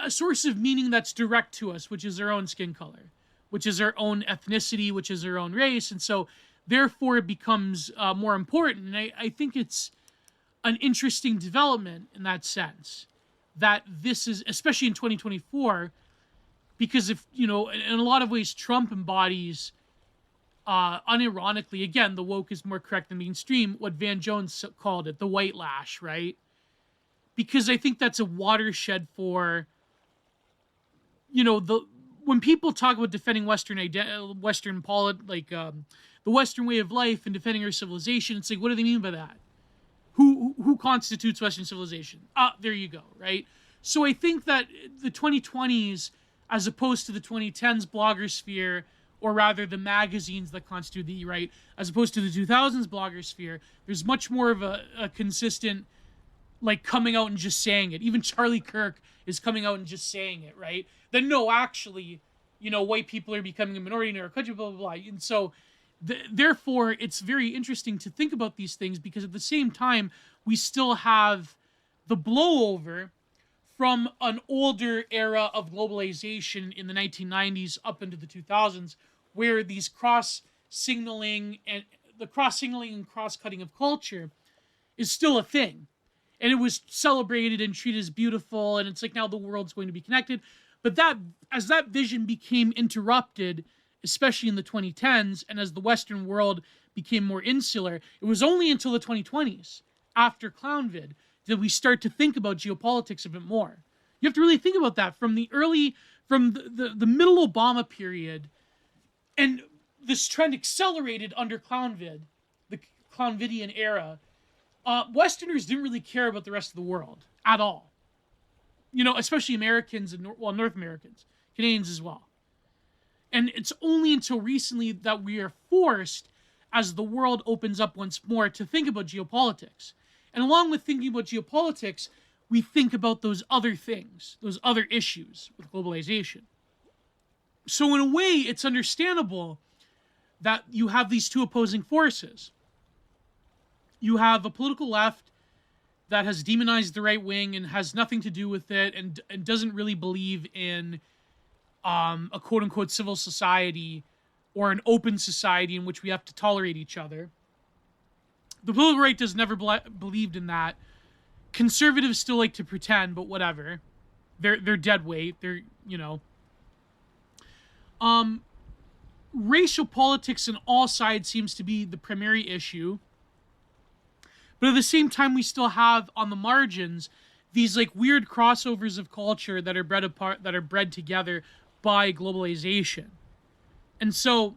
source of meaning that's direct to us, which is our own skin color, which is our own ethnicity, which is our own race. And so therefore it becomes more important. And I think it's an interesting development in that sense, that this is, especially in 2024, because if, in a lot of ways, Trump embodies, unironically, again, the woke is more correct than mainstream, what Van Jones called it, the white lash, right? Because I think that's a watershed for, when people talk about defending the Western way of life and defending our civilization, it's like, what do they mean by that? Who constitutes Western civilization? There you go, right? So I think that the 2020s, as opposed to the 2010s blogger sphere, or rather the magazines that constitute the right, as opposed to the 2000s blogger sphere, there's much more of a consistent, like, coming out and just saying it. Even Charlie Kirk is coming out and just saying it, right? Then no, actually, white people are becoming a minority in our country, blah, blah, blah. And so therefore, it's very interesting to think about these things, because at the same time, we still have the blowover from an older era of globalization in the 1990s up into the 2000s, where these cross-signaling and cross-cutting of culture is still a thing. And it was celebrated and treated as beautiful, and it's like, now the world's going to be connected. But as that vision became interrupted, especially in the 2010s, and as the Western world became more insular, it was only until the 2020s, after Clownvid, that we start to think about geopolitics a bit more. You have to really think about that from the middle Obama period, and this trend accelerated under Clownvid, the Clownvidian era. Westerners didn't really care about the rest of the world at all. Especially Americans and North Americans, Canadians as well. And it's only until recently that we are forced, as the world opens up once more, to think about geopolitics. And along with thinking about geopolitics, we think about those other things, those other issues with globalization. So in a way, it's understandable that you have these two opposing forces. You have a political left that has demonized the right wing and has nothing to do with it, and doesn't really believe in a quote-unquote civil society or an open society in which we have to tolerate each other. The political right has never believed in that. Conservatives still like to pretend, but whatever. They're dead weight. They're, racial politics on all sides seems to be the primary issue. But at the same time, we still have on the margins these like weird crossovers of culture that are bred together by globalization. And so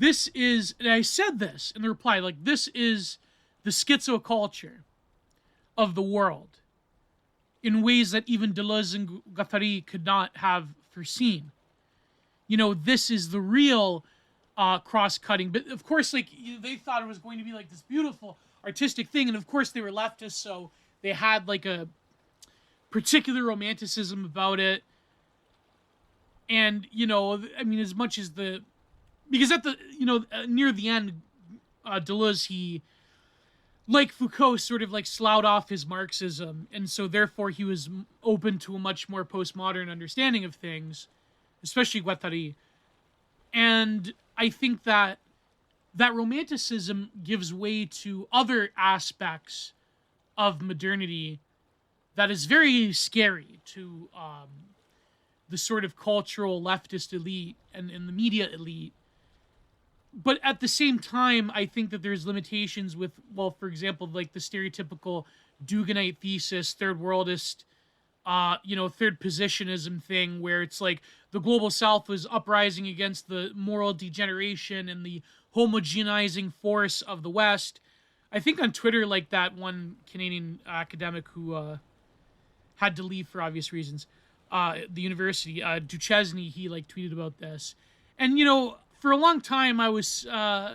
this is, and I said this in the reply, like, this is the schizoculture of the world in ways that even Deleuze and Guattari could not have foreseen. This is the real cross-cutting. But of course, like, they thought it was going to be like this beautiful artistic thing. And of course they were leftists, so they had like a particular romanticism about it. And, as much as because at the, near the end, Deleuze, he, like Foucault, sort of like sloughed off his Marxism. And so therefore he was open to a much more postmodern understanding of things, especially Guattari. And I think that romanticism gives way to other aspects of modernity that is very scary to the sort of cultural leftist elite and the media elite. But at the same time, I think that there's limitations with, well, for example, like the stereotypical Duganite thesis, third worldist, third positionism thing, where it's like the global south was uprising against the moral degeneration and the homogenizing force of the West. I think on Twitter, like that one Canadian academic who had to leave for obvious reasons, the university, Duchesne, he like tweeted about this. And, for a long time I was, I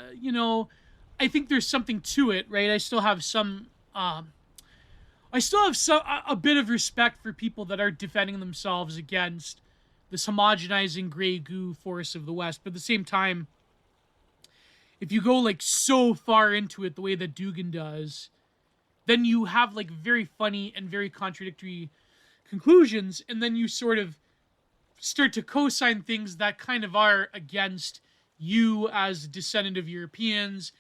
think there's something to it, right? I still have a bit of respect for people that are defending themselves against this homogenizing gray goo force of the West. But at the same time, if you go like so far into it the way that Dugan does, then you have like very funny and very contradictory conclusions, and then you sort of start to co-sign things that kind of are against you as a descendant of Europeans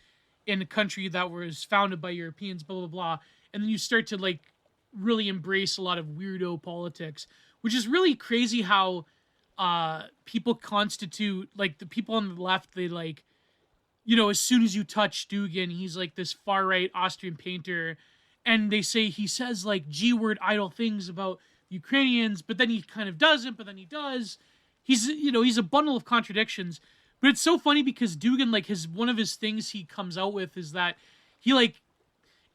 in a country that was founded by Europeans, blah blah blah, and then you start to like really embrace a lot of weirdo politics, which is really crazy how people constitute, like the people on the left, they like, you know, as soon as you touch Dugan, he's like this far right Austrian painter, and they say he says like G-word idle things about Ukrainians, but then he kind of doesn't, but then he does. He's, you know, he's a bundle of contradictions. But it's so funny because Dugan, like, his one of his things he comes out with is that he like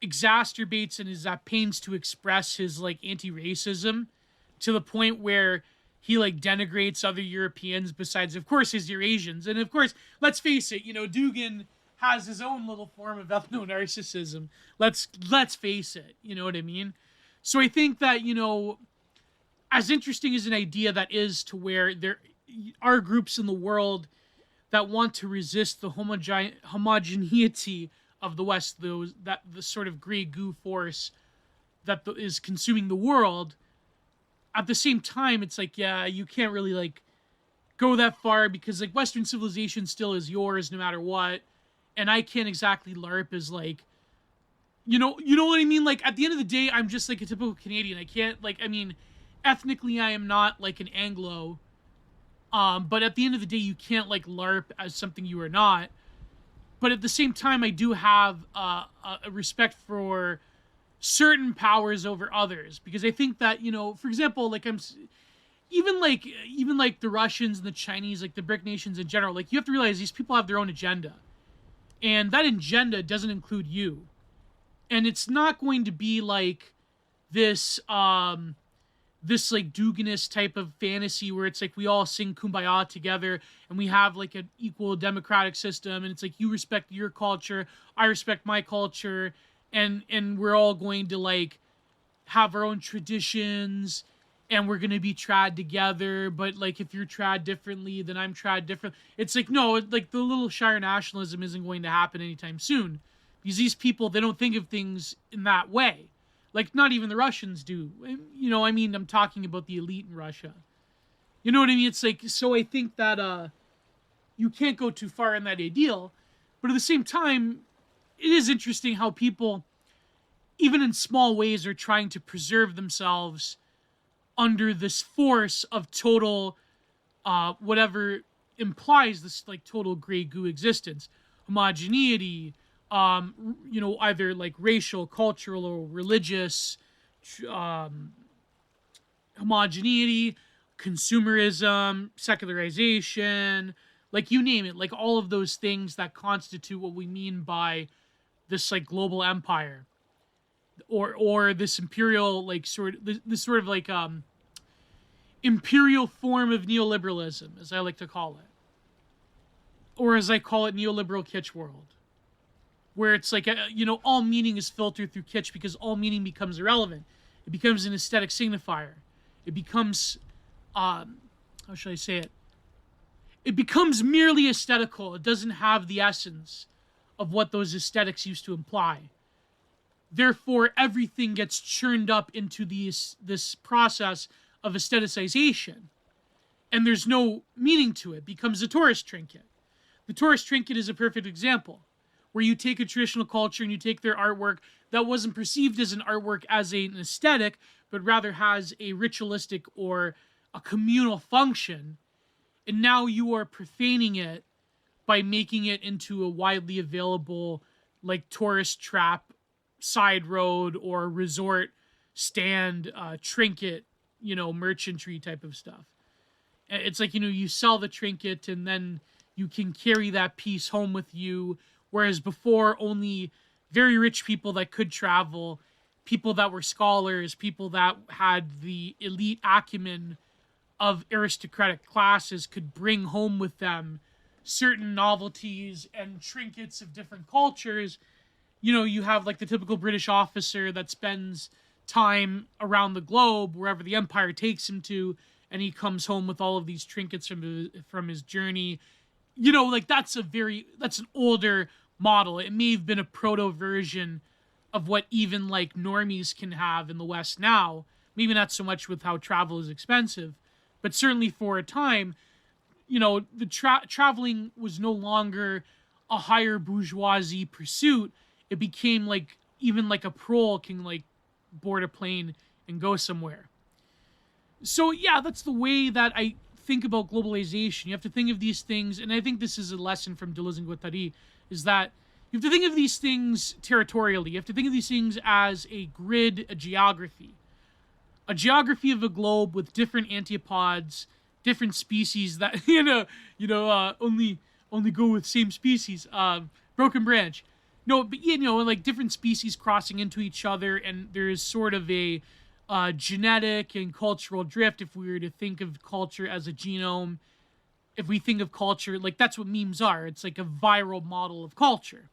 exacerbates and is at pains to express his like anti-racism to the point where he like denigrates other Europeans besides, of course, his Eurasians. And of course, let's face it, you know, Dugan has his own little form of ethno-narcissism. Let's face it, you know what I mean? So I think that, you know, as interesting as an idea that is, to where there are groups in the world that want to resist the homogeneity of the West, the sort of gray goo force that is consuming the world. At the same time, it's like, yeah, you can't really like go that far because like Western civilization still is yours no matter what, and I can't exactly LARP as like, you know what I mean? Like at the end of the day, I'm just like a typical Canadian. I can't like, I mean, ethnically I am not like an Anglo, but at the end of the day, you can't like LARP as something you are not. But at the same time, I do have a respect for certain powers over others, because I think that, you know, for example, like even like the Russians and the Chinese, like the BRIC nations in general, like you have to realize these people have their own agenda, and that agenda doesn't include you, and it's not going to be like this this like Duganist type of fantasy where it's like we all sing Kumbaya together and we have like an equal democratic system, and it's like you respect your culture, I respect my culture, and we're all going to like have our own traditions, and we're going to be trad together, but like if you're trad differently, then I'm trad different. It's like, no, like the little Shire nationalism isn't going to happen anytime soon, because these people, they don't think of things in that way. Like, not even the Russians do. You know, I mean, I'm talking about the elite in Russia. You know what I mean? It's like, so I think that you can't go too far in that ideal. But at the same time, it is interesting how people, even in small ways, are trying to preserve themselves under this force of total, whatever implies this, like, total gray goo existence. Homogeneity, you know, either like racial, cultural, or religious homogeneity, consumerism, secularization, like you name it, like all of those things that constitute what we mean by this like global empire, or this imperial, like this sort of like imperial form of neoliberalism, as I like to call it, or as I call it, neoliberal kitsch world, where it's like, you know, all meaning is filtered through kitsch because all meaning becomes irrelevant. It becomes an aesthetic signifier. It becomes, how should I say it? It becomes merely aesthetical. It doesn't have the essence of what those aesthetics used to imply. Therefore, everything gets churned up into this process of aestheticization, and there's no meaning to it. It becomes a tourist trinket. The tourist trinket is a perfect example, where you take a traditional culture and you take their artwork that wasn't perceived as an artwork as an aesthetic, but rather has a ritualistic or a communal function, and now you are profaning it by making it into a widely available, like, tourist trap, side road, or resort stand, trinket, you know, merchantry type of stuff. It's like, you know, you sell the trinket and then you can carry that piece home with you. Whereas before, only very rich people that could travel, people that were scholars, people that had the elite acumen of aristocratic classes could bring home with them certain novelties and trinkets of different cultures. You know, you have like the typical British officer that spends time around the globe, wherever the empire takes him to, and he comes home with all of these trinkets from his journey. like that's an older model. It may have been a proto version of what even like normies can have in the West now. Maybe not so much with how travel is expensive, but certainly for a time, the traveling was no longer a higher bourgeoisie pursuit. It became like even like a prole can like board a plane and go somewhere. So yeah, that's the way that I think about globalization. You have to think of these things, and I think this is a lesson from Deleuze and Guattari, is that you have to think of these things territorially. You have to think of these things as a grid, a geography of a globe with different antipods, different species that only go with same species. Broken branch. No, but like different species crossing into each other, and there's sort of a genetic and cultural drift. If we were to think of culture as a genome, if we think of culture, like that's what memes are. It's like a viral model of culture.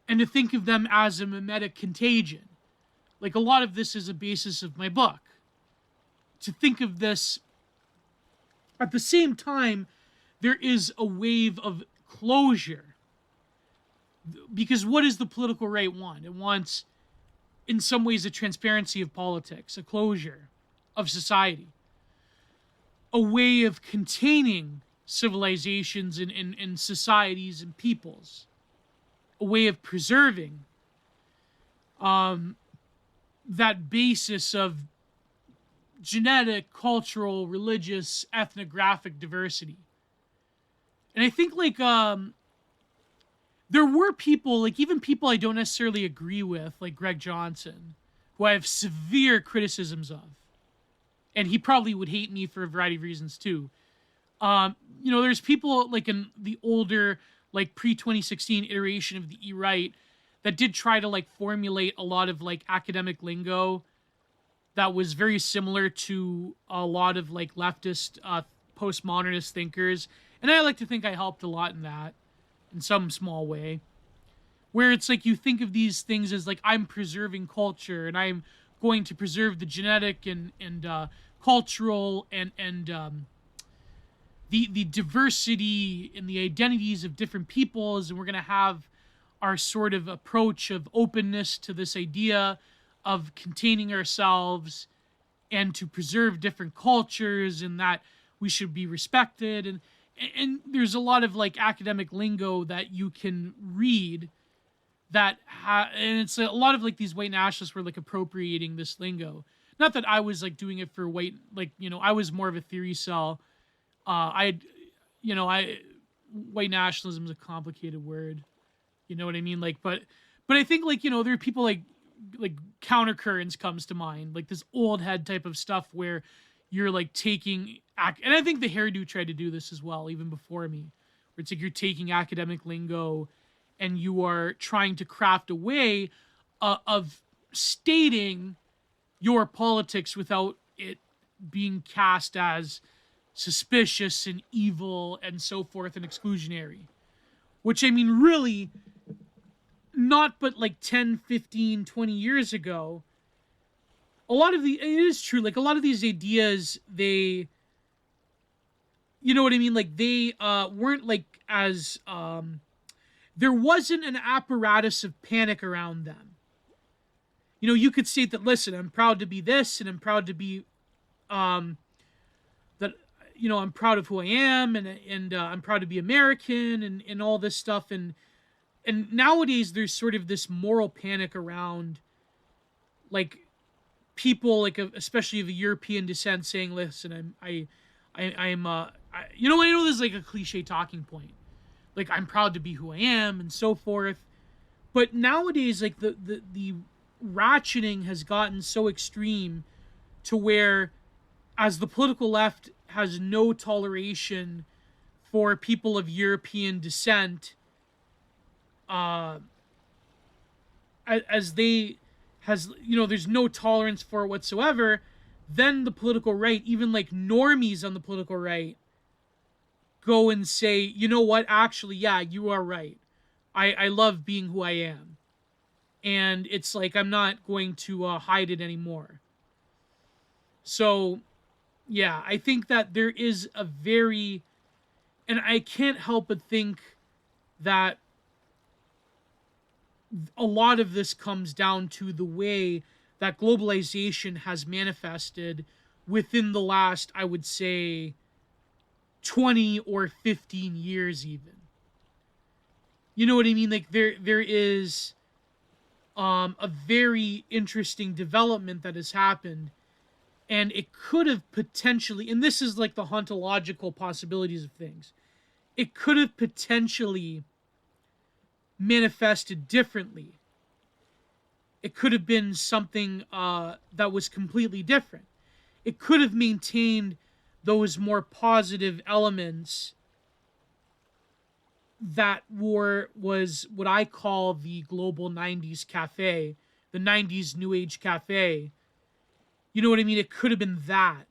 And to think of them as a mimetic contagion. Like a lot of this is a basis of my book. To think of this at the same time, there is a wave of closure. Because what does the political right want? It wants, in some ways, a transparency of politics, a closure of society, a way of containing civilizations and societies and peoples, a way of preserving that basis of genetic, cultural, religious, ethnographic diversity. And I think like there were people, like even people I don't necessarily agree with, like Greg Johnson, who I have severe criticisms of. And he probably would hate me for a variety of reasons too. There's people like in the older, like pre-2016 iteration of the E-Right that did try to like formulate a lot of like academic lingo that was very similar to a lot of like leftist postmodernist thinkers. And I like to think I helped a lot in that in some small way, where it's like you think of these things as like I'm preserving culture and I'm going to preserve the genetic and cultural and the diversity and the identities of different peoples, and we're going to have our sort of approach of openness to this idea of containing ourselves and to preserve different cultures, and that we should be respected. And there's a lot of like academic lingo that you can read that and it's a lot of like these white nationalists were like appropriating this lingo. Not that I was like doing it for white, like, I was more of a theory cell. White nationalism is a complicated word. You know what I mean? Like, but I think like, there are people like countercurrents comes to mind, like this old head type of stuff where you're like taking, and I think the hairdo tried to do this as well, even before me, where it's like you're taking academic lingo and you are trying to craft a way of stating your politics without it being cast as suspicious and evil and so forth and exclusionary. Which, I mean, really, not but like 10, 15, 20 years ago, it is true, like a lot of these ideas, they, you know what I mean? Like they weren't like as, there wasn't an apparatus of panic around them. You could state that, listen, I'm proud to be this, and I'm proud to be, I'm proud of who I am, and I'm proud to be American, and all this stuff, and nowadays there's sort of this moral panic around, like, people, like, especially of a European descent, saying, listen, I know this is like a cliche talking point, like, I'm proud to be who I am, and so forth, but nowadays, like, the ratcheting has gotten so extreme to where, as the political left has no toleration for people of European descent, there's no tolerance for it whatsoever, then the political right, even like normies on the political right, go and say, you know what, actually, yeah, you are right. I love being who I am. And it's like, I'm not going to hide it anymore. So, yeah, I think that there is a very And I can't help but think that a lot of this comes down to the way that globalization has manifested within the last, I would say, 20 or 15 years even. You know what I mean? Like there is a very interesting development that has happened, and it could have potentially, and this is like the ontological possibilities of things, it could have potentially manifested differently. It could have been something that was completely different. It could have maintained those more positive elements that was what I call the global 90s cafe, the 90s new age cafe. You know what I mean? It could have been that.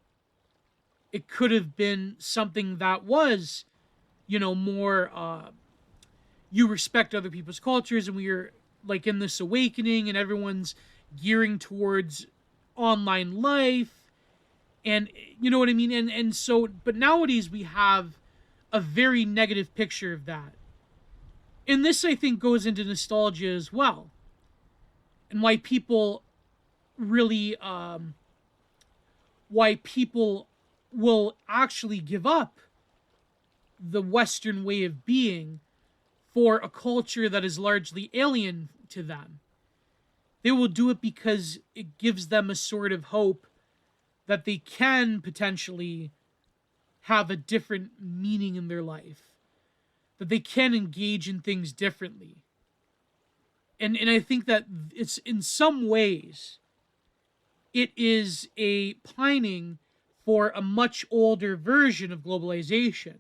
It could have been something that was, more you respect other people's cultures, and we're like in this awakening, and everyone's gearing towards online life, and you know what I mean. And so, but nowadays we have a very negative picture of that, and this I think goes into nostalgia as well, and really, why people will actually give up the Western way of being for a culture that is largely alien to them. They will do it because it gives them a sort of hope that they can potentially have a different meaning in their life, that they can engage in things differently. And I think that it's in some ways, it is a pining for a much older version of globalization,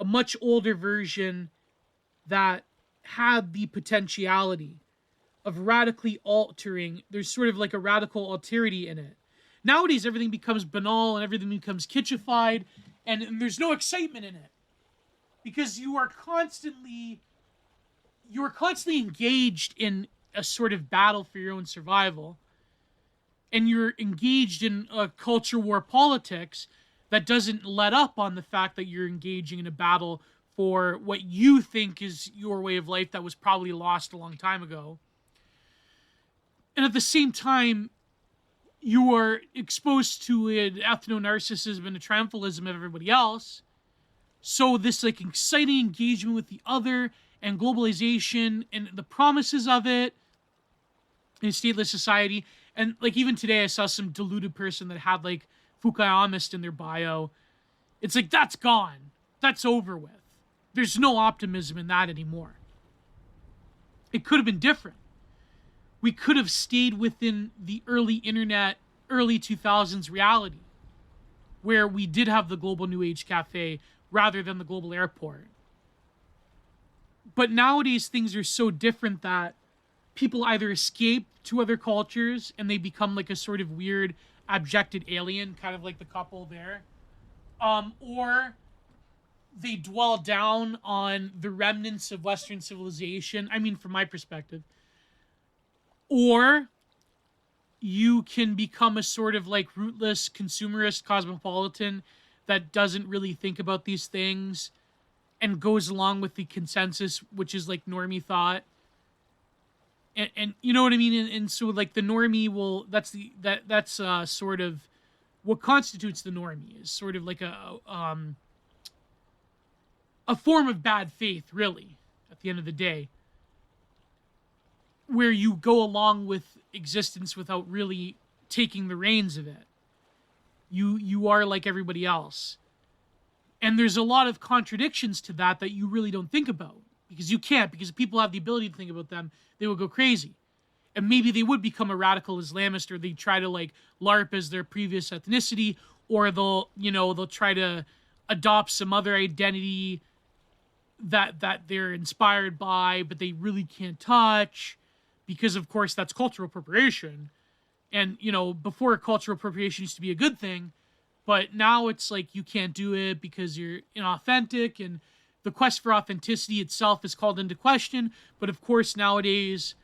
a much older version that had the potentiality of radically altering. There's sort of like a radical alterity in it. Nowadays, everything becomes banal and everything becomes kitschified, and there's no excitement in it because you are constantly engaged in a sort of battle for your own survival, and you're engaged in a culture war politics that doesn't let up on the fact that you're engaging in a battle for what you think is your way of life that was probably lost a long time ago. And at the same time, you are exposed to an ethno-narcissism and a triumphalism of everybody else. So this like exciting engagement with the other and globalization and the promises of it in a stateless society. And like even today I saw some deluded person that had like Fukuyamist in their bio. It's like, that's gone. That's over with. There's no optimism in that anymore. It could have been different. We could have stayed within the early internet, early 2000s reality, where we did have the global new age cafe rather than the global airport. But nowadays things are so different that people either escape to other cultures and they become like a sort of weird abjected alien, kind of like the couple there, or they dwell down on the remnants of Western civilization. I mean, from my perspective. Or you can become a sort of like rootless consumerist cosmopolitan that doesn't really think about these things and goes along with the consensus, which is like normie thought. And you know what I mean? And so like the normie will, that's sort of what constitutes the normie, is sort of like a form of bad faith, really, at the end of the day, where you go along with existence without really taking the reins of it. You are like everybody else. And there's a lot of contradictions to that you really don't think about, because you can't, because if people have the ability to think about them, they will go crazy. And maybe they would become a radical Islamist, or they try to like LARP as their previous ethnicity, or they'll try to adopt some other identity that they're inspired by, but they really can't touch, because of course that's cultural appropriation. And before, cultural appropriation used to be a good thing, but now it's like you can't do it because you're inauthentic, and the quest for authenticity itself is called into question. But of course nowadays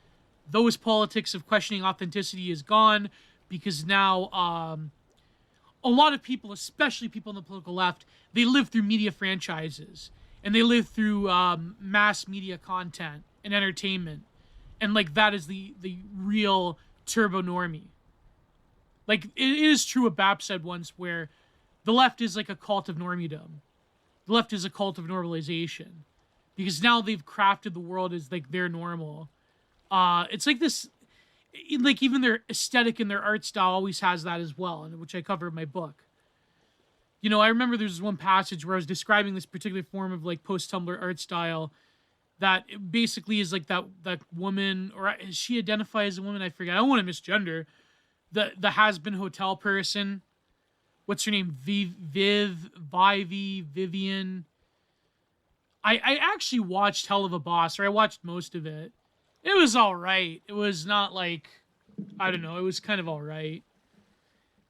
those politics of questioning authenticity is gone, because now a lot of people, especially people on the political left, they live through media franchises and they live through mass media content and entertainment, and like that is the real turbo normie. Like it is true what Bap said once, where the left is like a cult of normiedom. The left is a cult of normalization, because now they've crafted the world as like their normal. It's like this, like even their aesthetic and their art style always has that as well, and which I cover in my book. You know, I remember there's one passage where I was describing this particular form of like post-Tumblr art style that it basically is like that woman, or is she identified as a woman? I forget. I don't want to misgender. The has-been hotel person. What's her name? Vivian. I actually watched Hell of a Boss, or I watched most of it. It was all right. It was not like, I don't know, it was kind of all right.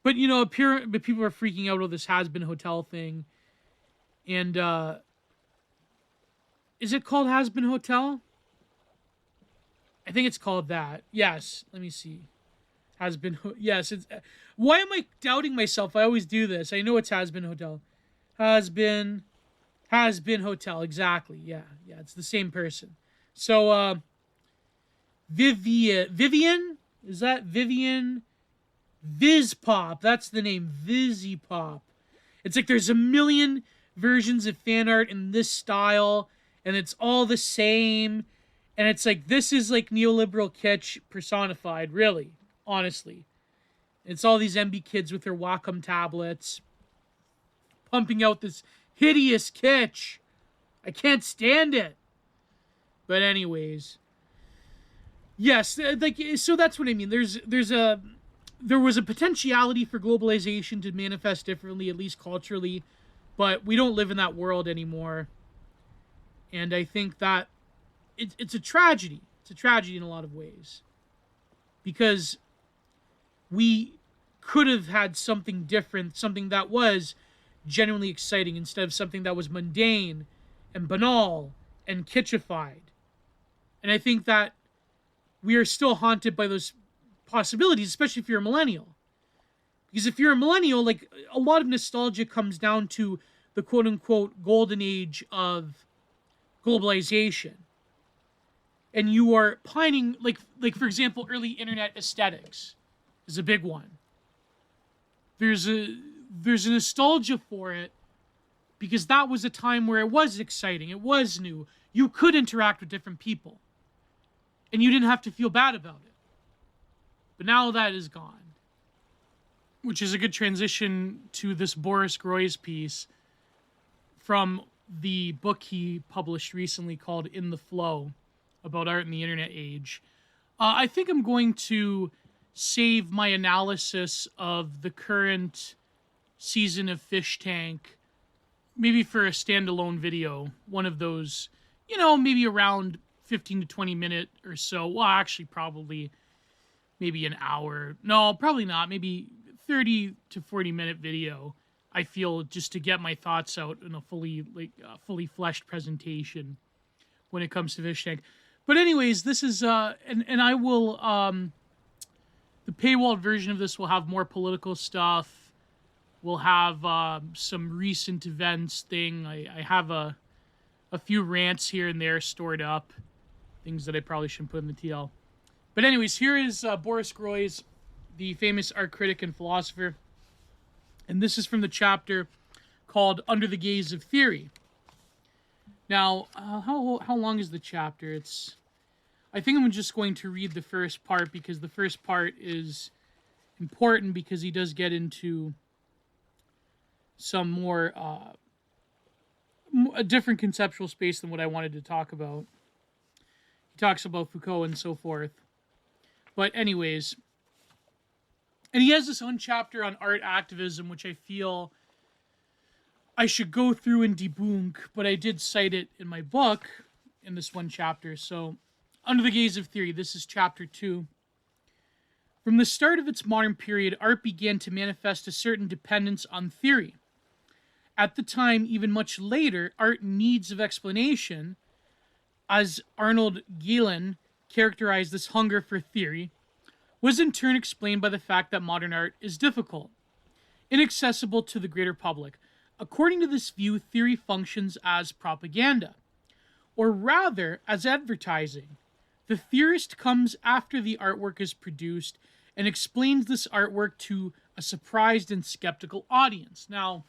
But, you know, but people are freaking out over this has-been hotel thing. And, is it called Has-Been Hotel? I think it's called that. Yes, let me see. Yes, it's... Why am I doubting myself? I always do this. I know it's Has-Been Hotel. Has-Been Hotel, exactly. Yeah, it's the same person. So, Vivian? Is that Vivian? Vizpop, that's the name. Vizipop. It's like there's a million versions of fan art in this style, and it's all the same. And it's like, this is like neoliberal kitsch personified, really, honestly. It's all these MB kids with their Wacom tablets pumping out this hideous kitsch. I can't stand it. But anyways, yes, like, so that's what I mean. There was a potentiality for globalization to manifest differently, at least culturally, but we don't live in that world anymore. And I think that it's a tragedy. It's a tragedy in a lot of ways, because we could have had something different, something that was genuinely exciting, instead of something that was mundane and banal and kitschified. And I think that we are still haunted by those possibilities, especially if you're a millennial. Because if you're a millennial, like, a lot of nostalgia comes down to the quote-unquote golden age of globalization. And you are pining, like for example, early internet aesthetics is a big one. There's a nostalgia for it, because that was a time where it was exciting, it was new. You could interact with different people, and you didn't have to feel bad about it. But now that is gone. Which is a good transition to this Boris Groys piece from the book he published recently called In the Flow, about art in the internet age. I think I'm going to save my analysis of the current season of Fish Tank maybe for a standalone video. One of those, you know, maybe around 15 to 20 minute or so. Well, actually, probably maybe an hour. No, probably not. Maybe 30 to 40 minute video. I feel, just to get my thoughts out in a fully fleshed presentation when it comes to Fish Tank. But anyways, this is and I will the paywalled version of this will have more political stuff. We'll have some recent events thing. I have a few rants here and there stored up, things that I probably shouldn't put in the TL. But anyways, here is Boris Groys, the famous art critic and philosopher. And this is from the chapter called Under the Gaze of Theory. Now, how long is the chapter? I think I'm just going to read the first part, because the first part is important, because he does get into some more, a different conceptual space than what I wanted to talk about. He talks about Foucault and so forth. But anyways, and he has this own chapter on art activism, which I feel I should go through and debunk, but I did cite it in my book in this one chapter. So, Under the Gaze of Theory, this is chapter 2. From the start of its modern period, art began to manifest a certain dependence on theory. At the time, even much later, art needs of explanation, as Arnold Gehlen characterized this hunger for theory, was in turn explained by the fact that modern art is difficult. inaccessible to the greater public. According to this view, theory functions as propaganda, or rather as advertising. The theorist comes after the artwork is produced and explains this artwork to a surprised and skeptical audience. Now,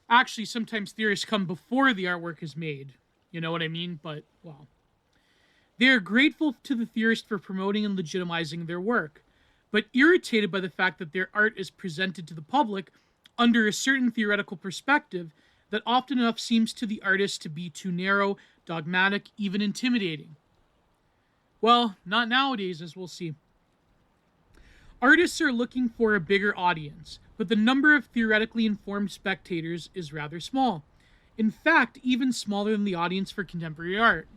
actually, sometimes theorists come before the artwork is made. You know what I mean? But, well. They are grateful to the theorist for promoting and legitimizing their work, but irritated by the fact that their art is presented to the public under a certain theoretical perspective that often enough seems to the artist to be too narrow, dogmatic, even intimidating. Well, not nowadays, as we'll see. Artists are looking for a bigger audience, but the number of theoretically informed spectators is rather small. In fact, even smaller than the audience for contemporary art.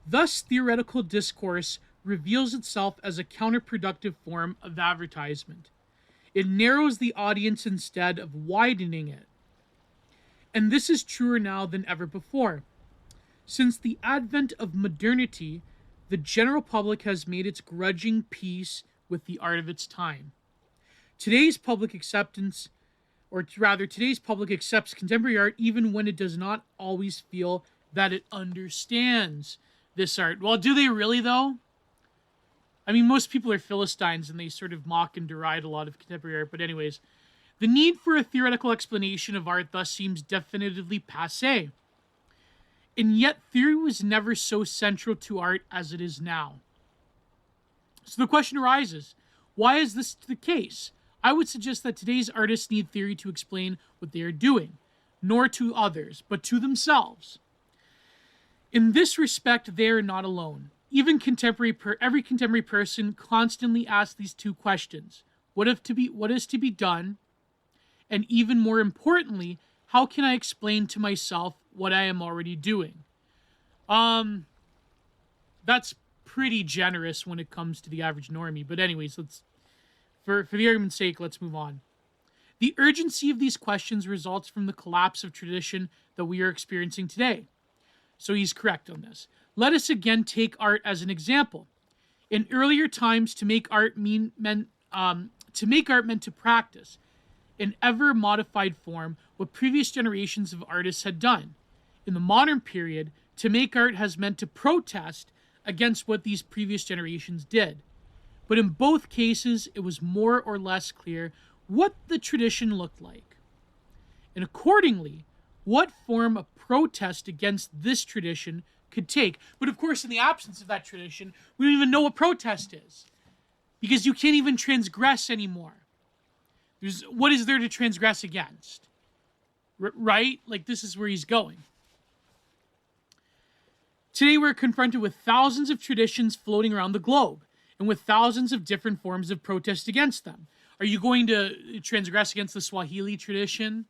Thus, theoretical discourse reveals itself as a counterproductive form of advertisement. It narrows the audience instead of widening it. And this is truer now than ever before. Since the advent of modernity, the general public has made its grudging peace with the art of its time. Today's public accepts contemporary art even when it does not always feel that it understands this art. Well, do they really, though? I mean, most people are Philistines and they sort of mock and deride a lot of contemporary art. But anyways, the need for a theoretical explanation of art thus seems definitively passé. And yet, theory was never so central to art as it is now. So the question arises, why is this the case? I would suggest that today's artists need theory to explain what they are doing, nor to others, but to themselves. In this respect, they are not alone. Even every contemporary person constantly asks these two questions. What is to be done? And even more importantly, how can I explain to myself what I am already doing? That's pretty generous when it comes to the average normie. But anyways, for the argument's sake, let's move on. The urgency of these questions results from the collapse of tradition that we are experiencing today. So he's correct on this. Let us again take art as an example. In earlier times, to make art meant to practice, in ever modified form, what previous generations of artists had done. In the modern period, to make art has meant to protest against what these previous generations did. But in both cases, it was more or less clear what the tradition looked like. And accordingly, what form of protest against this tradition could take. But of course, in the absence of that tradition, we don't even know what protest is. Because you can't even transgress anymore. What is there to transgress against? Right? Like, this is where he's going. Today, we're confronted with thousands of traditions floating around the globe, and with thousands of different forms of protest against them. Are you going to transgress against the Swahili tradition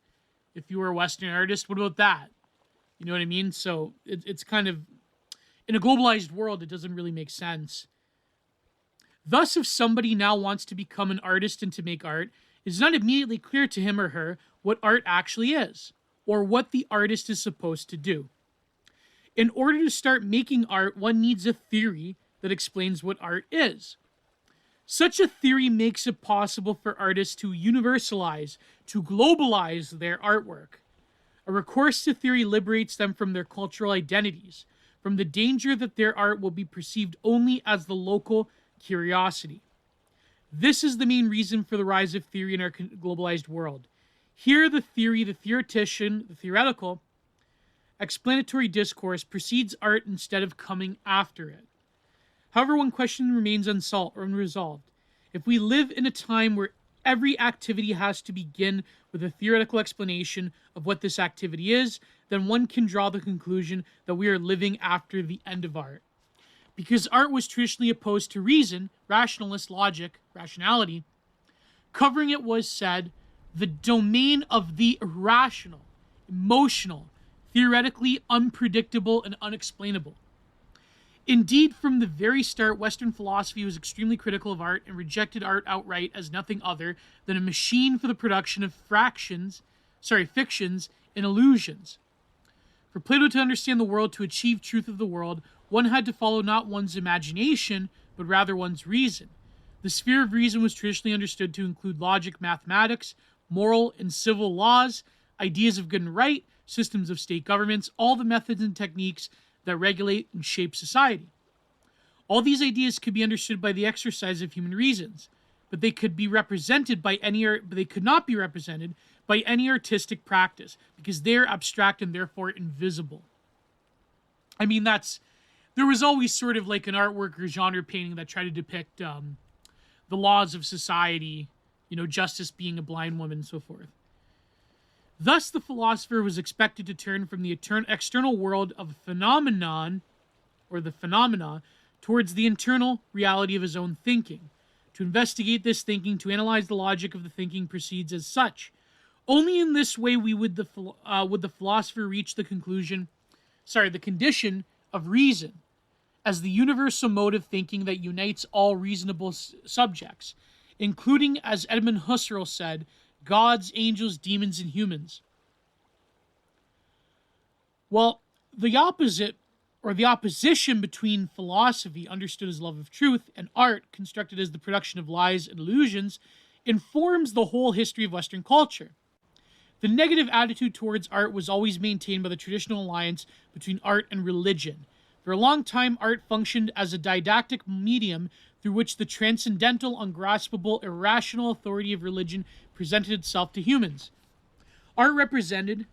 if you were a Western artist? What about that? You know what I mean? So it's kind of, in a globalized world, it doesn't really make sense. Thus, if somebody now wants to become an artist and to make art, it's not immediately clear to him or her what art actually is, or what the artist is supposed to do. In order to start making art, one needs a theory that explains what art is. Such a theory makes it possible for artists to universalize, to globalize their artwork. A recourse to theory liberates them from their cultural identities, from the danger that their art will be perceived only as the local curiosity. This is the main reason for the rise of theory in our globalized world. Here, the theory, the theoretician, the theoretical, explanatory discourse precedes art instead of coming after it. However, one question remains unresolved. If we live in a time where every activity has to begin with a theoretical explanation of what this activity is, then one can draw the conclusion that we are living after the end of art. Because art was traditionally opposed to reason, rationalist logic, rationality, covering it was said, the domain of the irrational, emotional, theoretically unpredictable and unexplainable. Indeed, from the very start, Western philosophy was extremely critical of art and rejected art outright as nothing other than a machine for the production of fictions and illusions. For Plato to understand the world, to achieve truth of the world, one had to follow not one's imagination, but rather one's reason. The sphere of reason was traditionally understood to include logic, mathematics, moral and civil laws, ideas of good and right, systems of state governments, all the methods and techniques that regulate and shape society. All these ideas could be understood by the exercise of human reasons, but they could be represented by any, but they could not be represented by any artistic practice because they're abstract and therefore invisible. I mean, there was always sort of like an artwork or genre painting that tried to depict the laws of society, justice being a blind woman and so forth. Thus, the philosopher was expected to turn from the external world of a phenomenon, or the phenomena, towards the internal reality of his own thinking. To investigate this thinking, to analyze the logic of the thinking proceeds as such. Only in this way would the philosopher reach the condition of reason, as the universal mode of thinking that unites all reasonable subjects, including, as Edmund Husserl said, gods, angels, demons, and humans. Well, the opposition between philosophy, understood as love of truth, and art, constructed as the production of lies and illusions, informs the whole history of Western culture. The negative attitude towards art was always maintained by the traditional alliance between art and religion. For a long time, art functioned as a didactic medium through which the transcendental, ungraspable, irrational authority of religion presented itself to humans. Art represented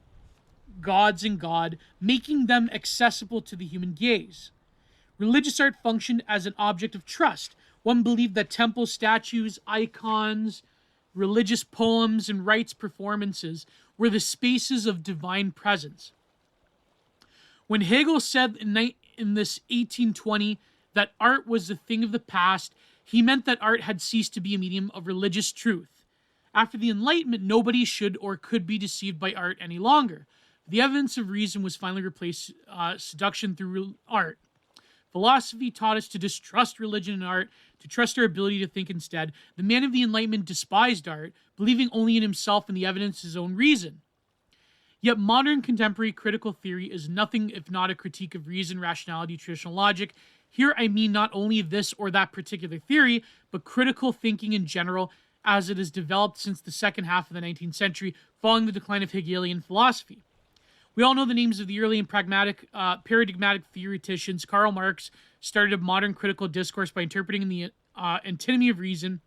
gods and God, making them accessible to the human gaze. Religious art functioned as an object of trust. One believed that temples, statues, icons, religious poems, and rites performances were the spaces of divine presence. When Hegel said in this 1820 that art was a thing of the past, he meant that art had ceased to be a medium of religious truth. After the Enlightenment, nobody should or could be deceived by art any longer. The evidence of reason was finally replaced seduction through art. Philosophy taught us to distrust religion and art, to trust our ability to think instead. The man of the Enlightenment despised art, believing only in himself and the evidence of his own reason. Yet modern contemporary critical theory is nothing if not a critique of reason, rationality, traditional logic. Here I mean not only this or that particular theory, but critical thinking in general as it has developed since the second half of the 19th century, following the decline of Hegelian philosophy. We all know the names of the early and paradigmatic theoreticians. Karl Marx started a modern critical discourse by interpreting the anatomy of reason,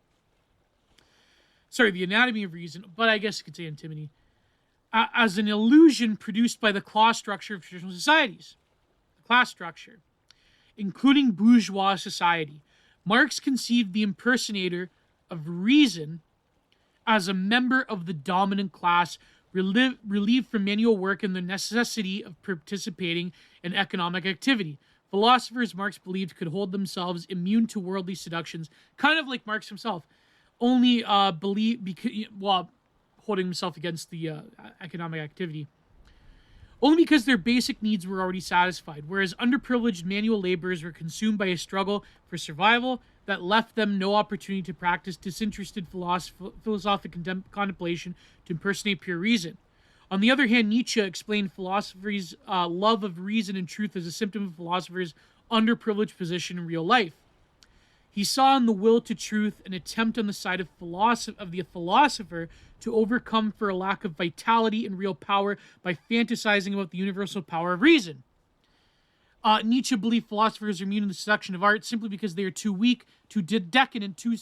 but I guess you could say antimony, as an illusion produced by the class structure of traditional societies. The class structure, including bourgeois society. Marx conceived the impersonator of reason as a member of the dominant class, relieved from manual work and the necessity of participating in economic activity. Philosophers, Marx believed, could hold themselves immune to worldly seductions, kind of like Marx himself, only holding himself against the economic activity, only because their basic needs were already satisfied, whereas underprivileged manual laborers were consumed by a struggle for survival that left them no opportunity to practice disinterested philosophic contemplation to impersonate pure reason. On the other hand, Nietzsche explained philosophy's love of reason and truth as a symptom of philosophers' underprivileged position in real life. He saw in the will to truth an attempt on the side of the philosopher to overcome for a lack of vitality and real power by fantasizing about the universal power of reason. Nietzsche believed philosophers are immune to the seduction of art simply because they are too weak, too decadent, to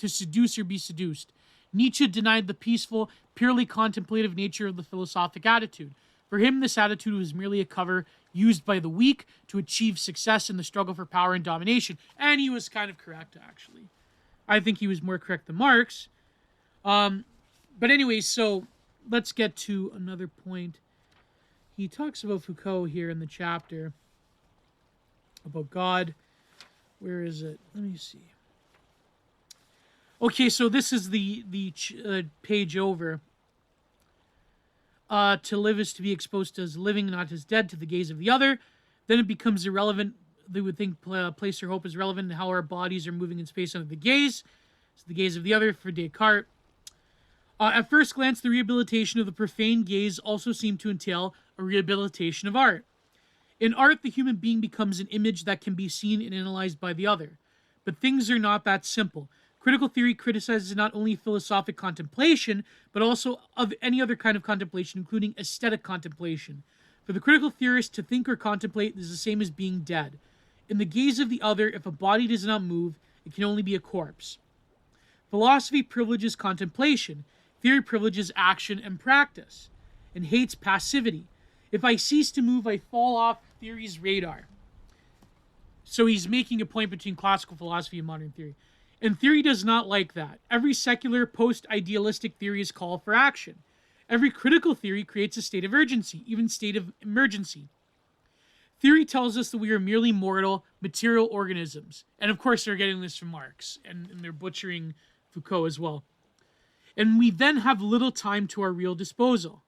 seduce or be seduced. Nietzsche denied the peaceful, purely contemplative nature of the philosophic attitude. For him, this attitude was merely a cover used by the weak to achieve success in the struggle for power and domination. And he was kind of correct, actually. I think he was more correct than Marx. But anyway, so let's get to another point. He talks about Foucault here in the chapter about God. Where is it? Let me see. Okay, so this is the page over. To live is to be exposed as living, not as dead, to the gaze of the other. Then it becomes irrelevant. They would think place or hope is relevant in how our bodies are moving in space under the gaze. It's the gaze of the other for Descartes. At first glance, the rehabilitation of the profane gaze also seemed to entail a rehabilitation of art. In art, the human being becomes an image that can be seen and analyzed by the other. But things are not that simple. Critical theory criticizes not only philosophic contemplation, but also of any other kind of contemplation, including aesthetic contemplation. For the critical theorist, to think or contemplate is the same as being dead. In the gaze of the other, if a body does not move, it can only be a corpse. Philosophy privileges contemplation. Theory privileges action and practice, and hates passivity. If I cease to move, I fall off theory's radar. So he's making a point between classical philosophy and modern theory. And theory does not like that. Every secular, post-idealistic theories call for action. Every critical theory creates a state of urgency, even state of emergency. Theory tells us that we are merely mortal, material organisms. And of course, they're getting this from Marx, and they're butchering Foucault as well. And we then have little time to our real disposal.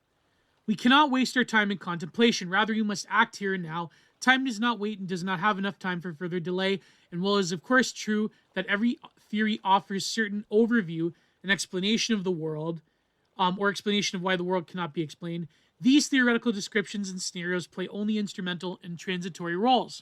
We cannot waste our time in contemplation. Rather, we must act here and now. Time does not wait and does not have enough time for further delay. And while it is of course true that every theory offers certain overview, an explanation of the world, or explanation of why the world cannot be explained, these theoretical descriptions and scenarios play only instrumental and transitory roles.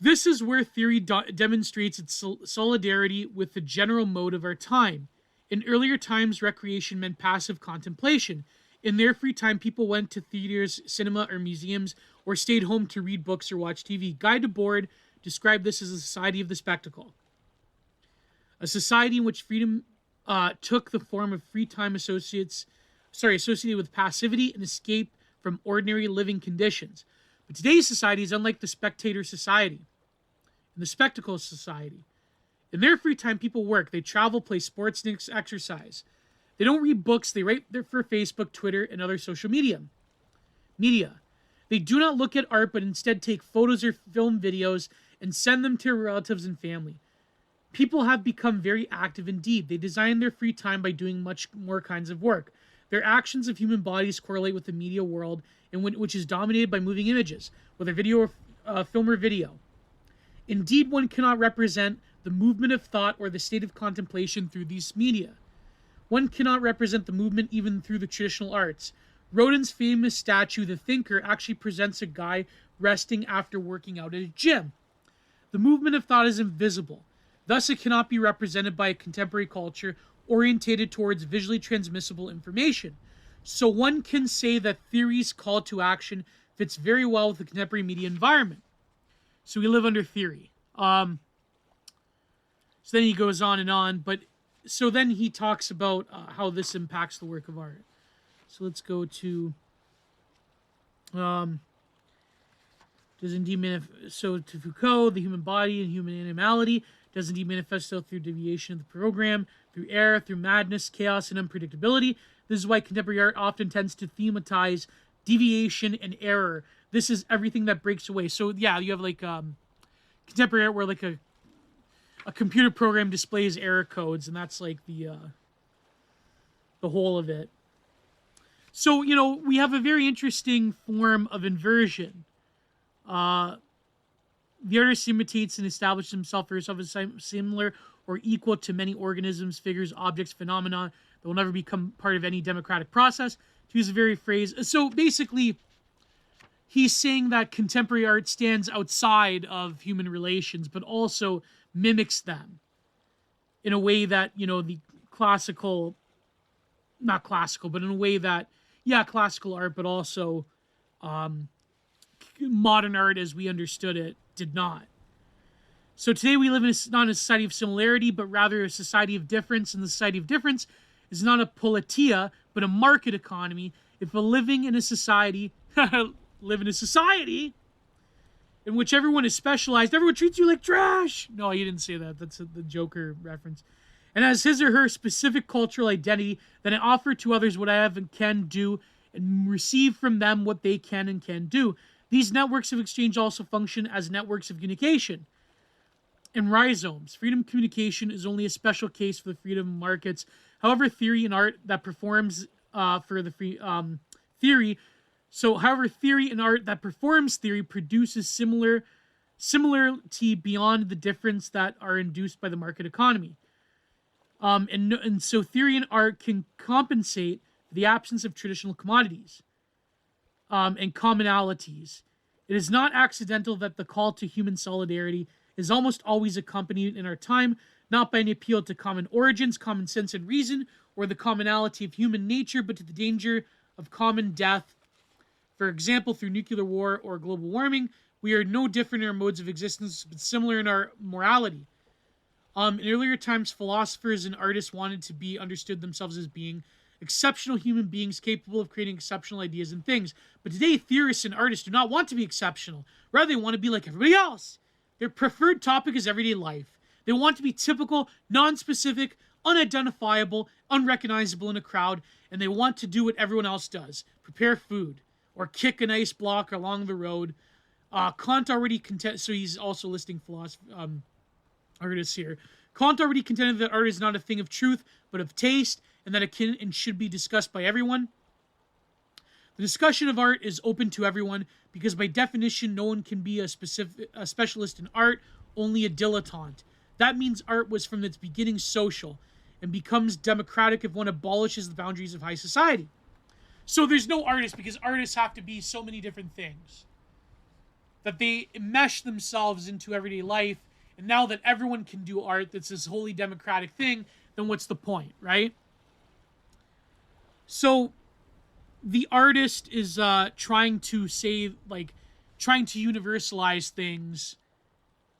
This is where theory demonstrates its solidarity with the general mode of our time. In earlier times, recreation meant passive contemplation. In their free time, people went to theaters, cinema, or museums, or stayed home to read books or watch TV. Guy Debord described this as a society of the spectacle. A society in which freedom took the form of free time associated with passivity and escape from ordinary living conditions. But today's society is unlike the spectator society and the spectacle society. In their free time, people work. They travel, play sports, and exercise. They don't read books. They write for Facebook, Twitter, and other social media. They do not look at art, but instead take photos or film videos and send them to relatives and family. People have become very active indeed. They design their free time by doing much more kinds of work. Their actions of human bodies correlate with the media world, which is dominated by moving images, whether video or film or video. Indeed, one cannot represent the movement of thought or the state of contemplation through these media. One cannot represent the movement even through the traditional arts. Rodin's famous statue, The Thinker, actually presents a guy resting after working out at a gym. The movement of thought is invisible. Thus, it cannot be represented by a contemporary culture orientated towards visually transmissible information. So one can say that theory's call to action fits very well with the contemporary media environment. So we live under theory. So then he goes on, but so then he talks about how this impacts the work of art. So let's go to to Foucault, the human body and human animality does indeed manifest itself through deviation of the program, through error, through madness, chaos, and unpredictability. This is why contemporary art often tends to thematize deviation and error. This is everything that breaks away. So yeah, you have like contemporary art where like a computer program displays error codes, and that's like the whole of it. So, we have a very interesting form of inversion. The artist imitates and establishes himself or herself as similar or equal to many organisms, figures, objects, phenomena that will never become part of any democratic process. To use the very phrase. So basically, he's saying that contemporary art stands outside of human relations, but also mimics them in a way that, the classical, not classical, but in a way that, classical art, but also modern art as we understood it did not. So today we live in not a society of similarity, but rather a society of difference, and the society of difference is not a politia, but a market economy. If we're living in a society, in which everyone is specialized, everyone treats you like trash. No, you didn't say that. That's the Joker reference. And has his or her specific cultural identity, then I offer to others what I have and can do, and receive from them what they can and can do. These networks of exchange also function as networks of communication and rhizomes. Freedom of communication is only a special case for the freedom of markets. However, theory and art that performs theory and art that performs theory produces similarity beyond the difference that are induced by the market economy. And so theory and art can compensate for the absence of traditional commodities and commonalities. It is not accidental that the call to human solidarity is almost always accompanied in our time not by an appeal to common origins, common sense and reason, or the commonality of human nature, but to the danger of common death. For example, through nuclear war or global warming, we are no different in our modes of existence, but similar in our morality. In earlier times, philosophers and artists wanted to be understood themselves as being exceptional human beings capable of creating exceptional ideas and things. But today, theorists and artists do not want to be exceptional. Rather, they want to be like everybody else. Their preferred topic is everyday life. They want to be typical, non-specific, unidentifiable, unrecognizable in a crowd, and they want to do what everyone else does. Prepare food, or kick an ice block along the road. Kant already contended, so he's also listing artists here. Kant already contended that art is not a thing of truth, but of taste, and that it can and should be discussed by everyone. The discussion of art is open to everyone, because by definition, no one can be a specialist in art, only a dilettante. That means art was from its beginning social, and becomes democratic if one abolishes the boundaries of high society. So there's no artist, because artists have to be so many different things, that they mesh themselves into everyday life. And now that everyone can do art that's this wholly democratic thing, then what's the point, right? So the artist is trying to universalize things,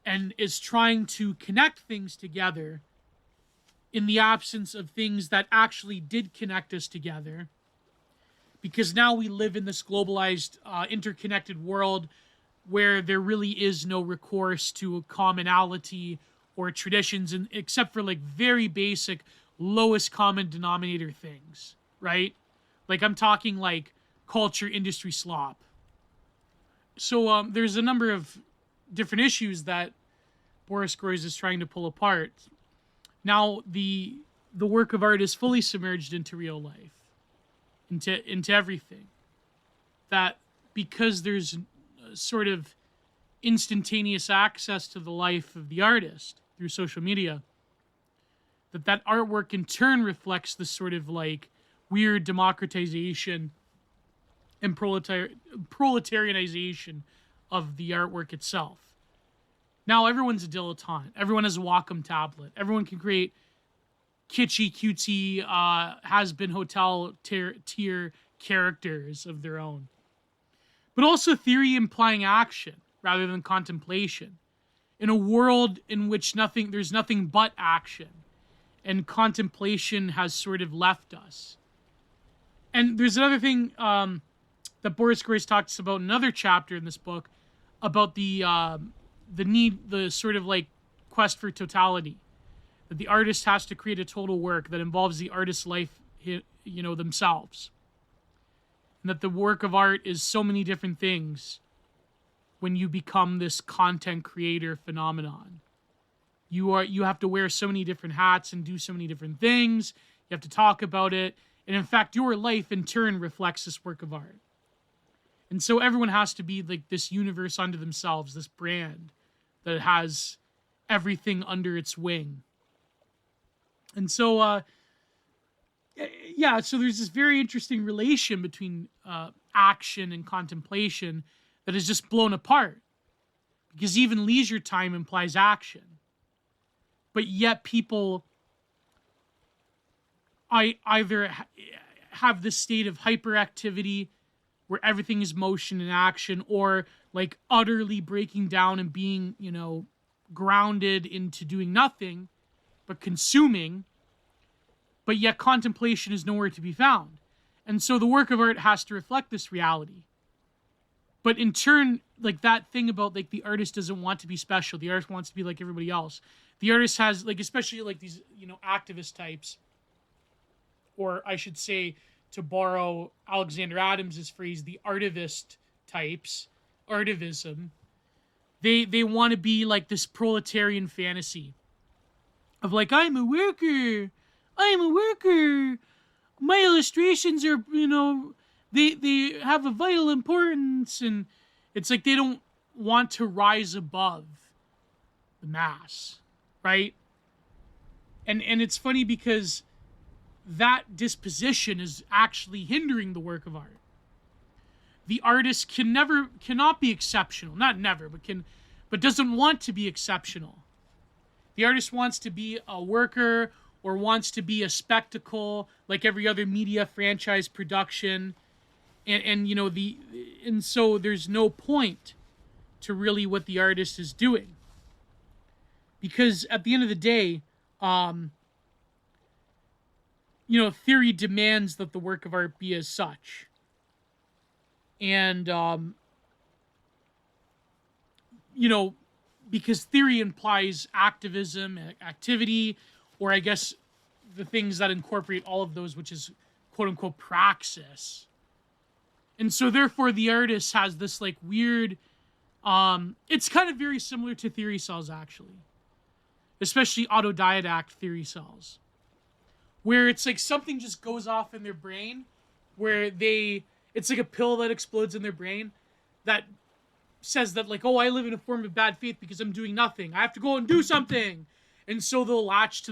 and is trying to connect things together in the absence of things that actually did connect us together. Because now we live in this globalized, interconnected world where there really is no recourse to a commonality or traditions, and except for like very basic lowest common denominator things, right? Like I'm talking like culture, industry, slop. So there's a number of different issues that Boris Groys is trying to pull apart. Now the work of art is fully submerged into real life, into everything. That because there's sort of instantaneous access to the life of the artist through social media, that artwork in turn reflects this sort of like weird democratization and proletarianization of the artwork itself. Now everyone's a dilettante. Everyone has a Wacom tablet. Everyone can create kitschy, cutesy, has-been hotel tier characters of their own. But also theory implying action rather than contemplation. In a world in which there's nothing but action, and contemplation has sort of left us. And there's another thing that Boris Groys talks about in another chapter in this book about the sort of like quest for totality. That the artist has to create a total work that involves the artist's life, themselves. And that the work of art is so many different things when you become this content creator phenomenon. You have to wear so many different hats and do so many different things. You have to talk about it. And in fact, your life in turn reflects this work of art. And so everyone has to be like this universe unto themselves, this brand that has everything under its wing. And so, so there's this very interesting relation between action and contemplation that is just blown apart. Because even leisure time implies action. But yet people either have this state of hyperactivity where everything is motion and action, or like utterly breaking down and being, grounded into doing nothing but consuming, but yet contemplation is nowhere to be found. And so the work of art has to reflect this reality. But in turn, like that thing about like the artist doesn't want to be special. The artist wants to be like everybody else. The artist has like, especially like these, activist types, or I should say, to borrow Alexander Adams's phrase, the artivist types, artivism. They want to be like this proletarian fantasy of like, I'm a worker. My illustrations are, they have a vital importance, and it's like they don't want to rise above the mass, right? And it's funny because that disposition is actually hindering the work of art. The artist cannot be exceptional, not never, but but doesn't want to be exceptional. The artist wants to be a worker or wants to be a spectacle like every other media franchise production. And so there's no point to really what the artist is doing. Because at the end of the day, theory demands that the work of art be as such. And, because theory implies activism, activity, or I guess the things that incorporate all of those, which is quote unquote praxis. And so therefore the artist has this like weird, it's kind of very similar to theory cells actually, especially autodidact theory cells, where it's like something just goes off in their brain, where it's like a pill that explodes in their brain that says that like, oh, I live in a form of bad faith because I'm doing nothing. I have to go and do something. And so they'll latch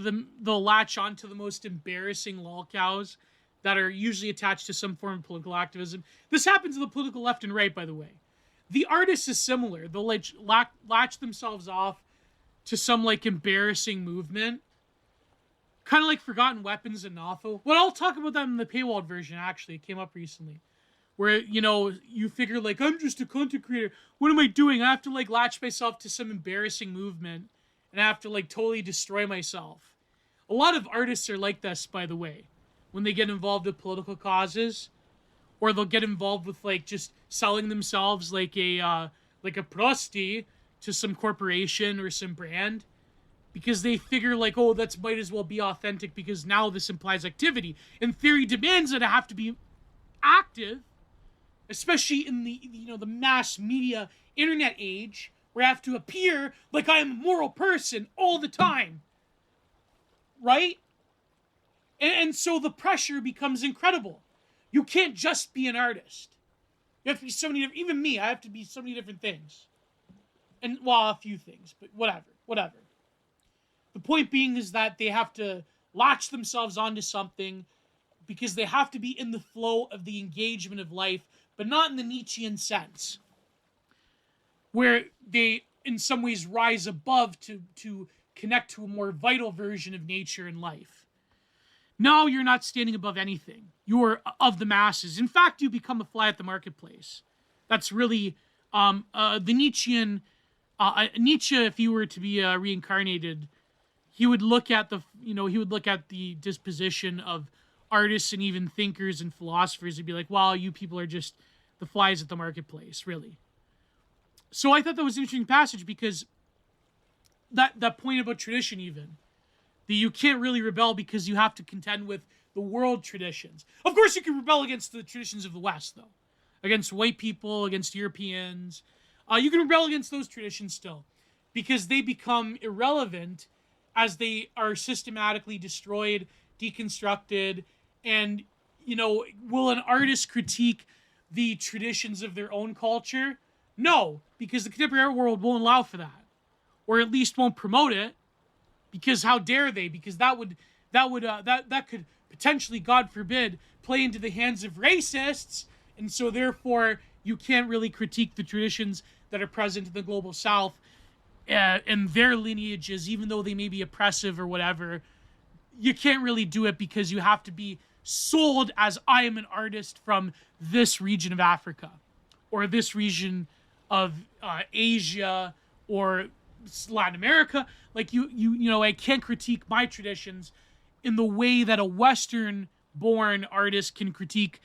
onto the most embarrassing lolcows that are usually attached to some form of political activism. This happens to the political left and right, by the way. The artist is similar. They'll latch themselves off to some like embarrassing movement. Kind of like Forgotten Weapons and Nothel. Well, I'll talk about that in the paywalled version, actually. It came up recently. Where, you figure, like, I'm just a content creator. What am I doing? I have to, like, latch myself to some embarrassing movement. And I have to, like, totally destroy myself. A lot of artists are like this, by the way. When they get involved with political causes. Or they'll get involved with, like, just selling themselves like a prosti to some corporation or some brand. Because they figure, like, oh, that might as well be authentic because now this implies activity. And theory demands that I have to be active. Especially in the mass media internet age, where I have to appear like I am a moral person all the time. Right? And so the pressure becomes incredible. You can't just be an artist. You have to be so many different... Even me, I have to be so many different things. And, well, a few things, but whatever. The point being is that they have to latch themselves onto something because they have to be in the flow of the engagement of life, but not in the Nietzschean sense, where they, in some ways, rise above to connect to a more vital version of nature and life. Now you're not standing above anything. You are of the masses. In fact, you become a fly at the marketplace. That's really the Nietzschean... Nietzsche, if he were to be reincarnated, he would look at the disposition of artists and even thinkers and philosophers and be like, wow, you people are just the flies at the marketplace, really. So I thought that was an interesting passage because that point about tradition even, that you can't really rebel because you have to contend with the world traditions. Of course you can rebel against the traditions of the West, though. Against white people, against Europeans. You can rebel against those traditions still because they become irrelevant as they are systematically destroyed, deconstructed, and, will an artist critique the traditions of their own culture? No, because the contemporary art world won't allow for that, or at least won't promote it. Because how dare they? Because that could potentially, God forbid, play into the hands of racists, and so therefore you can't really critique the traditions that are present in the global South and their lineages, even though they may be oppressive or whatever. You can't really do it because you have to be sold as I am an artist from this region of Africa or this region of Asia or Latin America. Like I can't critique my traditions in the way that a Western-born artist can critique,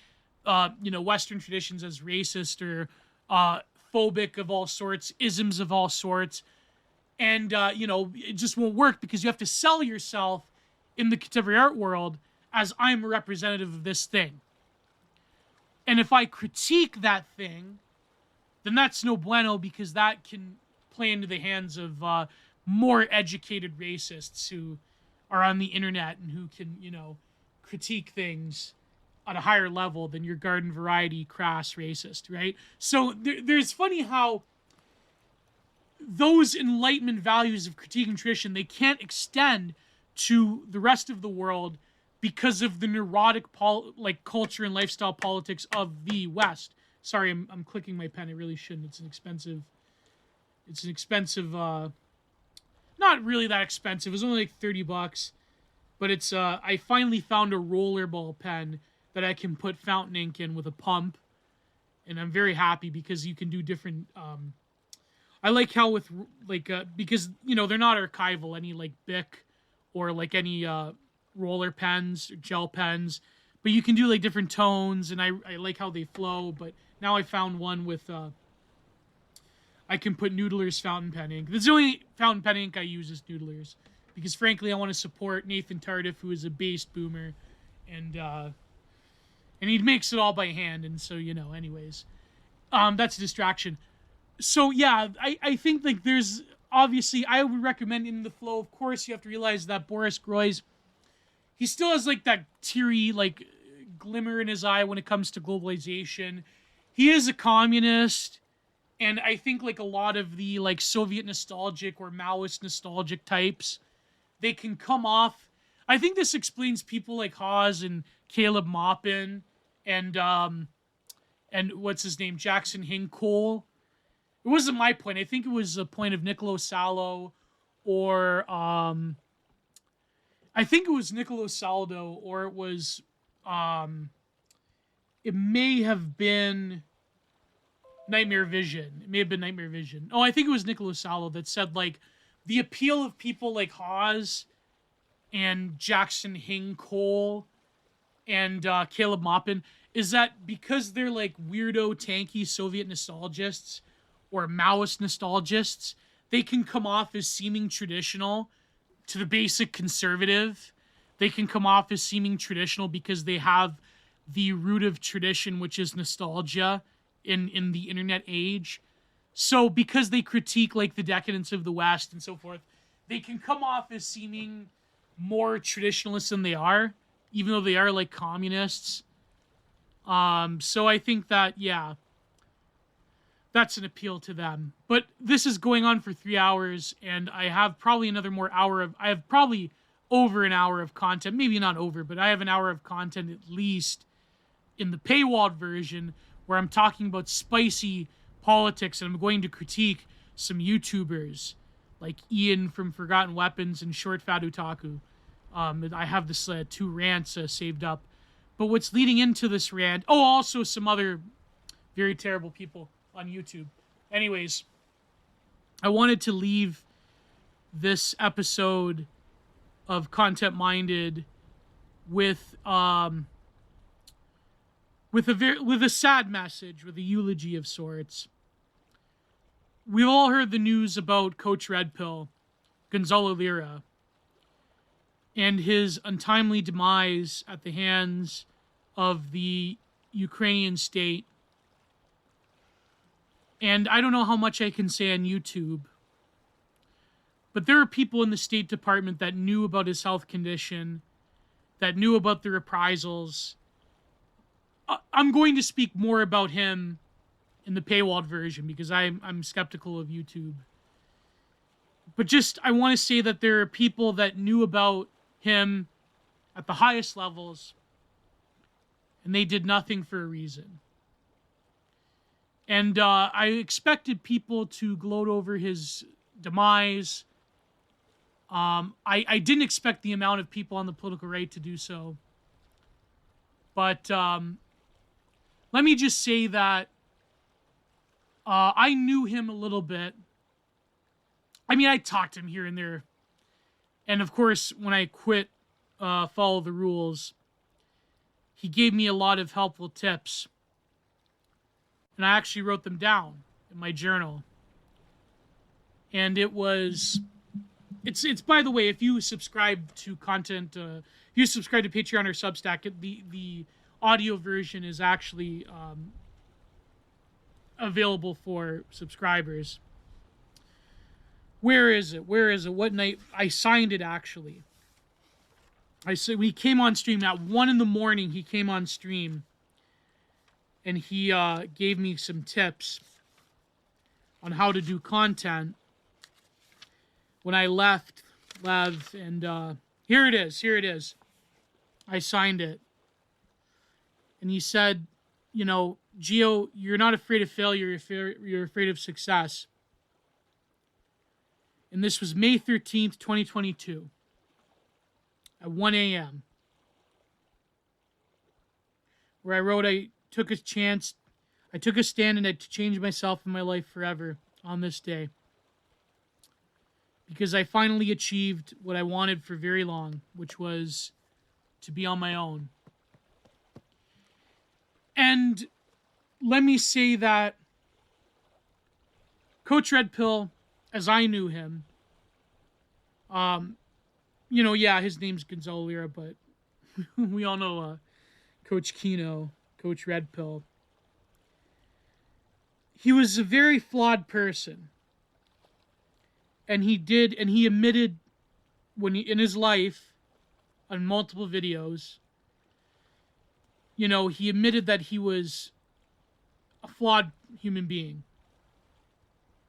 Western traditions as racist or phobic of all sorts, isms of all sorts, and it just won't work because you have to sell yourself in the contemporary art world as I'm a representative of this thing. And if I critique that thing, then that's no bueno because that can play into the hands of more educated racists who are on the internet and who can, critique things at a higher level than your garden variety crass racist, right? So there's funny how those Enlightenment values of critiquing tradition, they can't extend to the rest of the world because of the neurotic culture and lifestyle politics of the West. Sorry, I'm clicking my pen. I really shouldn't. It's an expensive It's an expensive, not really that expensive. It was only like $30, but it's I finally found a rollerball pen that I can put fountain ink in with a pump, and I'm very happy because you can do different. I like how with like because they're not archival, any like Bic or like any roller pens or gel pens, but you can do like different tones, and I like how they flow. But now I found one with I can put Noodler's fountain pen ink. This is the only fountain pen ink I use is Noodler's, because frankly I want to support Nathan Tardif, who is a based boomer, and he makes it all by hand, and so anyways, that's a distraction. So yeah, I think like there's obviously I would recommend In the Flow. Of course, you have to realize that Boris Groys, he still has like that teary like glimmer in his eye when it comes to globalization. He is a communist. And I think like a lot of the like Soviet nostalgic or Maoist nostalgic types, they can come off. I think this explains people like Hawes and Caleb Maupin and what's his name, Jackson Hinkole. It wasn't my point. I think it was a point of Nicolo Salo, or I think it was Nicolo Saldo, or it was it may have been Nightmare Vision. It may have been Nightmare Vision. Oh, I think it was Nicholas Salo that said like the appeal of people like Hawes and Jackson Hinkole and Caleb Maupin is that because they're like weirdo tanky Soviet nostalgists or Maoist nostalgists, they can come off as seeming traditional to the basic conservative. They can come off as seeming traditional because they have the root of tradition, which is nostalgia in the internet age. So because they critique like the decadence of the West and so forth, they can come off as seeming more traditionalist than they are, even though they are like communists. So I think that, yeah, that's an appeal to them. But this is going on for 3 hours, and I have probably I have probably over an hour of content. Maybe not over, but I have an hour of content at least in the paywalled version where I'm talking about spicy politics, and I'm going to critique some YouTubers like Ian from Forgotten Weapons and Short Fat Otaku. I have this 2 rants saved up. But what's leading into this rant... Oh, also some other very terrible people on YouTube. Anyways, I wanted to leave this episode of Content Minded with a sad message, with a eulogy of sorts. We've all heard the news about Coach Red Pill, Gonzalo Lira, and his untimely demise at the hands of the Ukrainian state. And I don't know how much I can say on YouTube, but there are people in the State Department that knew about his health condition, that knew about the reprisals. I'm going to speak more about him in the paywalled version because I'm skeptical of YouTube. But just, I want to say that there are people that knew about him at the highest levels, and they did nothing for a reason. And I expected people to gloat over his demise. I didn't expect the amount of people on the political right to do so. But let me just say that I knew him a little bit. I mean, I talked to him here and there. And of course, when I quit Follow the Rules, he gave me a lot of helpful tips. And I actually wrote them down in my journal. And it's by the way, if you subscribe to content, if you subscribe to Patreon or Substack, the audio version is actually available for subscribers. Where is it? What night? I signed it, actually. I said we came on stream at 1 a.m. He came on stream, and he gave me some tips on how to do content. When I left Lev, and here it is. I signed it. And he said, Gio, you're not afraid of failure, you're afraid of success. And this was May 13th, 2022, at 1 a.m., where I wrote, I took a stand and I to change myself and my life forever on this day. Because I finally achieved what I wanted for very long, which was to be on my own. And let me say that Coach Red Pill, as I knew him, his name's Gonzalo Lira, but we all know Coach Kino, Coach Red Pill. He was a very flawed person. And he admitted in his life, on multiple videos, he admitted that he was a flawed human being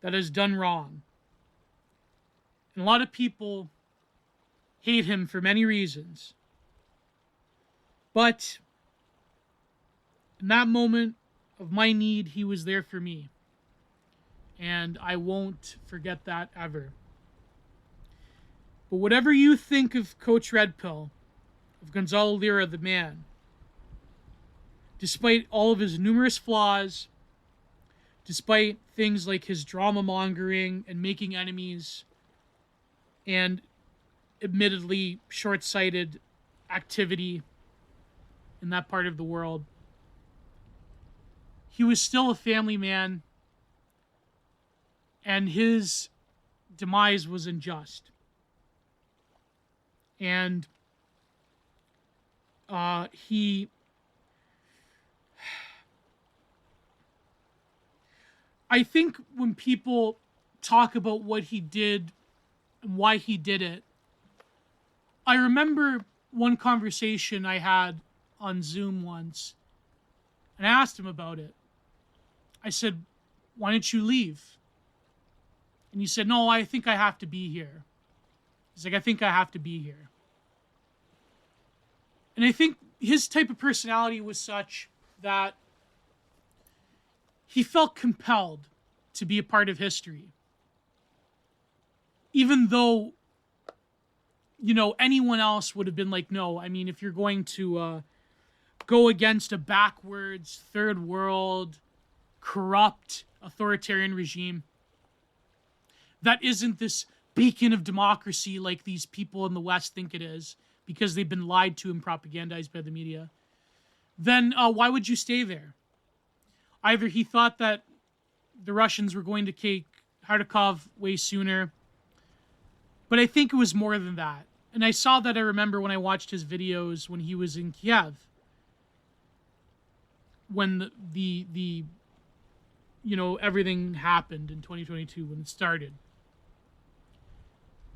that has done wrong. And a lot of people hate him for many reasons. But in that moment of my need, he was there for me. And I won't forget that ever. But whatever you think of Coach Red Pill, of Gonzalo Lira, the man, despite all of his numerous flaws, despite things like his drama mongering and making enemies, and admittedly short-sighted activity in that part of the world, he was still a family man, and his demise was unjust. And I think when people talk about what he did and why he did it, I remember one conversation I had on Zoom once, and I asked him about it. I said, "Why didn't you leave?" And he said, "No, I think I have to be here." He's like, "I think I have to be here." And I think his type of personality was such that he felt compelled to be a part of history. Even though, anyone else would have been like, no, I mean, if you're going to go against a backwards, third world, corrupt, authoritarian regime that isn't this beacon of democracy like these people in the West think it is, because they've been lied to and propagandized by the media, then why would you stay there? Either he thought that the Russians were going to take Kharkov way sooner, but I think it was more than that. And I saw that, I remember when I watched his videos when he was in Kiev, when the everything happened in 2022 when it started.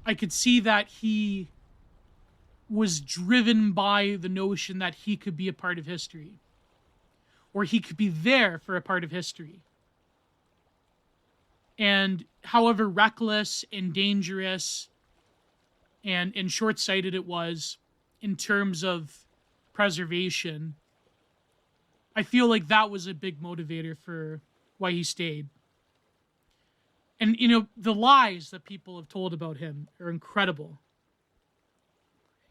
I could see that he was driven by the notion that he could be a part of history, or he could be there for a part of history. And however reckless and dangerous and short-sighted it was in terms of preservation, I feel like that was a big motivator for why he stayed. And, the lies that people have told about him are incredible.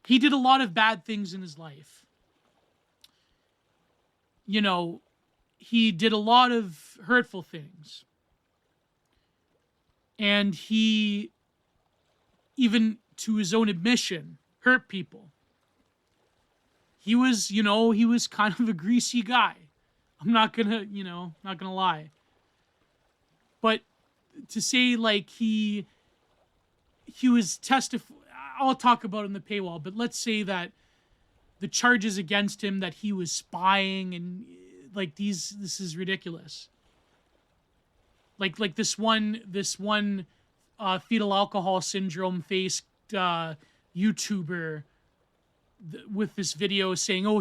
He did a lot of bad things in his life. He did a lot of hurtful things. And he, even to his own admission, hurt people. He was, he was kind of a greasy guy. I'm not gonna lie. But to say like he was I'll talk about it in the paywall, but let's say that the charges against him that he was spying and like this is ridiculous. Like this one fetal alcohol syndrome faced YouTuber with this video saying, "Oh,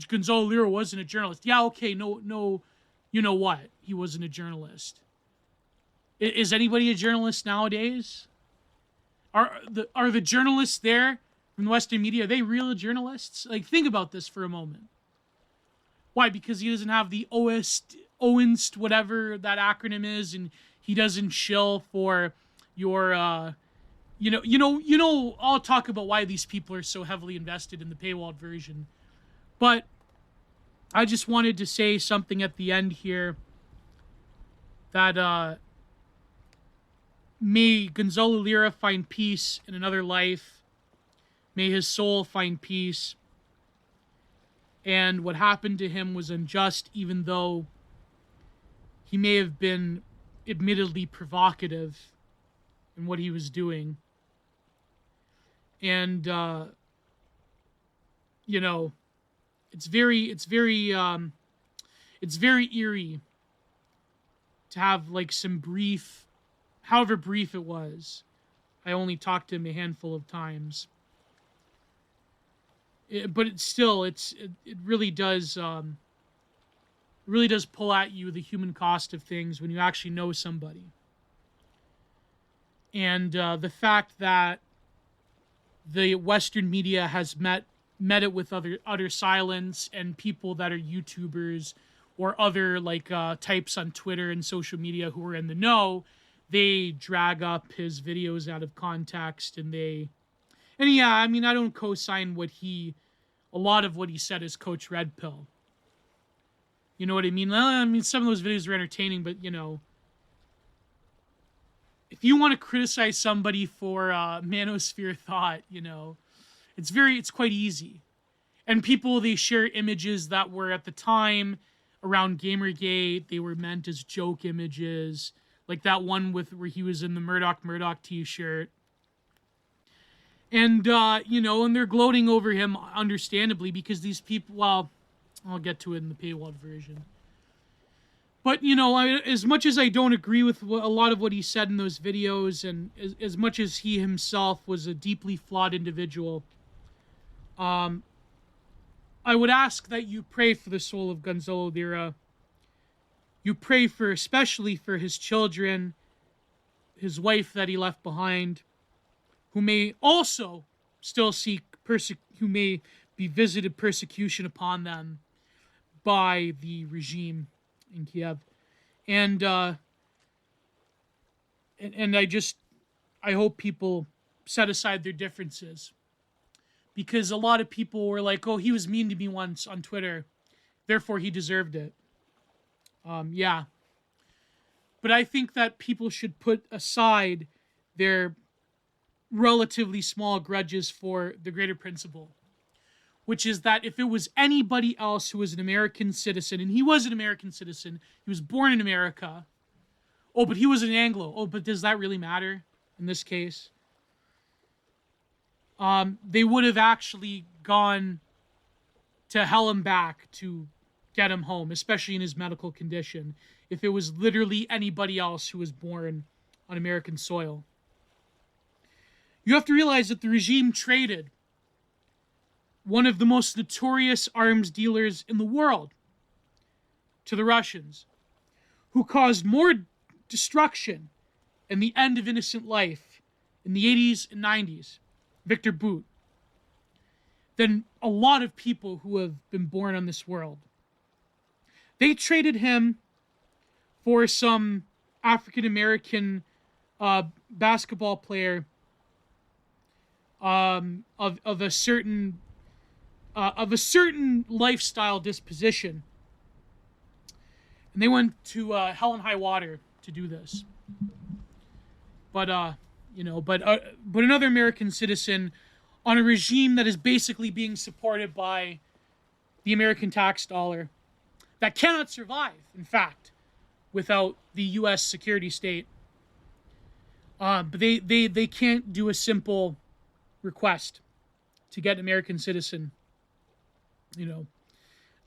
Gonzalo Lira wasn't a journalist." Yeah, okay, no, you know what? He wasn't a journalist. Is anybody a journalist nowadays? Are the journalists there from the Western media, are they real journalists? Like, think about this for a moment. Why? Because he doesn't have the OINST, whatever that acronym is, and he doesn't shill for your I'll talk about why these people are so heavily invested in the paywalled version. But I just wanted to say something at the end here that may Gonzalo Lira find peace in another life. May his soul find peace. And what happened to him was unjust, even though he may have been admittedly provocative in what he was doing. And, it's very eerie to have like some brief, however brief it was. I only talked to him a handful of times. But it really does pull at you the human cost of things when you actually know somebody. And the fact that the Western media has met it with utter silence, and people that are YouTubers or other types on Twitter and social media who are in the know, they drag up his videos out of context, and I don't co-sign a lot of what he said is Coach Red Pill. You know what I mean? Some of those videos are entertaining, but if you want to criticize somebody for manosphere thought, it's quite easy. And people, they share images that were at the time around Gamergate, they were meant as joke images, like that one where he was in the Murdoch t-shirt. And, and they're gloating over him, understandably, because these people, well, I'll get to it in the paywalled version. But, as much as I don't agree with a lot of what he said in those videos, and as much as he himself was a deeply flawed individual, I would ask that you pray for the soul of Gonzalo Lira. You pray especially for his children, his wife that he left behind, who may also still who may be visited persecution upon them by the regime in Kiev. And I hope people set aside their differences, because a lot of people were like, oh, he was mean to me once on Twitter, therefore he deserved it. Yeah. But I think that people should put aside their relatively small grudges for the greater principle, which is that if it was anybody else who was an American citizen, and he was an American citizen, he was born in America, oh, but he was an Anglo, oh, but does that really matter in this case? They would have actually gone to hell and back to get him home, especially in his medical condition, if it was literally anybody else who was born on American soil. You have to realize that the regime traded one of the most notorious arms dealers in the world to the Russians, who caused more destruction and the end of innocent life in the 80s and 90s, Victor Bout, than a lot of people who have been born on this world. They traded him for some African-American basketball player of a certain lifestyle disposition, and they went to hell and high water to do this. But another American citizen on a regime that is basically being supported by the American tax dollar, that cannot survive, in fact, without the U.S. security state. But they can't do a simple request to get an American citizen,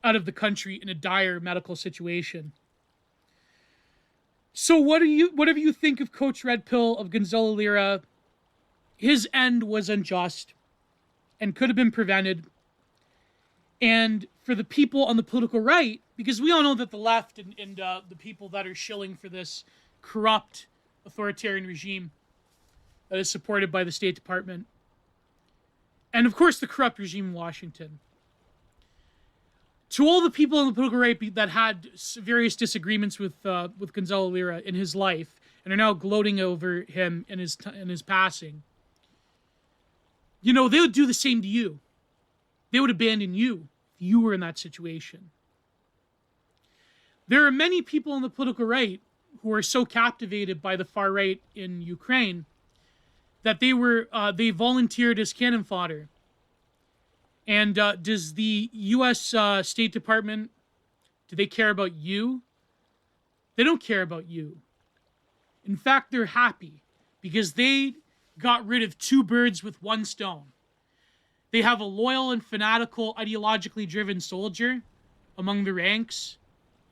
out of the country in a dire medical situation. So whatever you think of Coach Red Pill, of Gonzalo Lira, his end was unjust and could have been prevented. And for the people on the political right, because we all know that the left and the people that are shilling for this corrupt authoritarian regime that is supported by the State Department, and of course the corrupt regime in Washington, to all the people on the political right that had various disagreements with Gonzalo Lira in his life, and are now gloating over him and his passing, you know, they would do the same to you. They would abandon you if you were in that situation. There are many people on the political right who are so captivated by the far right in Ukraine that they volunteered as cannon fodder. And does the U.S. State Department, do they care about you? They don't care about you. In fact, they're happy because they got rid of two birds with one stone. They have a loyal and fanatical, ideologically driven soldier among the ranks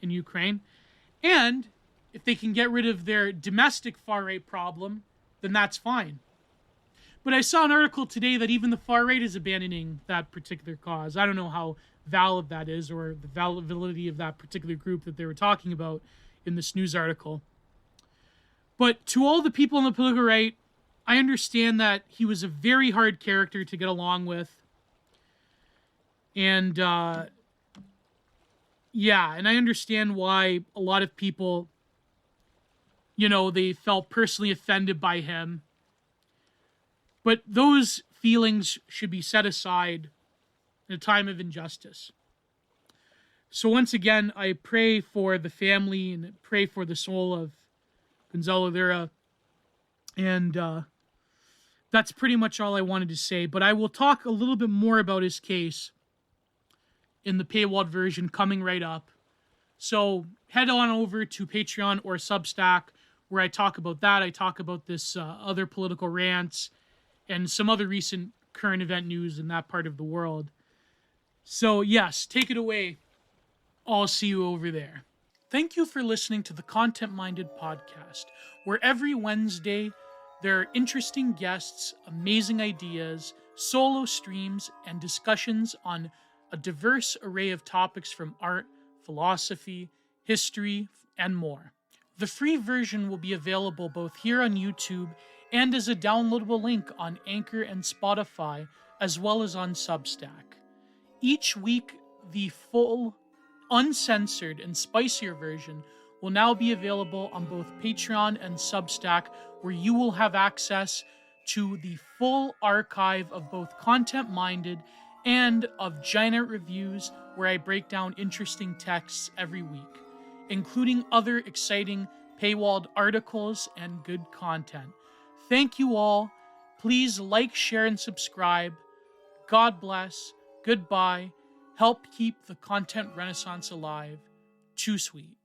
in Ukraine. And if they can get rid of their domestic far-right problem, then that's fine. But I saw an article today that even the far right is abandoning that particular cause. I don't know how valid that is or the validity of that particular group that they were talking about in this news article. But to all the people on the political right, I understand that he was a very hard character to get along with. And, and I understand why a lot of people, you know, they felt personally offended by him. But those feelings should be set aside in a time of injustice. So once again, I pray for the family and pray for the soul of Gonzalo Lira. And that's pretty much all I wanted to say. But I will talk a little bit more about his case in the paywalled version coming right up. So head on over to Patreon or Substack where I talk about that. I talk about this other political rants and some other recent current event news in that part of the world. So yes, take it away. I'll see you over there. Thank you for listening to the Content Minded Podcast, where every Wednesday there are interesting guests, amazing ideas, solo streams, and discussions on a diverse array of topics from art, philosophy, history, and more. The free version will be available both here on YouTube and as a downloadable link on Anchor and Spotify, as well as on Substack. Each week, the full, uncensored, and spicier version will now be available on both Patreon and Substack, where you will have access to the full archive of both Content Minded and of Giant Reviews, where I break down interesting texts every week, including other exciting paywalled articles and good content. Thank you all. Please like, share, and subscribe. God bless. Goodbye. Help keep the content renaissance alive. Too sweet.